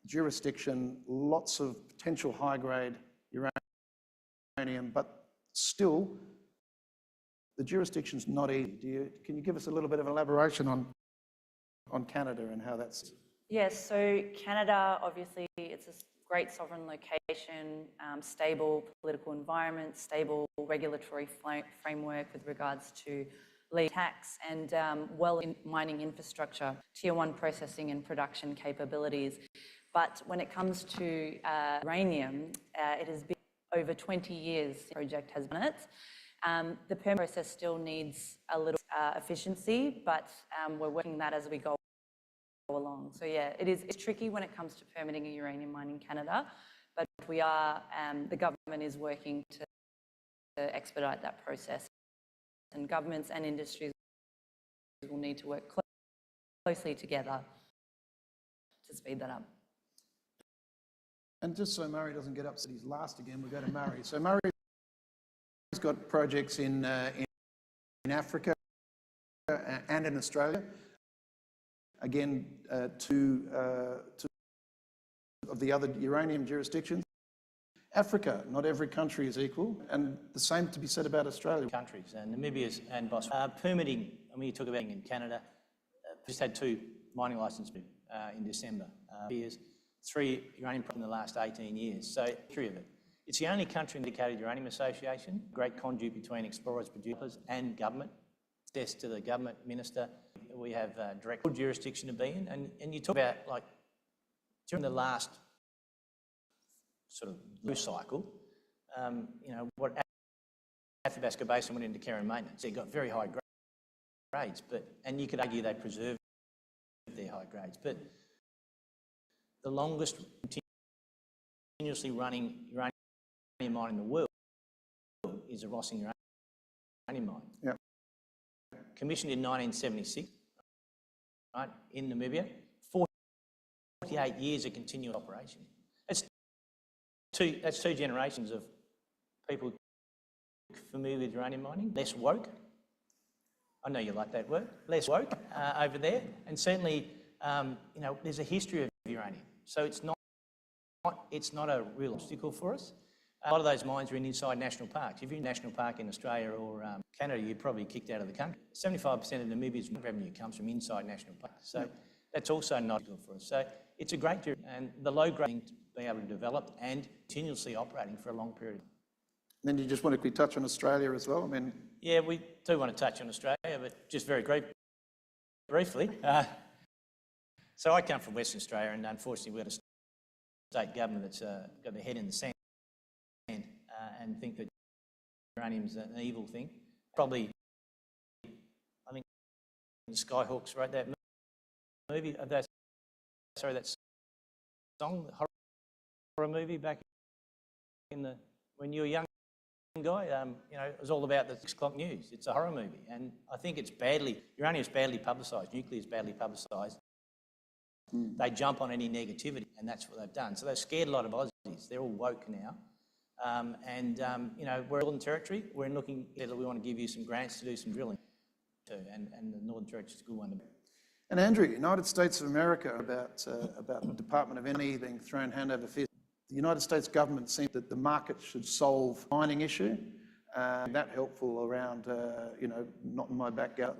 S10: jurisdiction, lots of potential high-grade uranium, but still the jurisdiction's not easy. Can you give us a little bit of elaboration on Canada and how that's...
S11: Yes, so Canada, obviously, it's a great sovereign location, stable political environment, stable regulatory framework with regards to lead tax and mining infrastructure, tier 1 processing and production capabilities. But when it comes to uranium, it has been over 20 years the project has done it. The permit process still needs a little efficiency, but we're working that as we go along. So yeah, it's tricky when it comes to permitting a uranium mine in Canada, but we are, the government is working to expedite that process. And governments and industries will need to work closely together to speed that up.
S10: And just so Murray doesn't get upset he's last again, we'll go to Murray. So Murray's got projects in Africa and in Australia. Again, two of the other uranium jurisdictions. Africa, not every country is equal, and the same to be said about Australia.
S12: Countries, and Namibia's and Botswana. Permitting, I mean, you talk about in Canada, just had 2 mining licenses in December. 3 uranium projects in the last 18 years, so 3 of it. It's the only country indicated uranium association, great conduit between explorers, producers and government. Access to the government minister. We have direct jurisdiction to be in, and you talk about like during the last sort of loose cycle, you know, what Athabasca Basin went into care and maintenance. They got very high grades, and you could argue they preserved their high grades, but the longest continuously running uranium mine in the world is a Rossing uranium mine.
S10: Yeah.
S12: Commissioned in 1976, right, in Namibia, 48 years of continuous operation. That's 2 generations of people familiar with uranium mining, less woke. I know you like that word, less woke over there, and certainly, you know, there's a history of uranium, so it's not a real obstacle for us. A lot of those mines are inside national parks. If you're in a national park in Australia or Canada, you're probably kicked out of the country. 75% of Namibia's revenue comes from inside national parks, so that's also not good for us. So it's a great journey, and the low grade to be able to develop and continuously operating for a long period.
S10: Then you just want to quickly touch on Australia as well. I mean,
S12: yeah, we do want to touch on Australia, but just very briefly. So I come from Western Australia, and unfortunately we've got a state government that's got their head in the sand and think that uranium's an evil thing. Probably, I think the Skyhawks wrote that movie, that song, the horror movie back in the, when you were a young guy, you know, it was all about the 6 o'clock news. It's a horror movie, and I think it's uranium's badly publicised, nuclear's badly publicised. They jump on any negativity, and that's what they've done. So they've scared a lot of Aussies. They're all woke now. You know, we're Northern Territory. We're looking, we want to give you some grants to do some drilling too, and the Northern Territory is a good one to be.
S10: And Andrew, United States of America, about the Department of Energy being thrown hand over fist. The United States government seems that the market should solve the mining issue. That helpful around, you know, not in my backyard.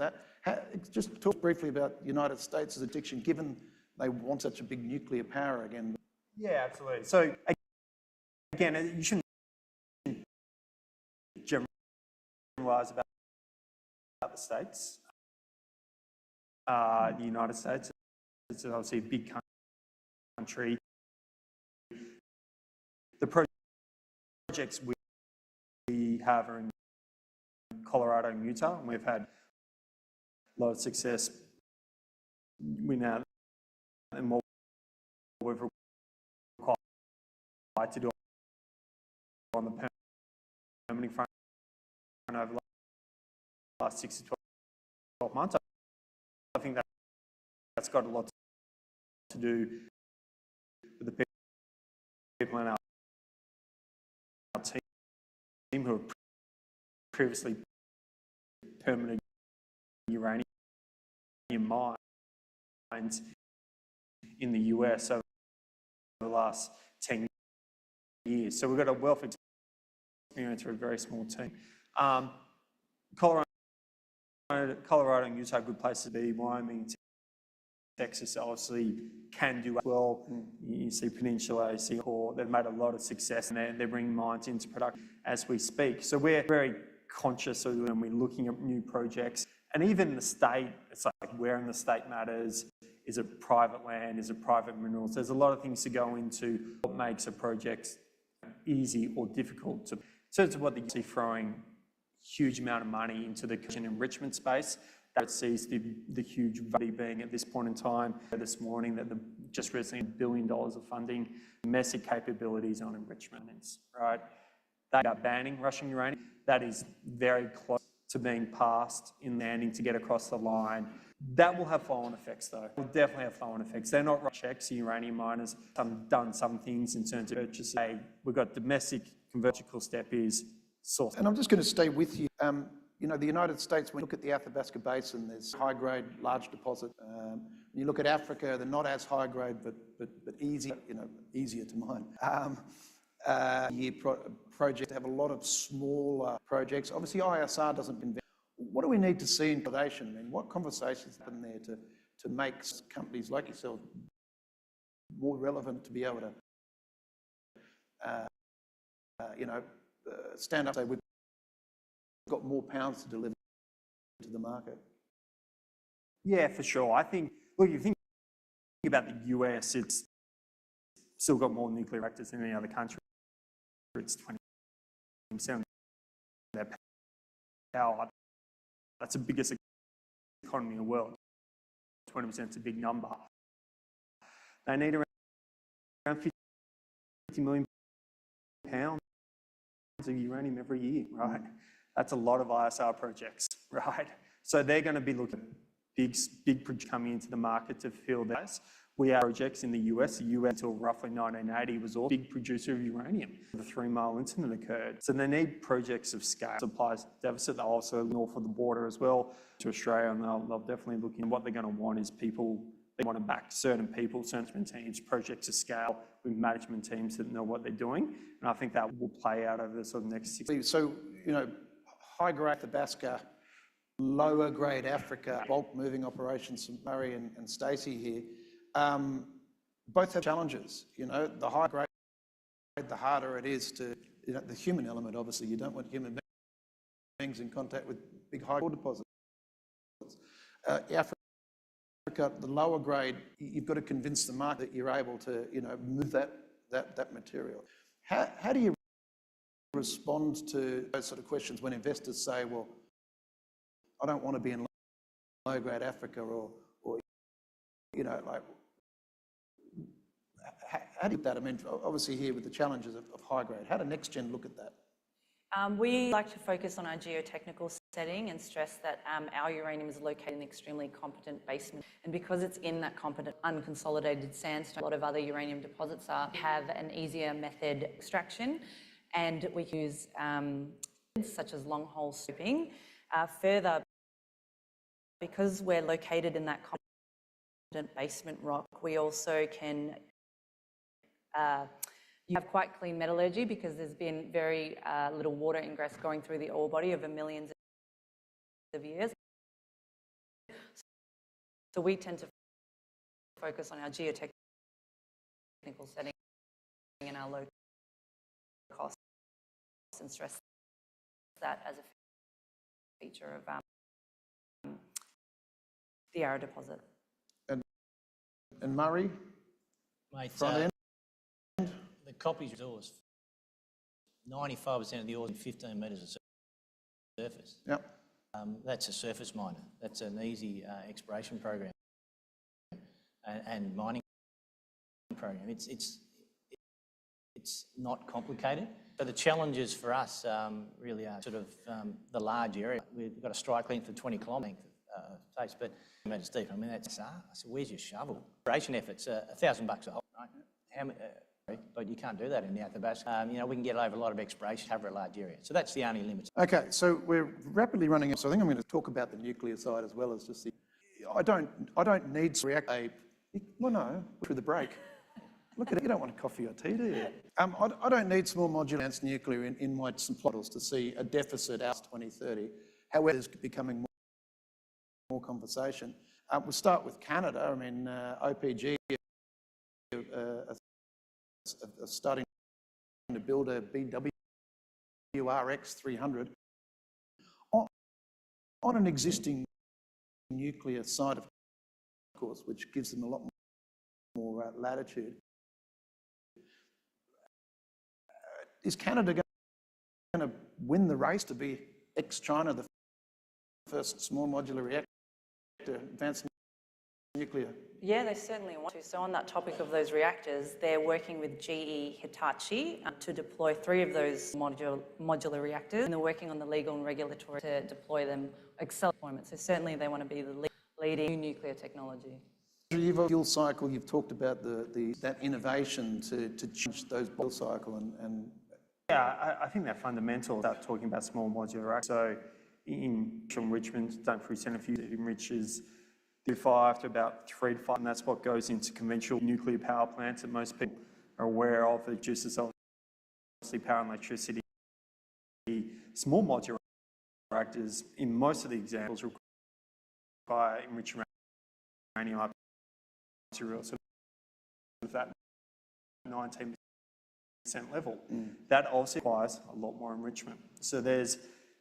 S10: Just talk briefly about the United States as a jurisdiction, given they want such a big nuclear power again.
S4: Yeah, absolutely. So again, you shouldn't generalize about the states. The United States is obviously a big country. The projects we have are in Colorado and Utah, and we've had a lot of success. We now, and what we've required to do on the permitting front over the last 6 to 12 months. I think that's got a lot to do with the people in our team who have previously permanent uranium mines in the US over the last 10 years. So we've got a wealth of experience for a very small team. Colorado and Utah are good places to be. Wyoming, Texas obviously can do well. You see Peninsula, you see Core, they've made a lot of success and they're bringing mines into production as we speak. So we're very conscious of when we're looking at new projects. And even the state, it's like where in the state matters. Is it private land? Is it private minerals? There's a lot of things to go into what makes a project easy or difficult to. So it's what you see throwing huge amount of money into the enrichment space. That sees the huge value being at this point in time. This morning that just recently $1 billion of funding, domestic capabilities on enrichment, right? They are banning Russian uranium. That is very close to being passed in landing to get across the line. That will have flow-on effects though. It will definitely have flow-on effects. They're not checks, the uranium miners have done some things in terms of purchase. We've got domestic convertible step is source.
S10: And I'm just going to stay with you. You know, the United States, when you look at the Athabasca Basin, there's high-grade, large deposit. When you look at Africa, they're not as high-grade, but easier, easier to mine. Projects have a lot of smaller projects. Obviously, ISR doesn't invest. What do we need to see in consolidation? I mean, what conversations happen there to make companies like yourself more relevant to be able to, stand up and say we've got more pounds to deliver to the market?
S4: Yeah, for sure. I think, look, if you think about the US, it's still got more nuclear reactors than any other country. It's 20% of their power. That's the biggest economy in the world. 20% is a big number. They need around 50 million pounds of uranium every year, right? That's a lot of ISR projects, right? So they're going to be looking at big projects coming into the market to fill this. We have projects in the US. The US until roughly 1980 was all a big producer of uranium. The 3 Mile incident occurred. So they need projects of scale. Supplies deficit. They'll also north of the border as well to Australia, and they'll definitely look in. What they're going to want is people. They want to back certain people, certain teams, projects of scale with management teams that know what they're doing. And I think that will play out over the sort of next 6 years.
S10: So, high-grade Athabasca, lower-grade Africa, bulk moving operations from Murray and Stacey here, both have challenges. The higher grade, the harder it is to, the human element, obviously. You don't want human beings in contact with big high ore deposits. Africa, the lower grade, you've got to convince the market that you're able to, move that material. How do you respond to those sort of questions when investors say, well, I don't want to be in low-grade Africa or how do you that? I mean, obviously here with the challenges of high grade, how do NextGen look at that?
S11: We like to focus on our geotechnical setting and stress that our uranium is located in an extremely competent basement. And because it's in that competent, unconsolidated sandstone, a lot of other uranium deposits have an easier method extraction, and we use such as long hole stoping. Further, because we're located in that competent basement rock, we also can you have quite clean metallurgy because there's been very little water ingress going through the ore body over millions of years. So we tend to focus on our geotechnical setting and our low costs and stress that as a feature of the Yarra deposit.
S10: And Murray?
S12: Mate,
S10: front end?
S12: The Coppy's resource, 95% of the ore is 15 metres of surface.
S10: Yep.
S12: That's a surface miner. That's an easy exploration program and mining program. It's not complicated. So the challenges for us really are sort of the large area. We've got a strike length of 20 kilometres face, but metres deep. I mean, that's I said, where's your shovel? Exploration efforts, $1,000 a hole, right? but you can't do that in the Athabasca. You know, we can get over a lot of exploration, cover a large area. So that's the only limit.
S10: Okay, so we're rapidly running out, so I think I'm going to talk about the nuclear side as well as just the... I don't need to react well, no, through the break. Look at it, you don't want a coffee or tea, do you? I don't need small modular advanced nuclear in my models to see a deficit out to 2030. However, there's becoming more conversation. We'll start with Canada. I mean, OPG are starting to build a BWRX 300 on an existing nuclear site, of course, which gives them a lot more latitude. Is Canada going to win the race to be ex-China, the first small modular reactor, advanced nuclear?
S11: Yeah, they certainly want to. So on that topic of those reactors, they're working with GE Hitachi to deploy 3 of those modular reactors, and they're working on the legal and regulatory to deploy them, accelerate deployment. So certainly they want to be the leading nuclear technology.
S10: Fuel cycle, you've talked about that innovation to change those fuel cycle and
S4: Yeah, I think they're fundamental. Start talking about small modular reactors. So in enrichment, done through centrifuge, it enriches the fire after about 3 to 5, and that's what goes into conventional nuclear power plants that most people are aware of. It produces obviously power and electricity. Small modular reactors, in most of the examples, require enriched uranium material, so that 19% level. That also requires a lot more enrichment. So there's,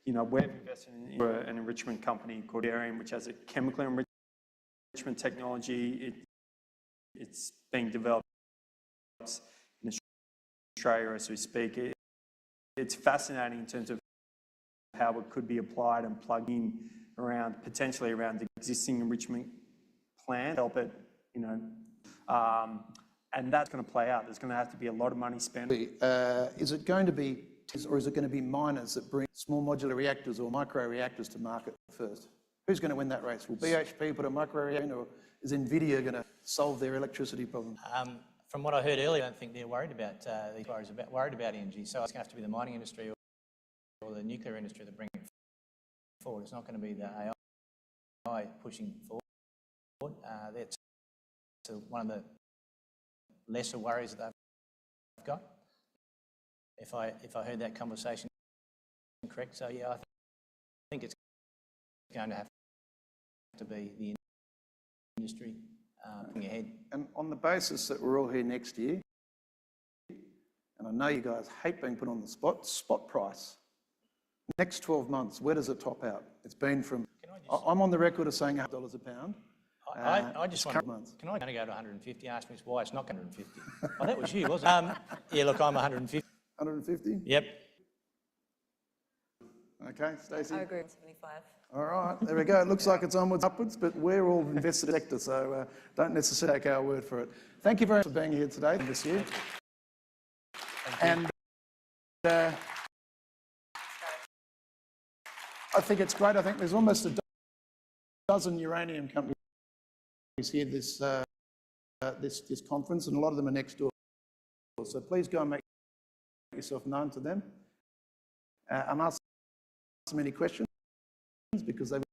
S4: you know, we've invested in an enrichment company called Uranium, which has a chemical enrichment technology. It's being developed in Australia as we speak. It's fascinating in terms of how it could be applied and plugged in potentially around the existing enrichment plant, help it, you know, and that's going to play out. There's going to have to be a lot of money spent.
S10: Is it going to be, or is it going to be miners that bring small modular reactors or micro reactors to market first? Who's going to win that race? Will BHP put a micro reactor in, or is NVIDIA going to solve their electricity problem?
S12: From what I heard earlier, I don't think they're worried about worried about energy. So it's going to have to be the mining industry or the nuclear industry that bring it forward. It's not going to be the AI pushing forward. That's one of the lesser worries that they've got. If I heard that conversation correct, so yeah, I think it's going to have to be the industry looking ahead.
S10: And on the basis that we're all here next year, and I know you guys hate being put on the spot price, next 12 months, where does it top out? It's been from, I'm on the record of saying $100 a pound.
S12: I just want to, can I go to 150? Ask me why it's not 150. Oh, that was you, wasn't it? Yeah, look, I'm 150.
S10: 150?
S12: Yep.
S10: Okay, Stacey?
S11: I agree with 75.
S10: All right, there we go. It looks like it's onwards, upwards, but we're all invested in the sector, so don't necessarily take our word for it. Thank you very much for being here today, this year. And I think it's great. I think there's almost a dozen uranium companies here this conference, and a lot of them are next door. So please go and make yourself known to them and ask them any questions, because they've